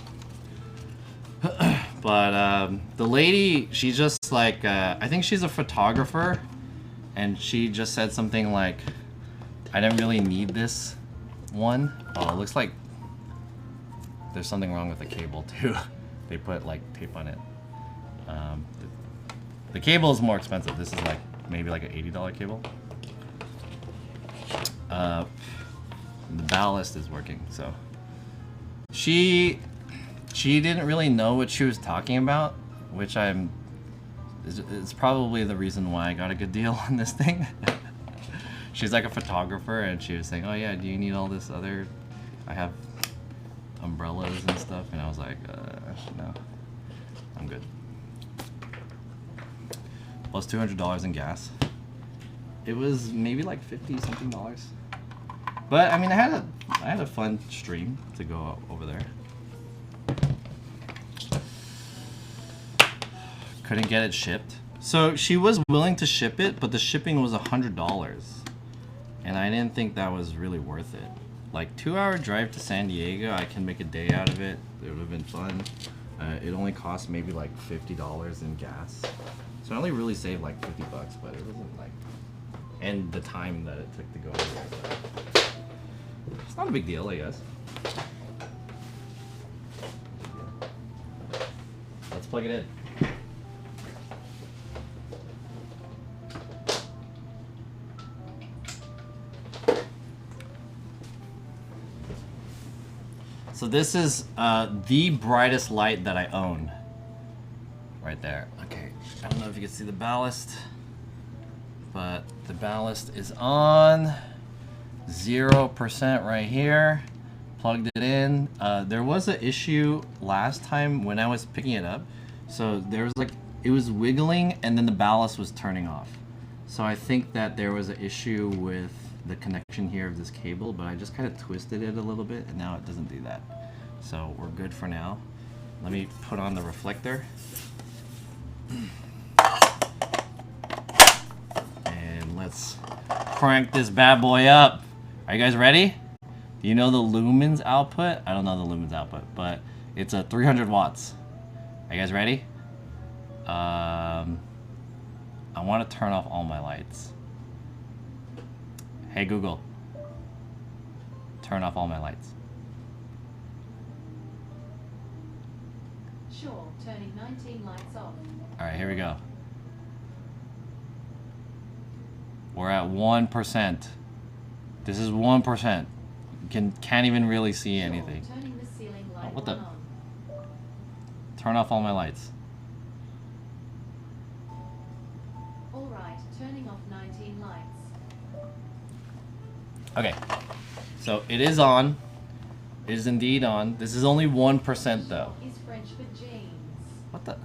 But the lady, she just like, I think she's a photographer, and she just said something like, I didn't really need this one. Oh, it looks like there's something wrong with the cable too. They put like tape on it. The cable is more expensive. This is like maybe like an $80 cable. The ballast is working, so she didn't really know what she was talking about, which it's probably the reason why I got a good deal on this thing. She's like a photographer, and she was saying, oh yeah, do you need all this other, I have umbrellas and stuff, and I was like, no, I'm good. Plus $200 in gas. It was maybe like 50 something dollars. But I mean, I had a fun stream to go over there. Couldn't get it shipped. So she was willing to ship it, but the shipping was $100. And I didn't think that was really worth it. Like 2-hour drive to San Diego, I can make a day out of it. It would have been fun. It only cost maybe like $50 in gas. So I only really saved like 50 bucks, but it wasn't like, and the time that it took to go over there. But it's not a big deal, I guess. Let's plug it in. So this is the brightest light that I own. Right there. Okay, I don't know if you can see the ballast, but the ballast is on 0% right here. Plugged it in. There was an issue last time when I was picking it up. So there was like, it was wiggling and then the ballast was turning off. So I think that there was an issue with the connection here of this cable, but I just kind of twisted it a little bit and now it doesn't do that. So we're good for now. Let me put on the reflector. And let's crank this bad boy up. Are you guys ready? Do you know the lumens output? I don't know the lumens output, but it's a 300 watts. Are you guys ready? I want to turn off all my lights. Hey Google, turn off all my lights. Sure, turning 19 lights off. All right, here we go. We're at 1%. This is 1%. Can't even really see anything. Sure, turning the ceiling light what the? on. Turn off all my lights. All right, turning off 19 lights. Okay, so it is on. It is indeed on. This is only 1% though. Is French for James. What the?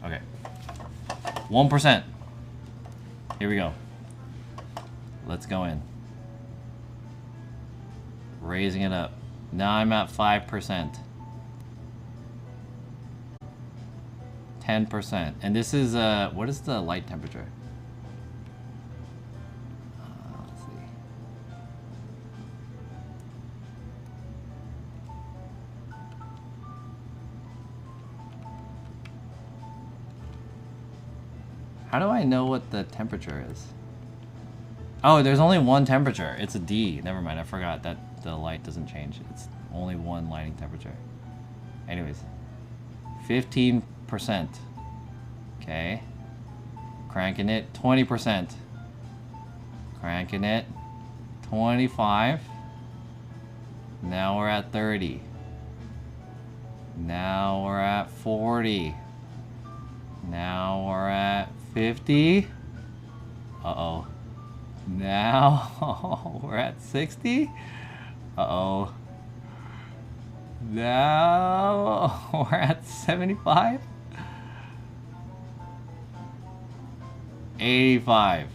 Okay. 1%. Here we go. Let's go in. Raising it up. Now I'm at 5%. 10%. And this is, what is the light temperature? Let's see. How do I know what the temperature is? Oh, there's only one temperature. It's a D. Never mind, I forgot that the light doesn't change. It's only one lighting temperature. Anyways, 15%. Okay. Cranking it. 20%. Cranking it. 25. Now we're at 30. Now we're at 40. Now we're at 50. Uh-oh. Now we're at 60. Uh-oh. Now we're at 75. 85.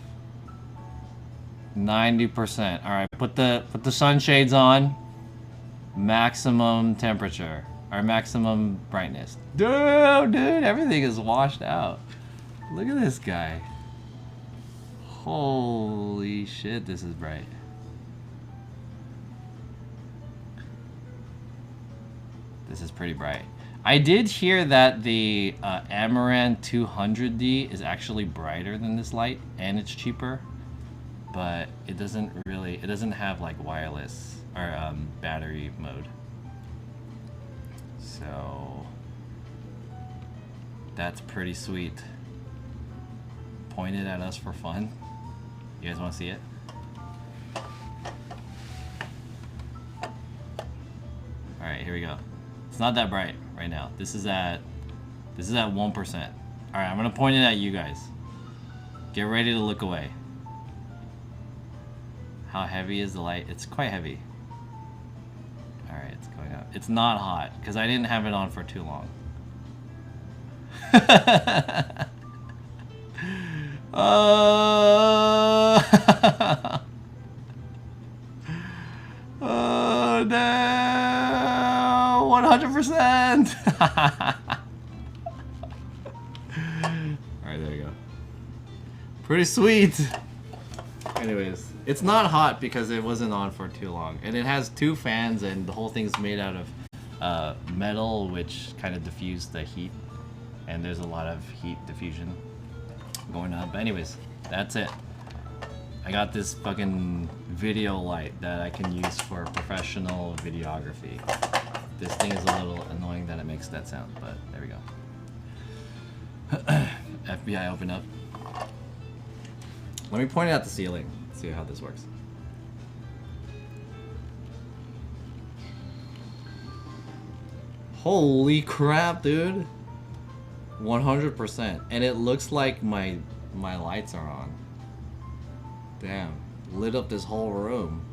90%. All right, put the sunshades on. Maximum temperature. Our maximum brightness. Dude, everything is washed out. Look at this guy. Holy shit, this is bright. This is pretty bright. I did hear that the Amaran 200D is actually brighter than this light, and it's cheaper, but it doesn't have like wireless or battery mode. So that's pretty sweet. Pointed at us for fun. You guys want to see it? All right, here we go. It's not that bright right now. This is at 1%. All right, I'm gonna point it at you guys. Get ready to look away. How heavy is the light? It's quite heavy. All right, it's going up. It's not hot because I didn't have it on for too long. Oh no! 100%. All right, there you go. Pretty sweet. Anyways, it's not hot because it wasn't on for too long, and it has 2 fans, and the whole thing's made out of metal, which kind of diffuse the heat, and there's a lot of heat diffusion going on. But anyways, that's it. I got this fucking video light that I can use for professional videography. This thing is a little annoying that it makes that sound, but there we go. FBI, open up. Let me point it at the ceiling. See how this works. Holy crap, dude. 100%. And it looks like my lights are on. Damn. Lit up this whole room.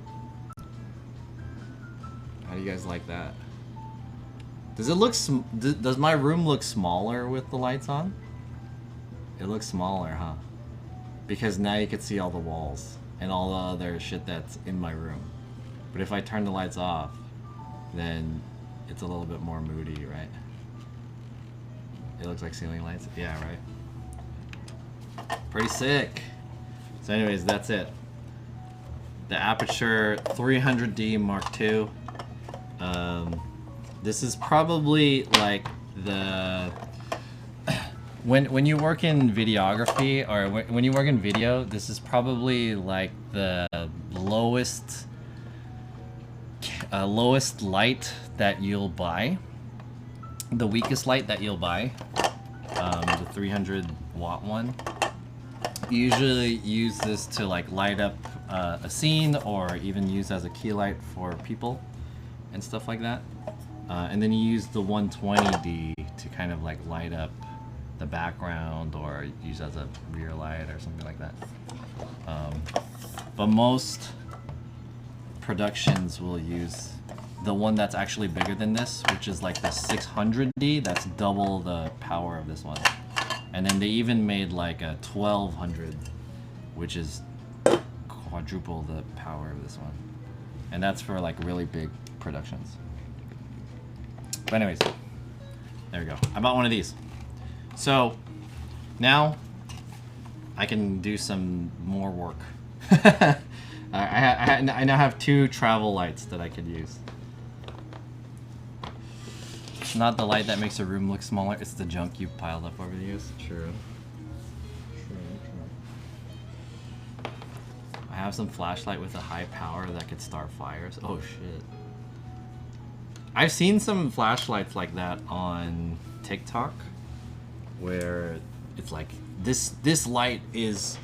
How do you guys like that? Does it look does my room look smaller with the lights on? It looks smaller, huh? Because now you can see all the walls and all the other shit that's in my room. But if I turn the lights off, then it's a little bit more moody, right? It looks like ceiling lights. Yeah, right? Pretty sick. So anyways, that's it. The Aperture 300D Mark II. This is probably like the... When you work in videography, or when you work in video, this is probably like the lowest light that you'll buy. The weakest light that you'll buy. The 300 watt one. You usually use this to like light up a scene, or even use as a key light for people and stuff like that. And then you use the 120D to kind of like light up the background, or use as a rear light or something like that. But most productions will use the one that's actually bigger than this, which is like the 600D. That's double the power of this one. And then they even made like a 1200, which is quadruple the power of this one. And that's for like really big productions. But anyways, there we go. I bought one of these. So now I can do some more work. I now have 2 travel lights that I could use. It's not the light that makes a room look smaller, it's the junk you've piled up over the years. True. I have some flashlight with a high power that could start fires. Oh shit. I've seen some flashlights like that on TikTok where it's like this light is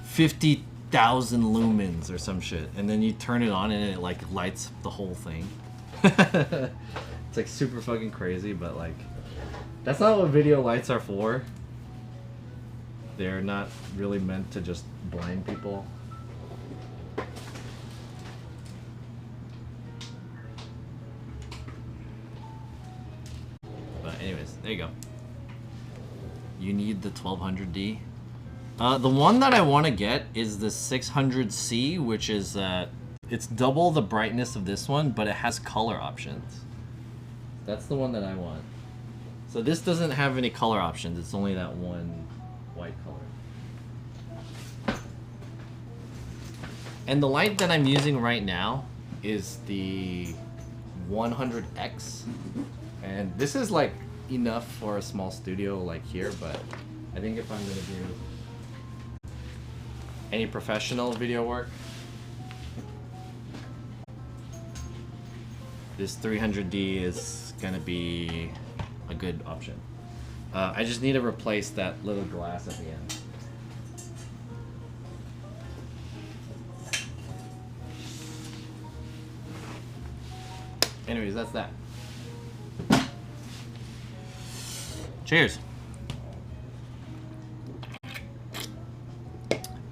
50,000 lumens or some shit, and then you turn it on and it like lights the whole thing. It's like super fucking crazy, but like that's not what video lights are for. They're not really meant to just blind people. But anyways, there you go. You need the 1200D. The one that I want to get is the 600C, which is it's double the brightness of this one, but it has color options. That's the one that I want. So this doesn't have any color options. It's only that one white color. And the light that I'm using right now is the 100X. And this is like enough for a small studio like here, but I think if I'm gonna do any professional video work, this 300D is gonna be a good option. I just need to replace that little glass at the end. Anyways, that's that. Cheers.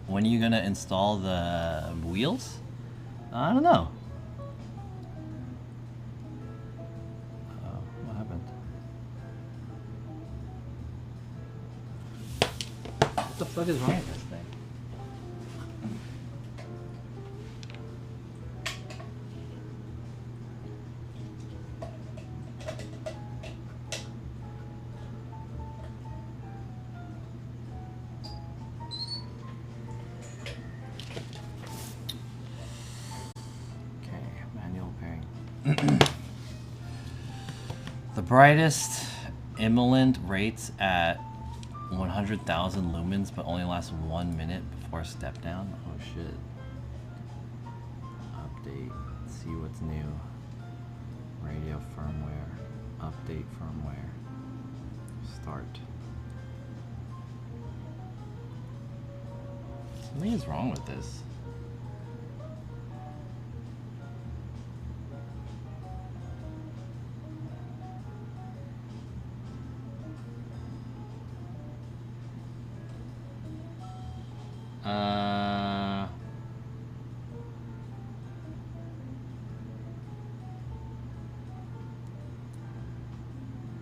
When are you gonna install the wheels? I don't know. What happened? What the fuck is wrong with this thing? The brightest emerald rates at 100,000 lumens, but only lasts 1 minute before step down. Oh shit. Update. Let's see what's new. Radio firmware. Update firmware. Start. Something is wrong with this.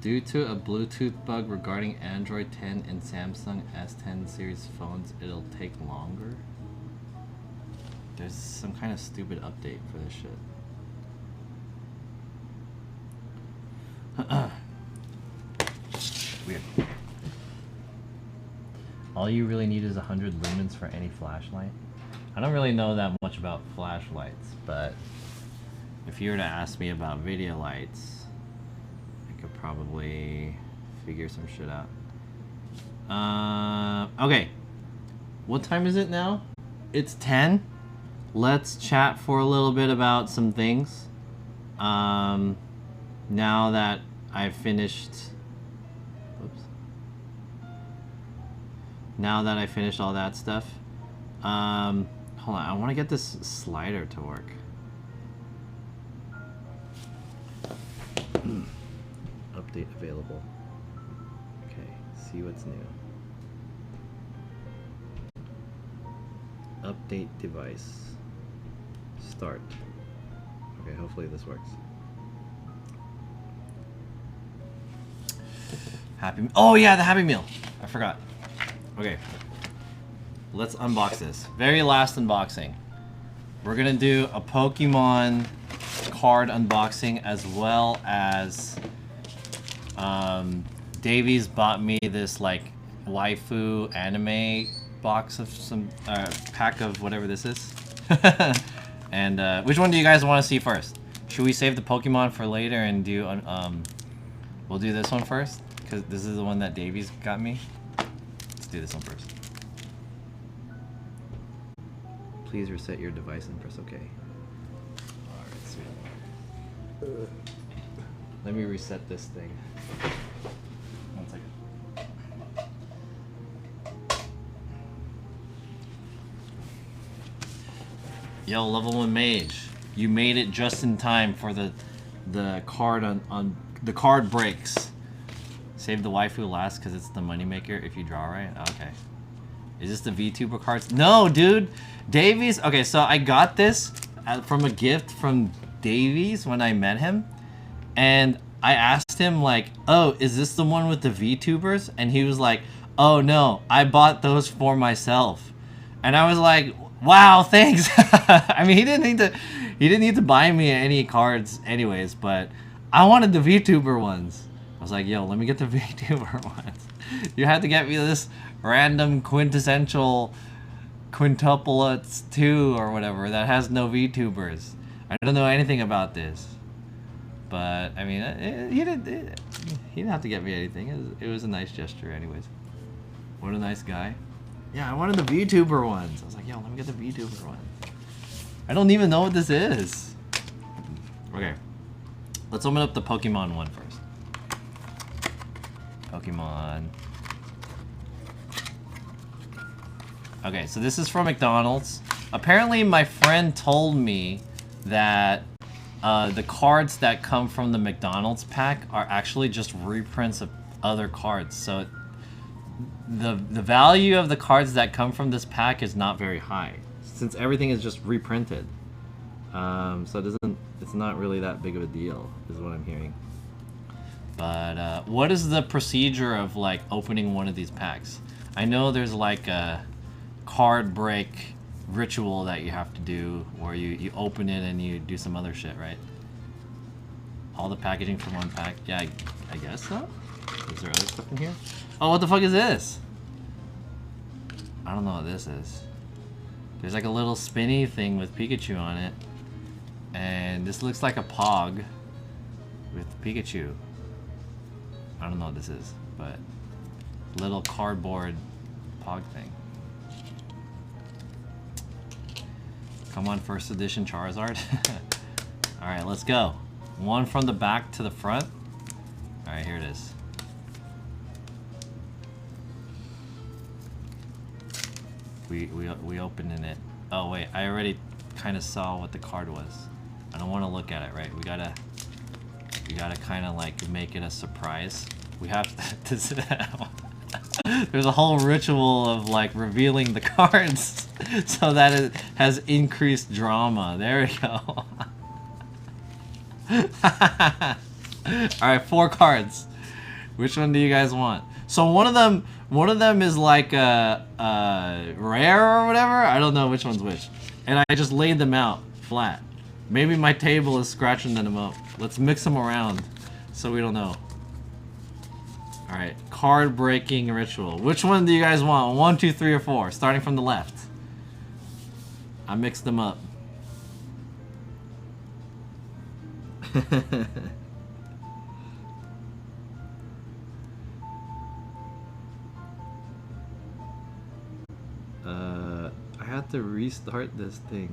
Due to a Bluetooth bug regarding Android 10 and Samsung S10 series phones, it'll take longer. There's some kind of stupid update for this shit. Weird. All you really need is 100 lumens for any flashlight. I don't really know that much about flashlights, but if you were to ask me about video lights, I could probably figure some shit out. Okay. What time is it now? It's 10. Let's chat for a little bit about some things. Now that I've finished... Whoops. Now that I finished all that stuff. Hold on, I want to get this slider to work. Update available. Okay, see what's new. Update device. Start. Okay, hopefully this works. Oh yeah, the Happy Meal. I forgot. Okay. Let's unbox this. Very last unboxing. We're gonna do a Pokemon card unboxing as well as Davies bought me this like waifu anime box of some pack of whatever this is. And which one do you guys want to see first? Should we save the Pokemon for later and do we'll do this one first because this is the one that Davies got me. Let's do this one first. Please reset your device and press OK. Alright, sweet. Let me reset this thing. One second. Yo, level 1 mage. You made it just in time for the card on the card breaks. Save the waifu last because it's the moneymaker if you draw right. Okay. Is this the VTuber cards? No, dude. Davies. Okay, so I got this from a gift from Davies when I met him, and I asked him like, "Oh, is this the one with the VTubers?" And he was like, "Oh no, I bought those for myself." And I was like, "Wow, thanks." I mean, he didn't need to buy me any cards anyways, but I wanted the VTuber ones. I was like, "Yo, let me get the VTuber ones." You had to get me this random quintessential quintuplets 2 or whatever that has no VTubers. I don't know anything about this, but I mean, he didn't have to get me anything. It was a nice gesture, anyways. What a nice guy. Yeah, I wanted the VTuber ones. I was like, yo, let me get the VTuber ones. I don't even know what this is. Okay, let's open up the Pokemon one first. Pokemon. Okay, so this is from McDonald's. Apparently, my friend told me that the cards that come from the McDonald's pack are actually just reprints of other cards. So the value of the cards that come from this pack is not very high, since everything is just reprinted. So it's not really that big of a deal, is what I'm hearing. But what is the procedure of like opening one of these packs? I know there's like a card break ritual that you have to do where you open it and you do some other shit, right? All the packaging from one pack. Yeah, I guess so. Is there other stuff in here? Oh, what the fuck is this? I don't know what this is. There's like a little spinny thing with Pikachu on it. And this looks like a Pog with Pikachu. I don't know what this is, but little cardboard Pog thing. Come on, first edition Charizard. Alright, let's go. One from the back to the front. Alright, here it is. We opening it. Oh wait, I already kind of saw what the card was. I don't want to look at it, right? We gotta kind of like make it a surprise. We have to there's a whole ritual of like revealing the cards so that it has increased drama. There we go. Alright, 4 cards. Which one do you guys want? So one of them is like rare or whatever. I don't know which one's which. And I just laid them out flat. Maybe my table is scratching them up. Let's mix them around so we don't know. Alright, card breaking ritual. Which one do you guys want? 1, 2, 3, or 4? Starting from the left. I mixed them up. I have to restart this thing.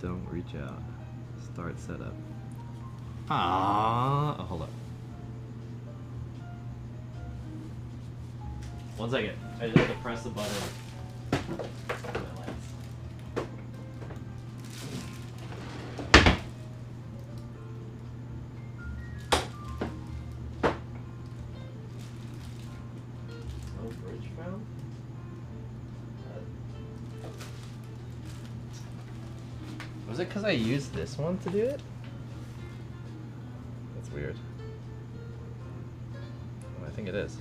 Don't reach out. Start setup. Ah, oh, hold up. 1 second. I just have to press the button. Oh, bridge found? Was it because I used this one to do it? That's weird. Oh, I think it is.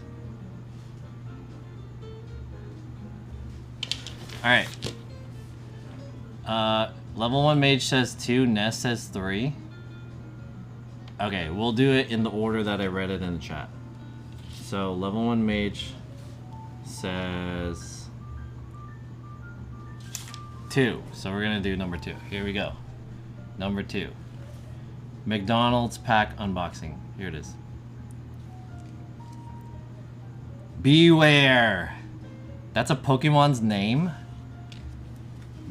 Alright. Level 1 mage says 2, Ness says 3. Okay, we'll do it in the order that I read it in the chat. So level 1 mage says 2. So we're gonna do number 2. Here we go. Number 2. McDonald's pack unboxing. Here it is. Beware. That's a Pokemon's name.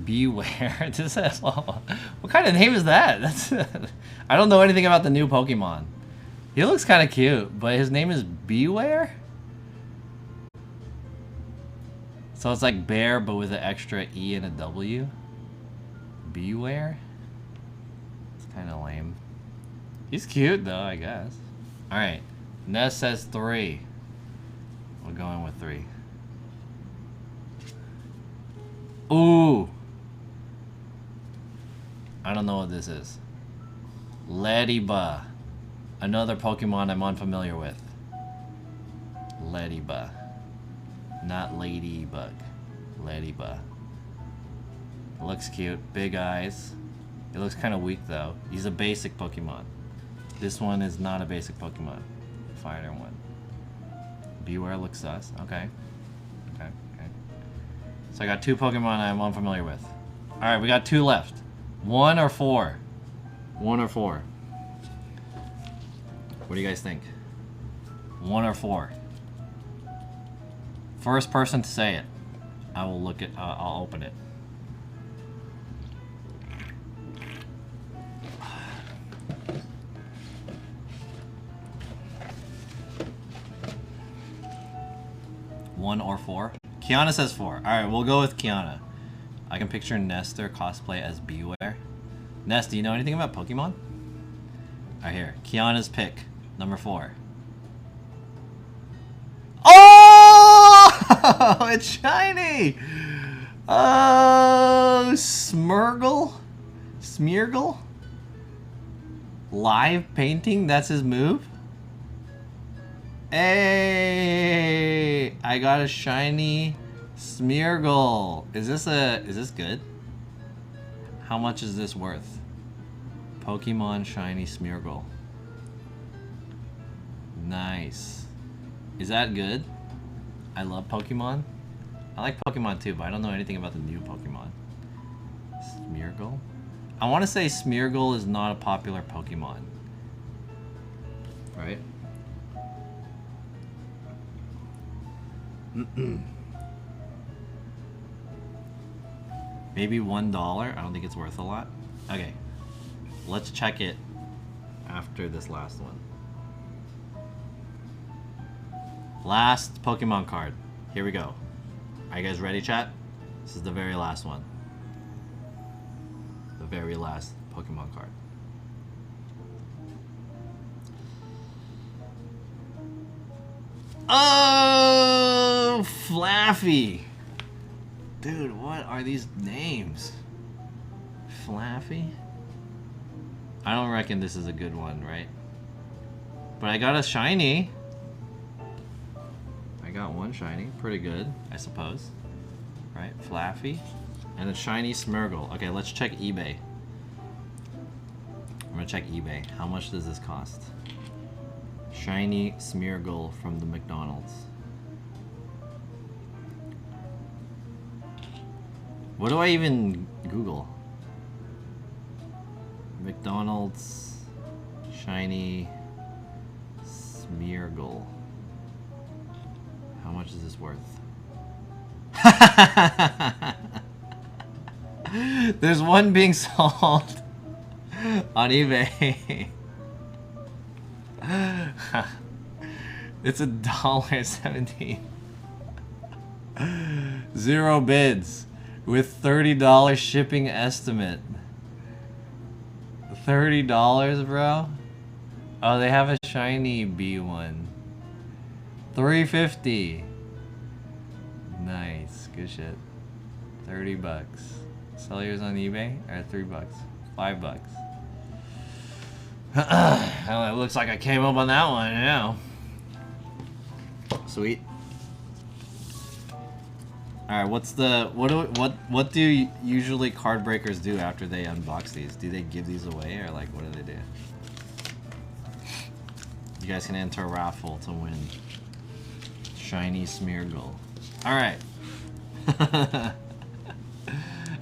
Beware. This is, what kind of name is that? That's I don't know anything about the new Pokemon. He looks kind of cute, but his name is Beware? So it's like bear, but with an extra E and a W? Beware? It's kind of lame. He's cute, though, I guess. Alright. Ness says 3. We're going with 3. Ooh! I don't know what this is. Ladybug. Another Pokemon I'm unfamiliar with. Ladybug. Not Ladybug. Ladybug. Looks cute. Big eyes. It looks kind of weak though. He's a basic Pokemon. This one is not a basic Pokemon. Fighter one. Beware looks sus. Okay. Okay. So I got 2 Pokemon I'm unfamiliar with. Alright, we got 2 left. 1 or 4? 1 or 4? What do you guys think? 1 or 4? First person to say it. I will look at, I'll open it. One or 4? Kiana says 4. Alright, we'll go with Kiana. I can picture Nestor cosplay as Beware. Nest, do you know anything about Pokemon? Alright, here. Kiana's pick. Number 4. Oh! It's shiny! Oh, Smeargle? Smeargle? Live painting? That's his move? Hey! I got a shiny Smeargle. Is this good? How much is this worth? Pokemon shiny Smeargle. Nice. Is that good? I love Pokemon. I like Pokemon too, but I don't know anything about the new Pokemon. Smeargle? I want to say Smeargle is not a popular Pokemon. Right? Maybe $1. I don't think it's worth a lot. Okay. Let's check it after this last one. Last Pokemon card. Here we go. Are you guys ready, chat? This is the very last one. The very last Pokemon card. Oh, Flaffy. Dude, what are these names? Flaffy? I don't reckon this is a good one, right? But I got a shiny. I got one shiny. Pretty good, I suppose. Right, Flaffy. And a shiny Smeargle. Okay, let's check eBay. I'm gonna check eBay. How much does this cost? Shiny Smeargle from the McDonald's. What do I even Google? McDonald's shiny Smeargle. How much is this worth? There's one being sold on eBay. It's $1.17. 0 bids with $30 shipping estimate. $30, bro? Oh, they have a shiny B one. $3.50. Nice, good shit. $30. Sell yours on eBay? Or $3. $5. Well, it looks like I came up on that one, yeah. Sweet. All right, what do usually card breakers do after they unbox these? Do they give these away, or like what do they do? You guys can enter a raffle to win Shiny Smeargle. Alright.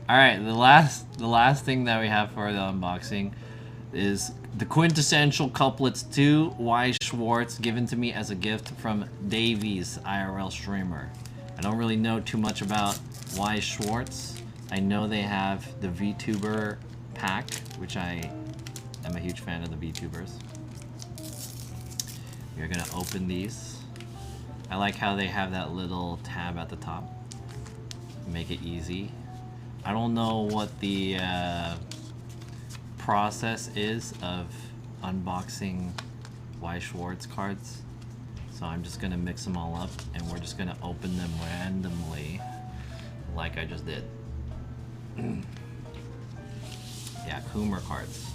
Alright, the last thing that we have for the unboxing is the quintessential couplets 2 Y Schwartz, given to me as a gift from Davies, IRL streamer. I don't really know too much about Y Schwartz. I know they have the VTuber pack, which I am a huge fan of the VTubers. You're gonna open these. I like how they have that little tab at the top. Make it easy. I don't know what the process is of unboxing Y Schwartz cards, so I'm just gonna mix them all up and we're just gonna open them randomly like I just did. Yeah, Coomer cards.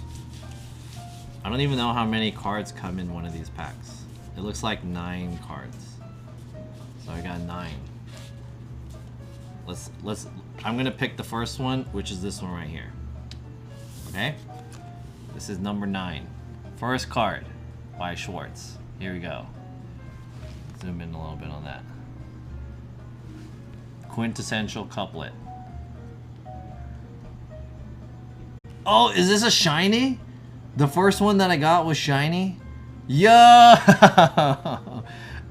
I don't even know how many cards come in one of these packs. It looks like 9 cards, so I got 9. I'm gonna pick the first one, which is this one right here. Okay? This is number 9. First card by Schwartz. Here we go. Zoom in a little bit on that. Quintessential couplet. Oh, is this a shiny? The first one that I got was shiny? Yo!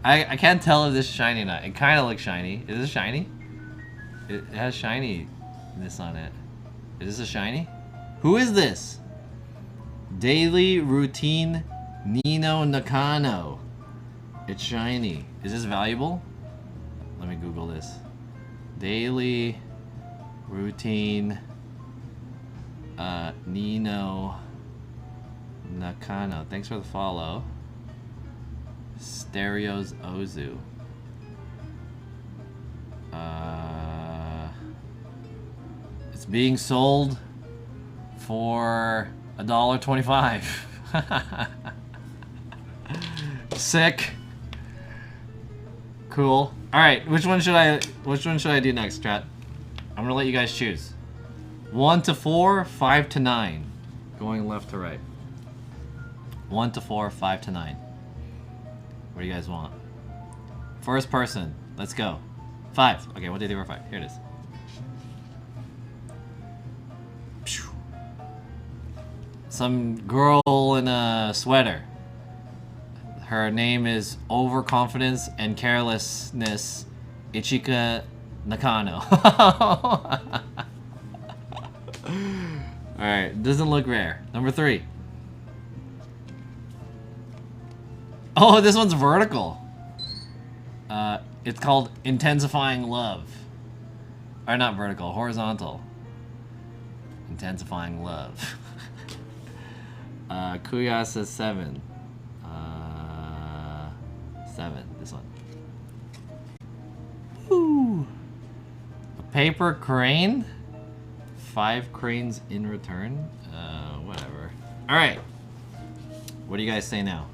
I can't tell if this is shiny or not. It kind of looks shiny. Is this shiny? It has shininess on it. Is this a shiny? Who is this? Daily Routine Nino Nakano. It's shiny. Is this valuable? Let me Google this. Daily Routine Nino Nakano. Thanks for the follow. Stereos Ozu. It's being sold for $1.25. Sick. Cool. All right, which one should I do next, chat? I'm gonna let you guys choose. 1 to 4, 5 to 9. Going left to right. 1 to 4, 5 to 9. What do you guys want? First person. Let's go. 5. Okay, 1, 2, 3, 4, 5. Here it is. Some girl in a sweater. Her name is Overconfidence and Carelessness Ichika Nakano. Alright, doesn't look rare. Number 3. Oh, this one's vertical. It's called Intensifying Love. Or not vertical, horizontal. Intensifying Love. Kuya says 7. 7, this one. Woo! A paper crane? 5 cranes in return? Whatever. Alright. What do you guys say now?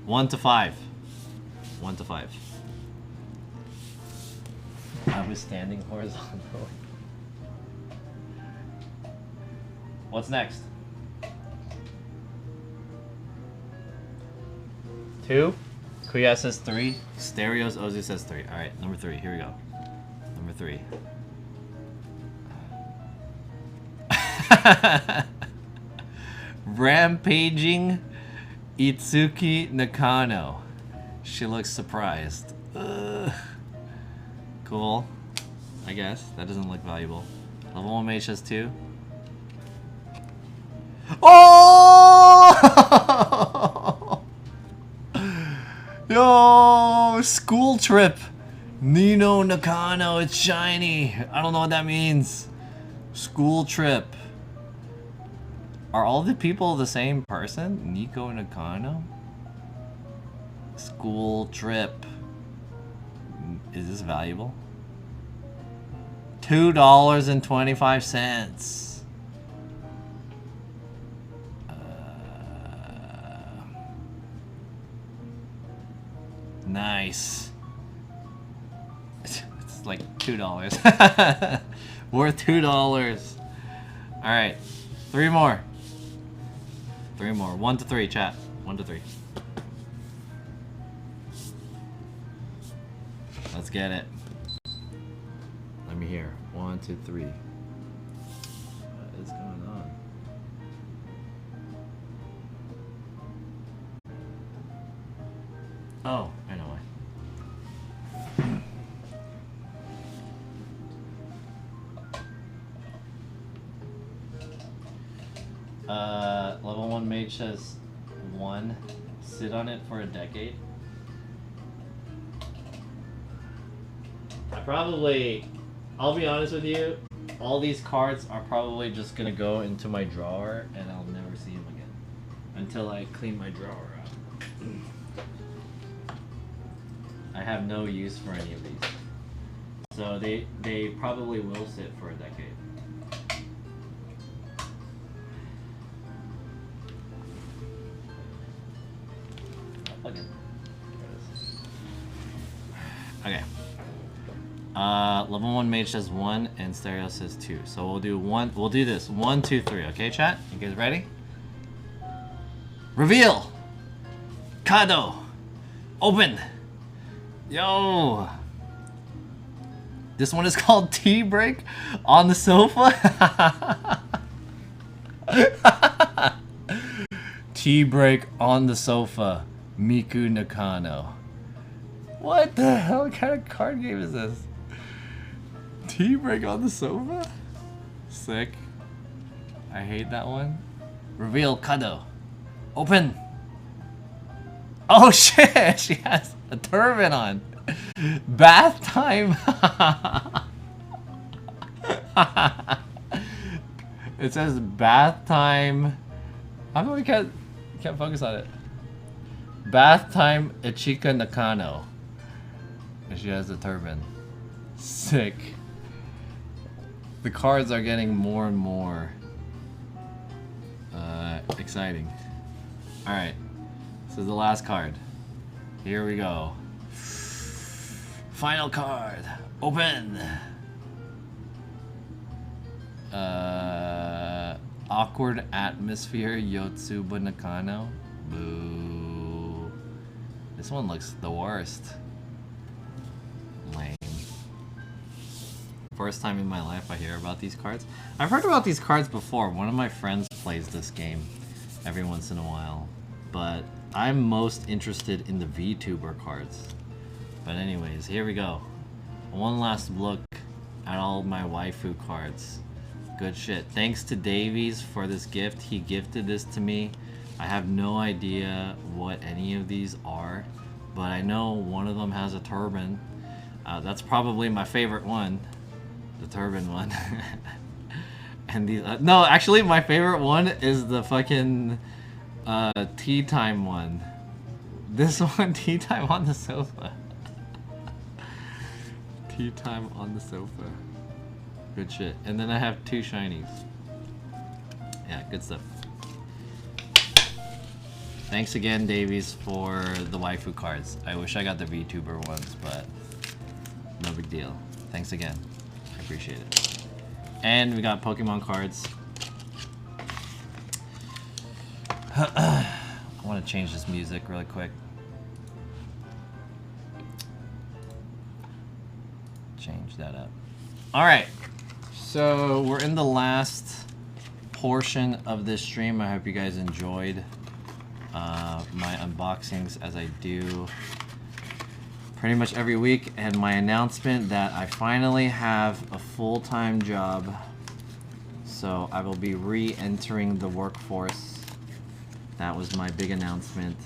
1 to 5. 1 to 5. I was standing horizontally. What's next? 2. Kuya says 3. Stereos Ozu says 3. Alright, number 3. Here we go. Number 3. Rampaging Itsuki Nakano. She looks surprised. Cool. I guess. That doesn't look valuable. Level 1 mage has 2. Oh! Yo! School trip! Nino Nakano, it's shiny! I don't know what that means. School trip. Are all the people the same person? Nico Nakano? School trip. Is this valuable? $2.25. Nice. It's like $2. Worth $2. Alright. 3 more. 3 more. 1 to 3, chat. 1 to 3. get it. Let me hear. 1, 2, 3. What is going on? Oh, I know why. Level 1 mage says 1. Sit on it for a decade. I'll be honest with you, all these cards are probably just gonna go into my drawer and I'll never see them again. Until I clean my drawer out. I have no use for any of these. So they probably will sit for a decade. Okay. Okay. Level 1 mage says 1 and stereo says 2. So we'll do one. We'll do this. 1, 2, 3. Okay, chat? You guys ready? Reveal! Kado! Open! Yo! This one is called Tea Break on the sofa? Tea Break on the sofa. Miku Nakano. What the hell kind of card game is this? Tea Break on the sofa? Sick. I hate that one. Reveal Kado. Open. Oh shit! She has a turban on. Bath time. It says bath time. How come we can't focus on it? Bath time Ichika Nakano. And she has a turban. Sick. The cards are getting more and more exciting. Alright. This is the last card. Here we go. Final card. Open. Awkward atmosphere Yotsuba Nakano. Boo. This one looks the worst. Lame. First time in my life I hear about these cards. I've heard about these cards before. One of my friends plays this game every once in a while. But I'm most interested in the VTuber cards. But anyways, here we go. One last look at all my waifu cards. Good shit. Thanks to Davies for this gift. He gifted this to me. I have no idea what any of these are, but I know one of them has a turban. That's probably my favorite one. The turban one. And these, no, actually my favorite one is the fucking tea time one. This one, tea time on the sofa. Tea time on the sofa. Good shit. And then I have 2 shinies. Yeah, good stuff. Thanks again, Davies, for the waifu cards. I wish I got the VTuber ones, but no big deal. Thanks again. I appreciate it. And we got Pokemon cards. I want to change this music really quick. Change that up. Alright. So we're in the last portion of this stream. I hope you guys enjoyed my unboxings, as I do pretty much every week, and my announcement that I finally have a full-time job, so I will be re-entering the workforce. That was my big announcement.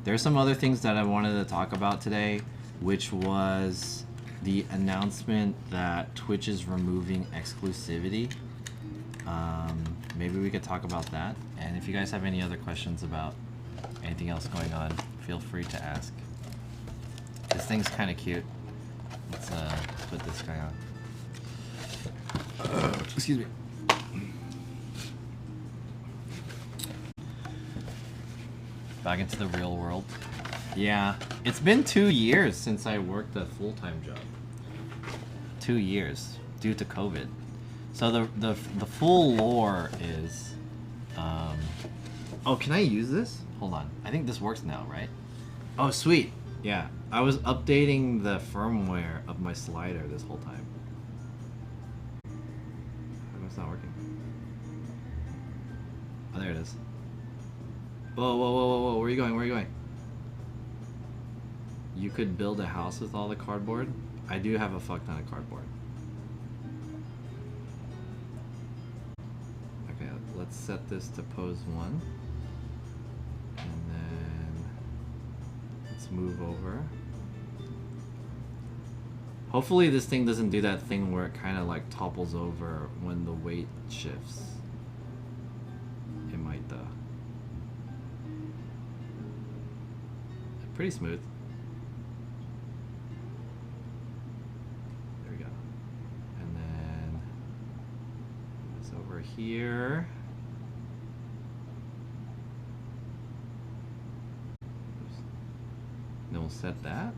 There's some other things that I wanted to talk about today, which was the announcement that Twitch is removing exclusivity. Maybe we could talk about that. And if you guys have any other questions about anything else going on, feel free to ask. This thing's kind of cute. Let's put this guy on. Excuse me. Back into the real world. Yeah, it's been 2 years since I worked a full-time job. 2 years due to COVID. So the full lore is, oh, can I use this? Hold on. I think this works now, right? Oh, sweet. Yeah. I was updating the firmware of my slider this whole time. How come it's not working? Oh, there it is. Whoa, whoa, whoa, whoa, whoa! Where are you going? Where are you going? You could build a house with all the cardboard. I do have a fuck ton of cardboard. Okay, let's set this to pose 1. And then let's move over. Hopefully this thing doesn't do that thing where it kind of like topples over when the weight shifts. It might though. Pretty smooth. There we go. And then it's over here. Oops. Then we'll set that.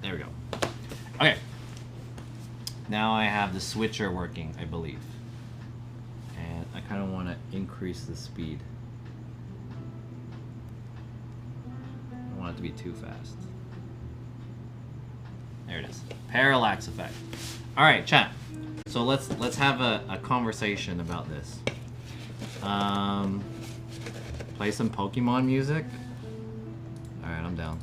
There we go. Okay. Now I have the switcher working, I believe. And I kind of want to increase the speed. I don't want it to be too fast. There it is. Parallax effect. All right, chat. So let's have a conversation about this. Play some Pokemon music. All right, I'm down.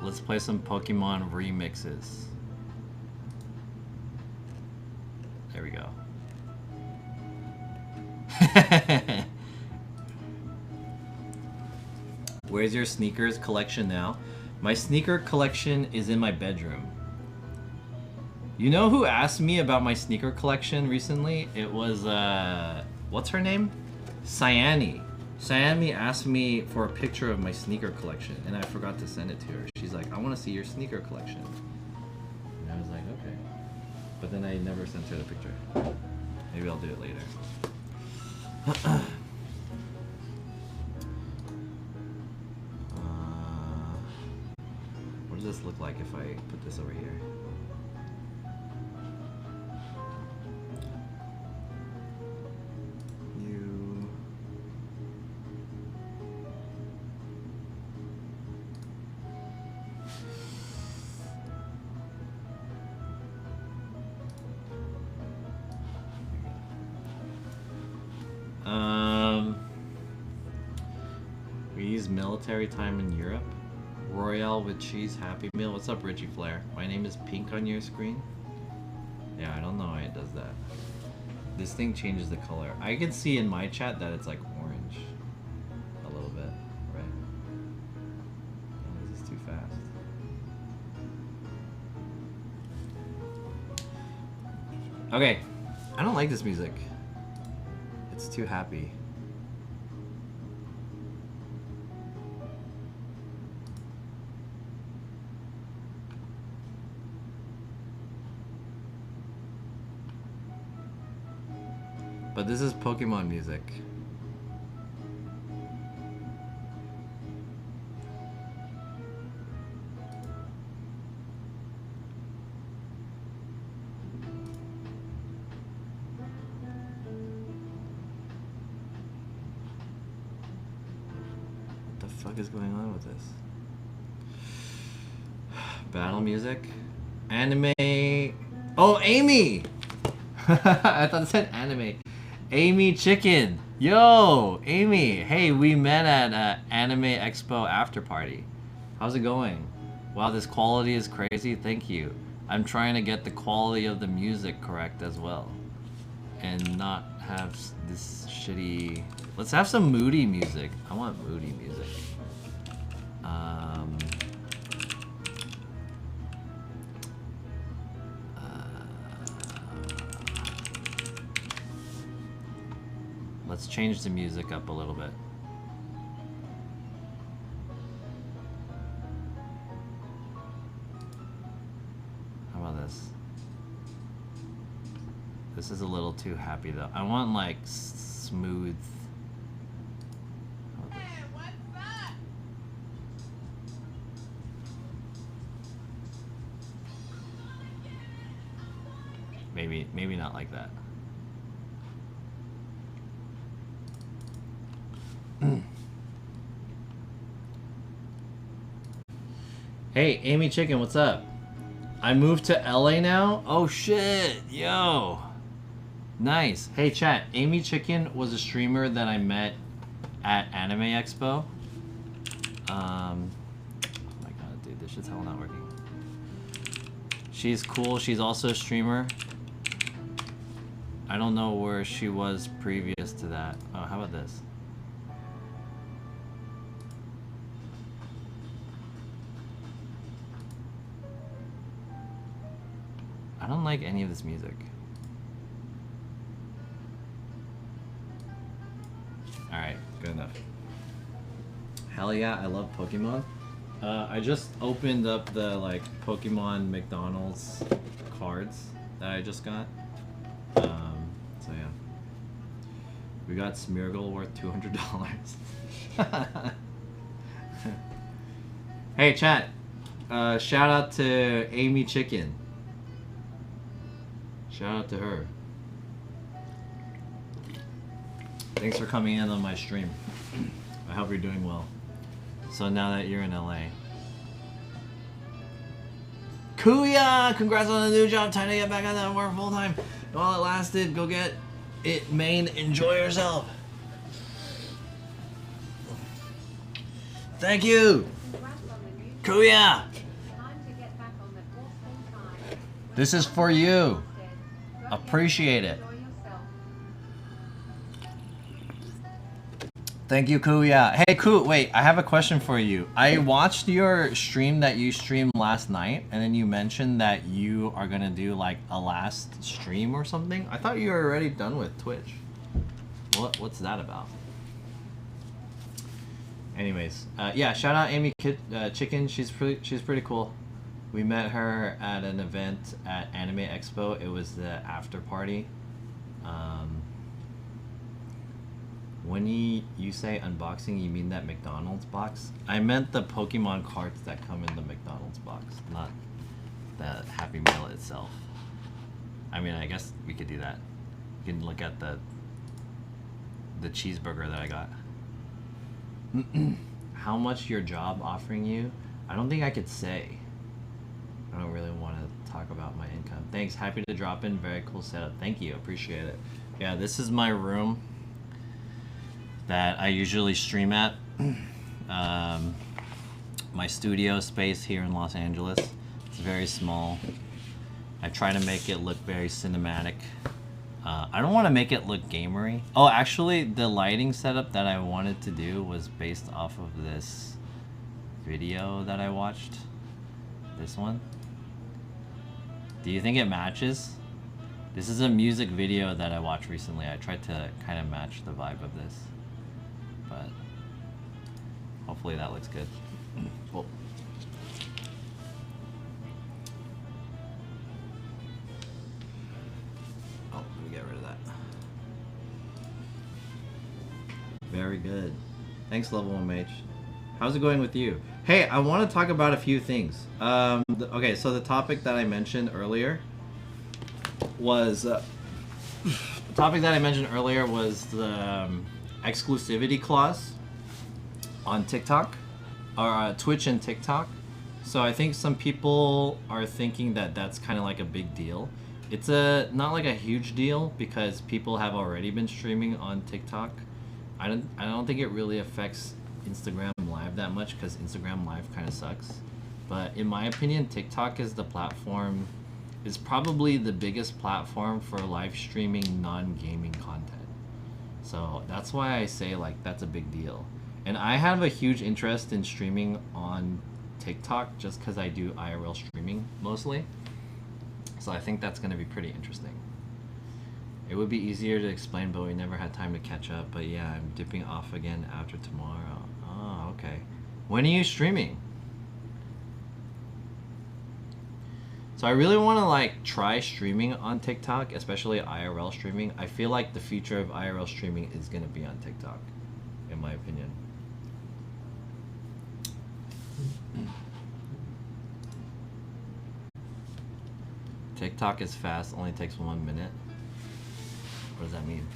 Let's play some Pokemon remixes. There we go. Where's your sneakers collection now? My sneaker collection is in my bedroom. You know who asked me about my sneaker collection recently? It was, what's her name? Cyane. Cyane asked me for a picture of my sneaker collection, and I forgot to send it to her. She's like, I want to see your sneaker collection. And I was like, okay. But then I never sent her the picture. Maybe I'll do it later. What does this look like if I put this over here? We use military time in Europe. Royale with cheese, Happy Meal. What's up, Richie Flair? My name is pink on your screen. Yeah, I don't know why it does that. This thing changes the color. I can see in my chat that it's like orange. A little bit, right? Oh, this is too fast. Okay, I don't like this music. It's too happy. But this is Pokemon music. What the fuck is going on with this? Battle music? Anime. Oh, Amy! I thought it said anime. Amy Chicken. Yo, Amy. Hey, we met at Anime Expo after party. How's it going? Wow, this quality is crazy. Thank you. I'm trying to get the quality of the music correct as well. And not have this shitty... Let's have some moody music. I want moody music. Let's change the music up a little bit. How about this? This is a little too happy though. I want like smooth. Maybe not like that. Hey, Amy Chicken, what's up? I moved to LA now? Oh shit, yo. Nice. Hey chat, Amy Chicken was a streamer that I met at Anime Expo. Oh my god, dude, this shit's hell not working. She's cool, she's also a streamer. I don't know where she was previous to that. Oh, how about this? I don't like any of this music. Alright, good enough. Hell yeah, I love Pokemon. I just opened up the like Pokemon McDonald's cards that I just got. So yeah. We got Smeargle worth $200. Hey chat, shout out to Amy Chicken. Shout out to her. Thanks for coming in on my stream. I hope you're doing well. So now that you're in LA. Kuya! Congrats on the new job. Time to get back on that work full time. While it lasted, go get it, Maine. Enjoy yourself. Thank you! Kuya! This is for you. Appreciate it. Thank you, Kuya. Hey, Ku, wait, I have a question for you. I watched your stream that you streamed last night, and then you mentioned that you are gonna do like a last stream or something. I thought you were already done with Twitch. What's that about? Anyways, yeah, shout out Amy Chicken. She's pretty cool. We met her at an event at Anime Expo. It was the after party. When you say unboxing, you mean that McDonald's box? I meant the Pokemon cards that come in the McDonald's box, not the Happy Meal itself. I mean, I guess we could do that. You can look at the cheeseburger that I got. How much your job offering you? I don't think I could say. I don't really want to talk about my income. Thanks, happy to drop in. Very cool setup. Thank you, appreciate it. Yeah, this is my room that I usually stream at. My studio space here in Los Angeles. It's very small. I try to make it look very cinematic. I don't want to make it look gamery. Oh, actually, the lighting setup that I wanted to do was based off of this video that I watched. This one. Do you think it matches? This is a music video that I watched recently. I tried to kind of match the vibe of this. But hopefully that looks good. Cool. Oh, let me get rid of that. Very good. Thanks, Level 1H. How's it going with you? Hey, I want to talk about a few things. Okay, so the topic that I mentioned earlier was the exclusivity clause on TikTok or Twitch and TikTok. So I think some people are thinking that that's kind of like a big deal. It's not like a huge deal because people have already been streaming on TikTok. I don't think it really affects Instagram Live that much because Instagram Live kind of sucks. But in my opinion, TikTok is probably the biggest platform for live streaming non-gaming content. So that's why I say like that's a big deal. And I have a huge interest in streaming on TikTok just because I do IRL streaming mostly. So I think that's going to be pretty interesting. It would be easier to explain, but we never had time to catch up. But yeah, I'm dipping off again after tomorrow. Oh, okay. When are you streaming? So I really want to like try streaming on TikTok, especially IRL streaming. I feel like the future of IRL streaming is going to be on TikTok, in my opinion. TikTok is fast, only takes 1 minute. What does that mean?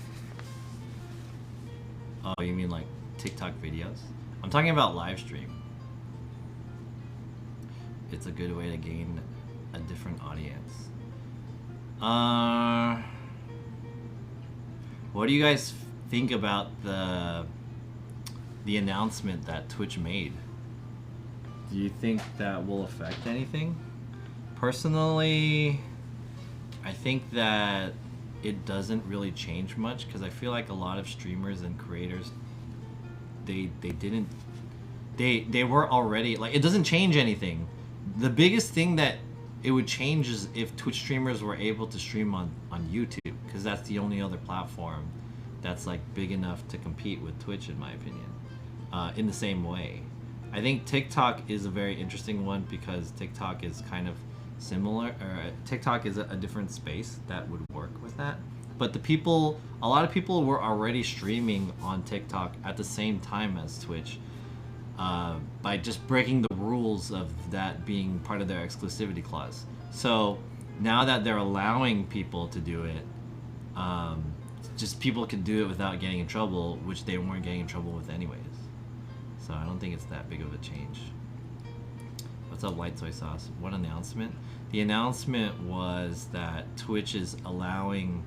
Oh, you mean like TikTok videos? I'm talking about live stream. It's a good way to gain a different audience. What do you guys think about the announcement that Twitch made? Do you think that will affect anything? Personally, I think that it doesn't really change much because I feel like a lot of streamers and creators, they were already, like, it doesn't change anything. The biggest thing that it would change is if Twitch streamers were able to stream on YouTube, because that's the only other platform that's like big enough to compete with Twitch, in my opinion. In the same way, I think TikTok is a very interesting one because TikTok is kind of similar, or TikTok is a different space that would work with that. But a lot of people were already streaming on TikTok at the same time as Twitch, by just breaking the rules of that being part of their exclusivity clause. So now that they're allowing people to do it, just people can do it without getting in trouble, which they weren't getting in trouble with anyways. So I don't think it's that big of a change. What's up, Light Soy Sauce? What announcement? The announcement was that Twitch is allowing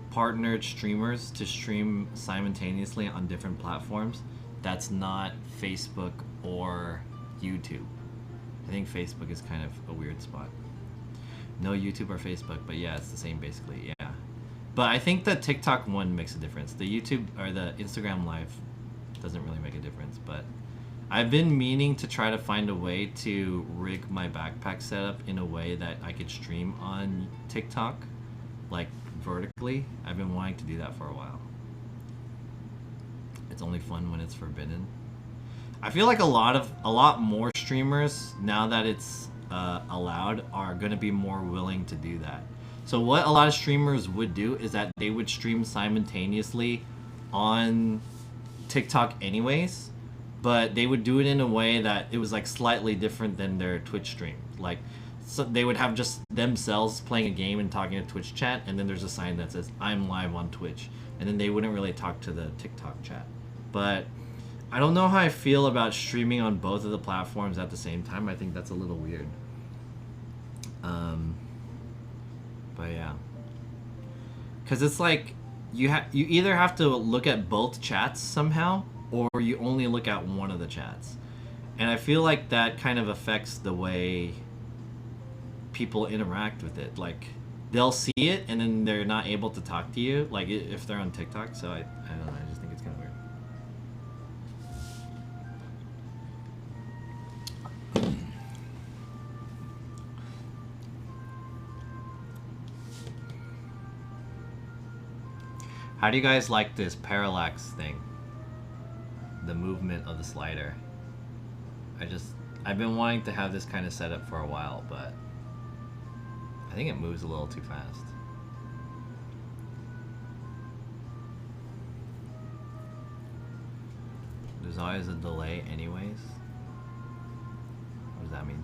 partnered streamers to stream simultaneously on different platforms. That's not Facebook or YouTube. I think Facebook is kind of a weird spot. No YouTube or Facebook, but yeah, it's the same basically, yeah. But I think the TikTok one makes a difference. The YouTube or the Instagram Live doesn't really make a difference, but I've been meaning to try to find a way to rig my backpack setup in a way that I could stream on TikTok, like vertically. I've been wanting to do that for a while. It's only fun when it's forbidden. I feel like a lot more streamers, now that it's allowed, are going to be more willing to do that. So what a lot of streamers would do is that they would stream simultaneously on TikTok anyways, but they would do it in a way that it was like slightly different than their Twitch stream. Like, so they would have just themselves playing a game and talking to Twitch chat, and then there's a sign that says I'm live on Twitch, and then they wouldn't really talk to the TikTok chat. But I don't know how I feel about streaming on both of the platforms at the same time. I think that's a little weird. But yeah, because it's like you either have to look at both chats somehow, or you only look at one of the chats, and I feel like that kind of affects the way people interact with it. Like, they'll see it and then they're not able to talk to you, like if they're on TikTok. So I don't know, I just think it's kind of weird. How do you guys like this parallax thing? The movement of the slider. I've been wanting to have this kind of setup for a while, but I think it moves a little too fast. There's always a delay anyways. What does that mean?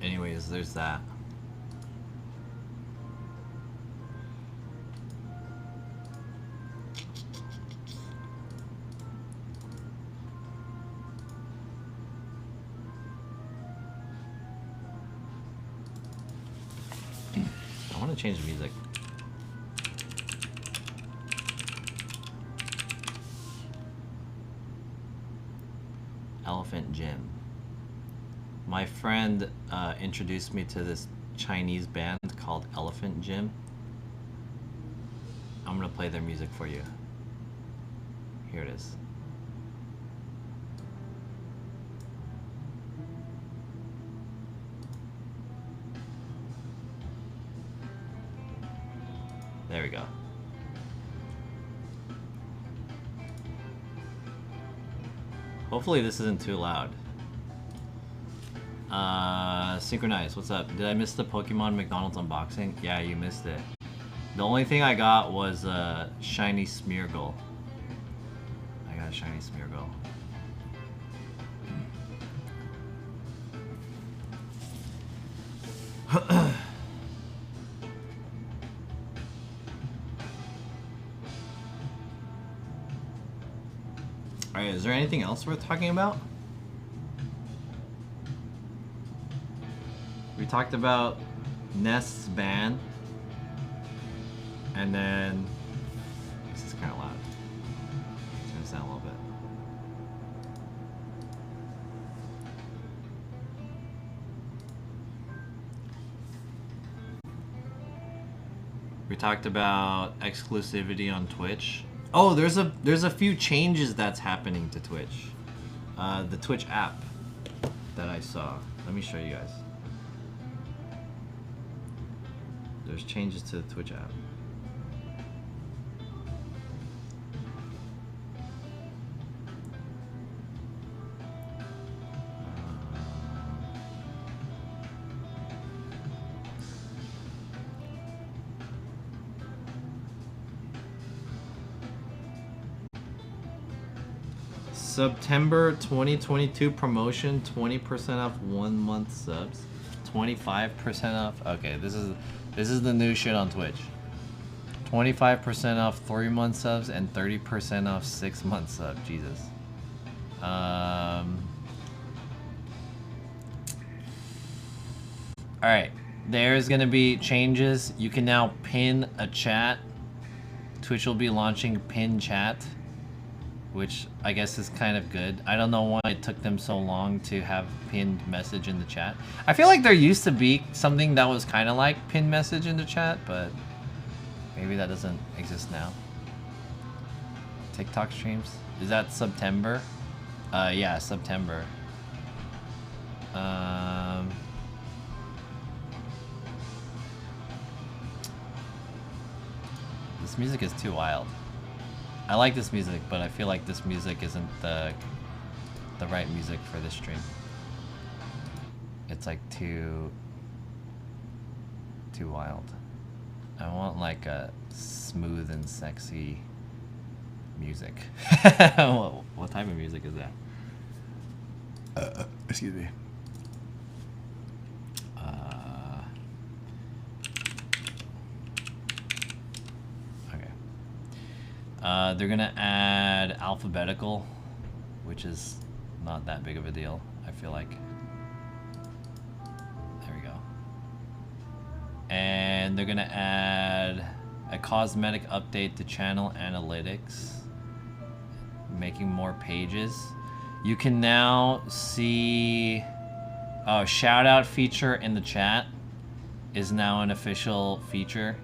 Anyways, there's that. I want to change the music. Elephant Gym. My friend introduced me to this Chinese band called Elephant Gym. I'm gonna play their music for you. Here it is. There we go. Hopefully this isn't too loud. Synchronize, what's up? Did I miss the Pokemon McDonald's unboxing? Yeah, you missed it. The only thing I got was a shiny Smeargle. a shiny Smeargle. Alright, is there anything else worth talking about? We talked about Nest's ban. And then... This is kind of loud. It's gonna sound a little bit. We talked about exclusivity on Twitch. Oh, there's a few changes that's happening to Twitch. The Twitch app that I saw. Let me show you guys. There's changes to the Twitch app. September 2022 promotion, 20% off 1 month subs, 25% off. Okay, this is the new shit on Twitch. 25% off 3 month subs and 30% off 6 month subs. Jesus. All right, there's gonna be changes. You can now pin a chat. Twitch will be launching pin chat, which I guess is kind of good. I don't know why it took them so long to have pinned message in the chat. I feel like there used to be something that was kind of like pinned message in the chat, but maybe that doesn't exist now. TikTok streams? Is that September? Yeah, September. This music is too wild. I like this music, but I feel like this music isn't the right music for this stream. It's like too wild. I want like a smooth and sexy music. What type of music is that? Excuse me. They're gonna add alphabetical, which is not that big of a deal, I feel like. There we go. And they're gonna add a cosmetic update to channel analytics, making more pages. You can now see shout out feature in the chat is now an official feature,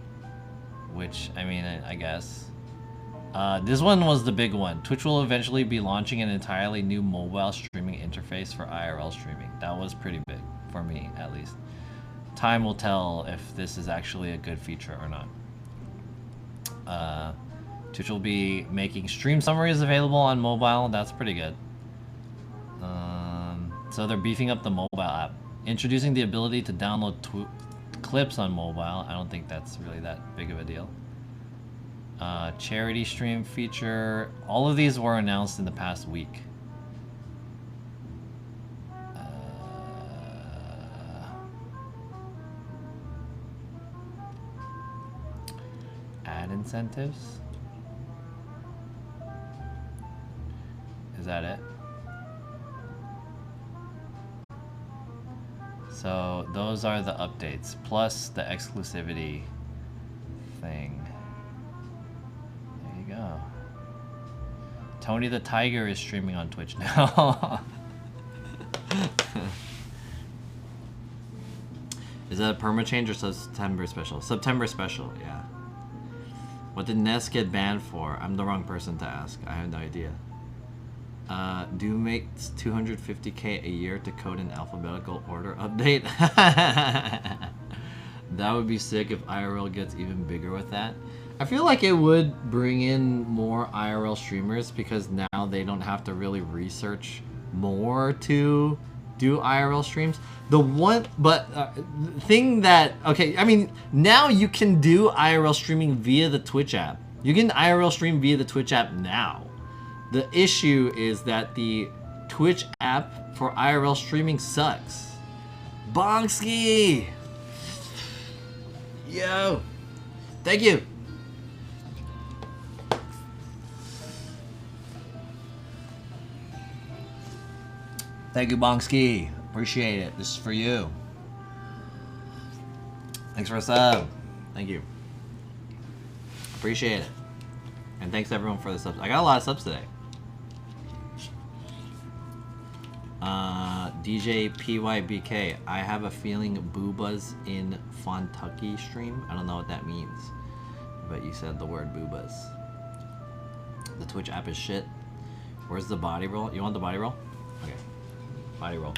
which I mean, I guess. This one was the big one. Twitch will eventually be launching an entirely new mobile streaming interface for IRL streaming. That was pretty big, for me at least. Time will tell if this is actually a good feature or not. Twitch will be making stream summaries available on mobile. That's pretty good. So they're beefing up the mobile app. Introducing the ability to download clips on mobile. I don't think that's really that big of a deal. Charity stream feature. All of these were announced in the past week. Ad incentives. Is that it? So those are the updates, plus the exclusivity thing. There you go. Tony the Tiger is streaming on Twitch now. Is that a perma change or September special? September special, yeah. What did Ness get banned for? I'm the wrong person to ask. I have no idea. Doom makes 250k a year to code an alphabetical order update. That would be sick if IRL gets even bigger with that. I feel like it would bring in more IRL streamers because now they don't have to really research more to do IRL streams. The one, thing that, okay, I mean, now you can do IRL streaming via the Twitch app. You can IRL stream via the Twitch app now. The issue is that the Twitch app for IRL streaming sucks. Bonski! Yo! Thank you! Thank you, Bonski. Appreciate it. This is for you. Thanks for a sub. Thank you. Appreciate it. And thanks everyone for the subs. I got a lot of subs today. DJ PYBK. I have a feeling Boobas in Fontucky stream. I don't know what that means. But you said the word Boobas. The Twitch app is shit. Where's the body roll? You want the body roll? Okay. Body roll.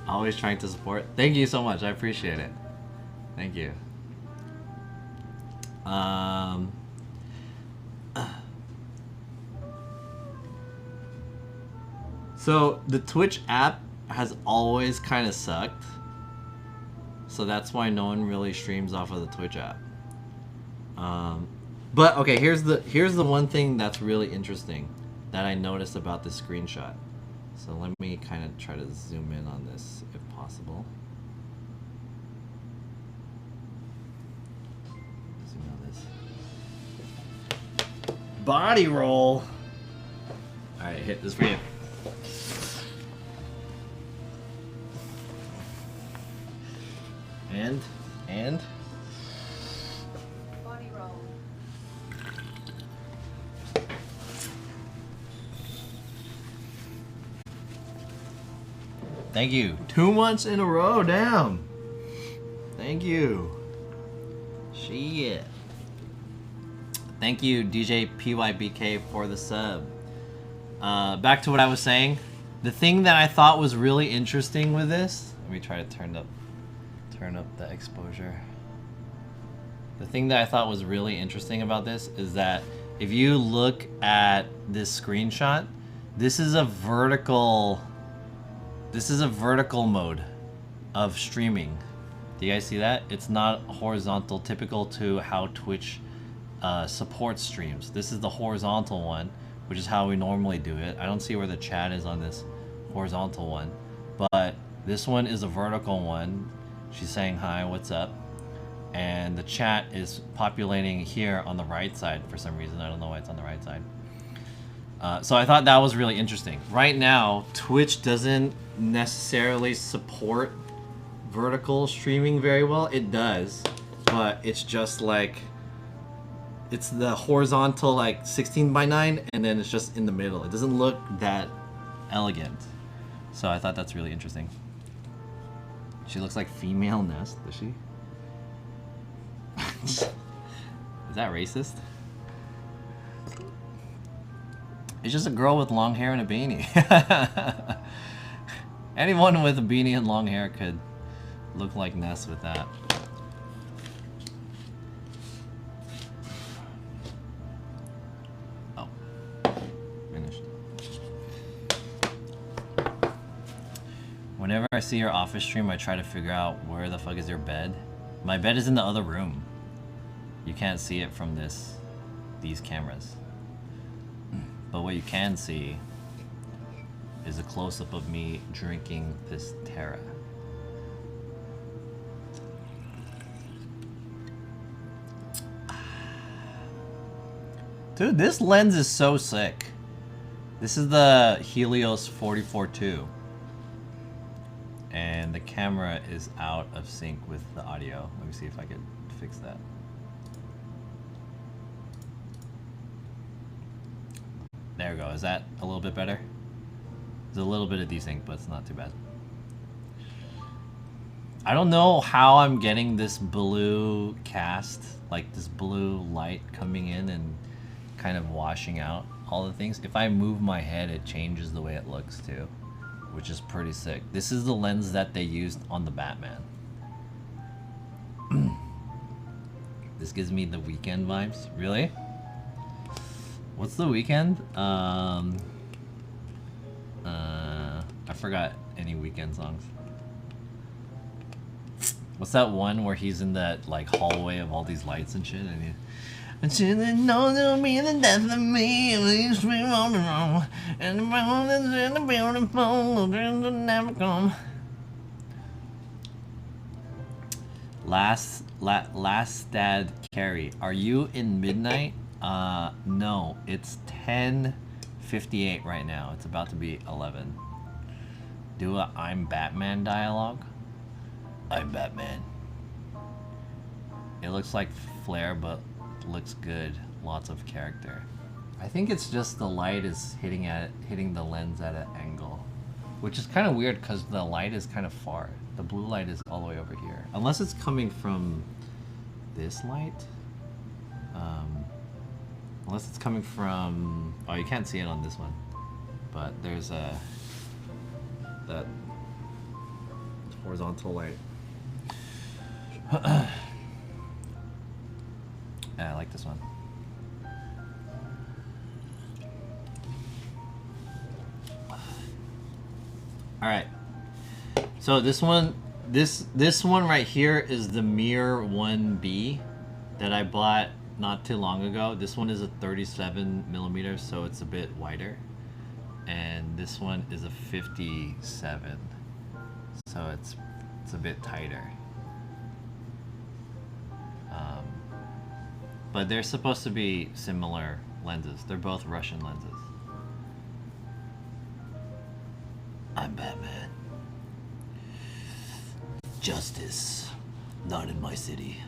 Always trying to support. Thank you so much. I appreciate it. Thank you. So the Twitch app has always kind of sucked. So that's why no one really streams off of the Twitch app. But okay, here's the one thing that's really interesting that I noticed about this screenshot. So let me kind of try to zoom in on this if possible. Zoom in on this. Body roll. All right, hit this for you. And Body roll. thank you. 2 months in a row, damn. Thank you. Shit. Thank you, DJ PYBK, for the sub. Back to what I was saying. The thing that I thought was really interesting with this, let me try to turn up the exposure. The thing that I thought was really interesting about this is that if you look at this screenshot, this is a vertical mode of streaming. Do you guys see that? It's not horizontal, typical to how Twitch supports streams. This is the horizontal one, which is how we normally do it. I don't see where the chat is on this horizontal one, but this one is a vertical one. She's saying hi, what's up? And the chat is populating here on the right side for some reason. I don't know why it's on the right side. So I thought that was really interesting. Right now, Twitch doesn't necessarily support vertical streaming very well. It does, but it's just like, it's the horizontal like 16:9, and then it's just in the middle. It doesn't look that elegant. So I thought that's really interesting. She looks like female Nest, does she? Is that racist? It's just a girl with long hair and a beanie. Anyone with a beanie and long hair could look like Ness with that. Oh, finished. Whenever I see your office stream, I try to figure out where the fuck is your bed. My bed is in the other room. You can't see it from these cameras. But what you can see is a close-up of me drinking this Terra. Dude, this lens is so sick. This is the Helios 44-2. And the camera is out of sync with the audio. Let me see if I can fix that. There we go. Is that a little bit better? There's a little bit of desync, but it's not too bad. I don't know how I'm getting this blue cast, like this blue light coming in and kind of washing out all the things. If I move my head, it changes the way it looks too, which is pretty sick. This is the lens that they used on the Batman. This gives me the Weekend vibes. Really? What's the Weekend? I forgot any Weekend songs. What's that one where he's in that like hallway of all these lights and shit, and he. And she didn't know there'll be the death of me, and we swing on the wrong, and the mountains and the beautiful, will never come. Last dad Carrie, are you in midnight? No, it's 10:58 right now. It's about to be 11. Do a I'm Batman dialogue. I'm Batman. It looks like Flare, but looks good. Lots of character. I think it's just the light is hitting the lens at an angle, which is kind of weird because the light is kind of far. The blue light is all the way over here, unless it's coming from this light. Unless it's coming from, oh, you can't see it on this one, but there's that horizontal light. Yeah, I like this one. All right. So this one right here is the Mirror 1B that I bought not too long ago. This one is a 37 millimeters, so it's a bit wider. And this one is a 57, so it's a bit tighter. But they're supposed to be similar lenses. They're both Russian lenses. I'm Batman. Justice, not in my city.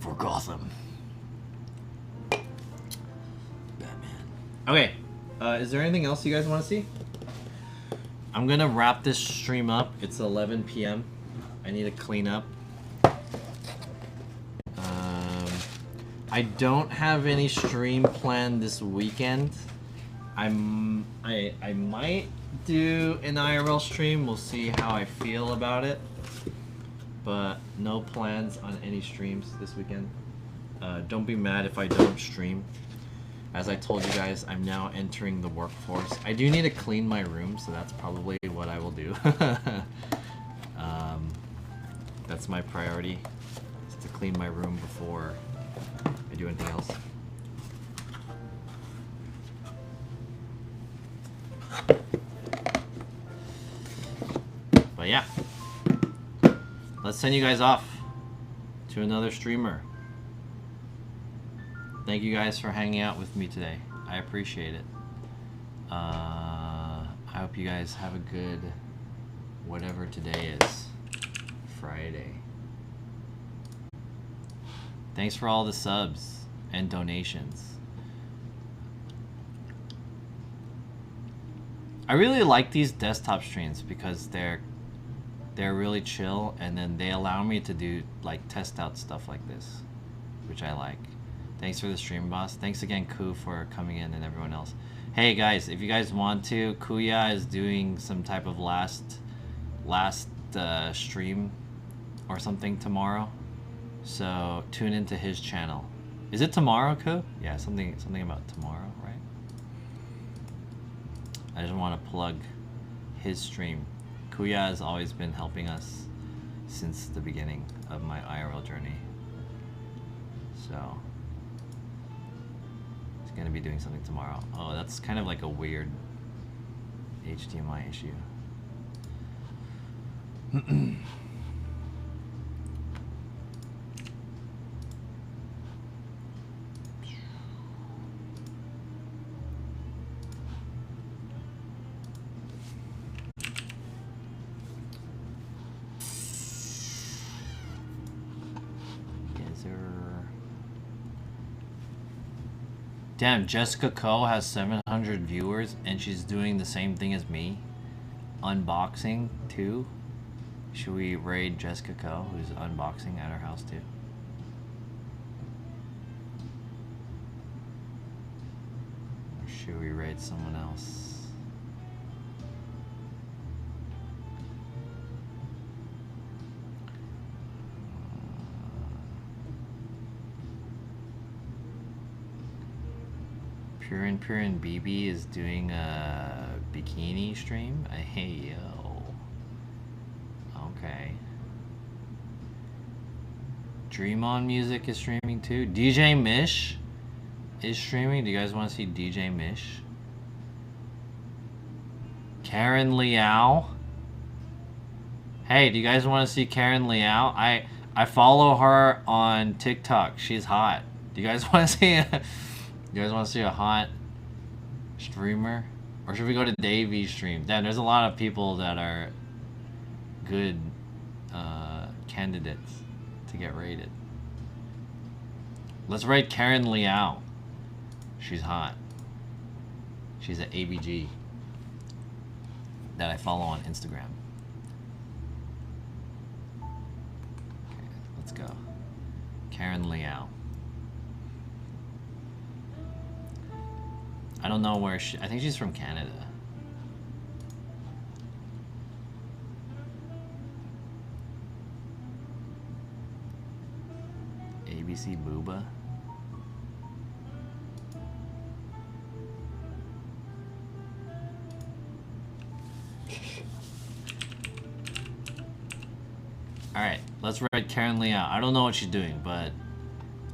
For Gotham. Batman. Okay, is there anything else you guys want to see? I'm gonna wrap this stream up. It's 11 p.m. I need to clean up. I don't have any stream planned this weekend. I might do an IRL stream. We'll see how I feel about it. But no plans on any streams this weekend. Don't be mad if I don't stream. As I told you guys, I'm now entering the workforce. I do need to clean my room, so that's probably what I will do. That's my priority, is to clean my room before I do anything else. But yeah, let's send you guys off to another streamer. Thank you guys for hanging out with me today. I appreciate it. I hope you guys have a good whatever today is. Friday. Thanks for all the subs and donations. I really like these desktop streams because they're really chill, and then they allow me to do like test out stuff like this, which I like. Thanks for the stream, boss. Thanks again, Ku, for coming in, and everyone else. Hey guys, if you guys want to, Kuya is doing some type of last stream or something tomorrow, so tune into his channel. Is it tomorrow, Ku? Yeah, something about tomorrow, right? I just want to plug his stream. Kuya has always been helping us since the beginning of my IRL journey, so he's gonna be doing something tomorrow. Oh, that's kind of like a weird HDMI issue. Damn, Jessica Ko has 700 viewers and she's doing the same thing as me. Unboxing too. Should we raid Jessica Ko, who's unboxing at her house too? Or should we raid someone else? Purin BB is doing a bikini stream. Hey yo. Okay. Dream On Music is streaming too. DJ Mish is streaming. Do you guys want to see DJ Mish? Karen Liao. Hey, do you guys want to see Karen Liao? I follow her on TikTok. She's hot. Do you guys want to see a hot streamer? Or should we go to Davy's stream? Damn, there's a lot of people that are good candidates to get rated. Let's rate Karen Liao. She's hot. She's an ABG that I follow on Instagram. Okay, let's go. Karen Liao. I don't know where she... I think she's from Canada. ABC Booba. Alright, let's rate Karen Lee out. I don't know what she's doing, but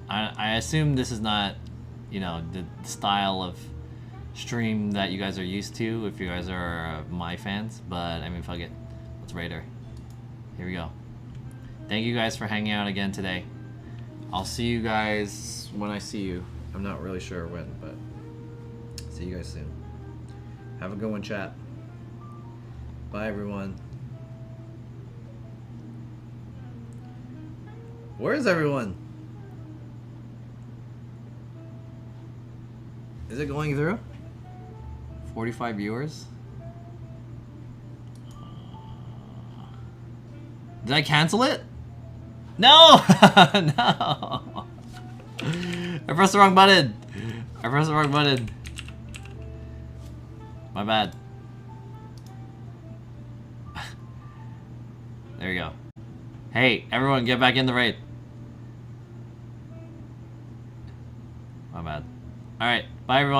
I assume this is not, you know, the style of stream that you guys are used to if you guys are my fans, but I mean, fuck it. Let's rate her. Here we go. Thank you guys for hanging out again today. I'll see you guys when I see you. I'm not really sure when, but see you guys soon. Have a good one, chat. Bye, everyone. Where is everyone? Is it going through? 45 viewers? Did I cancel it? No! No! I pressed the wrong button. I pressed the wrong button. My bad. There you go. Hey, everyone, get back in the raid. My bad. Alright, bye everyone.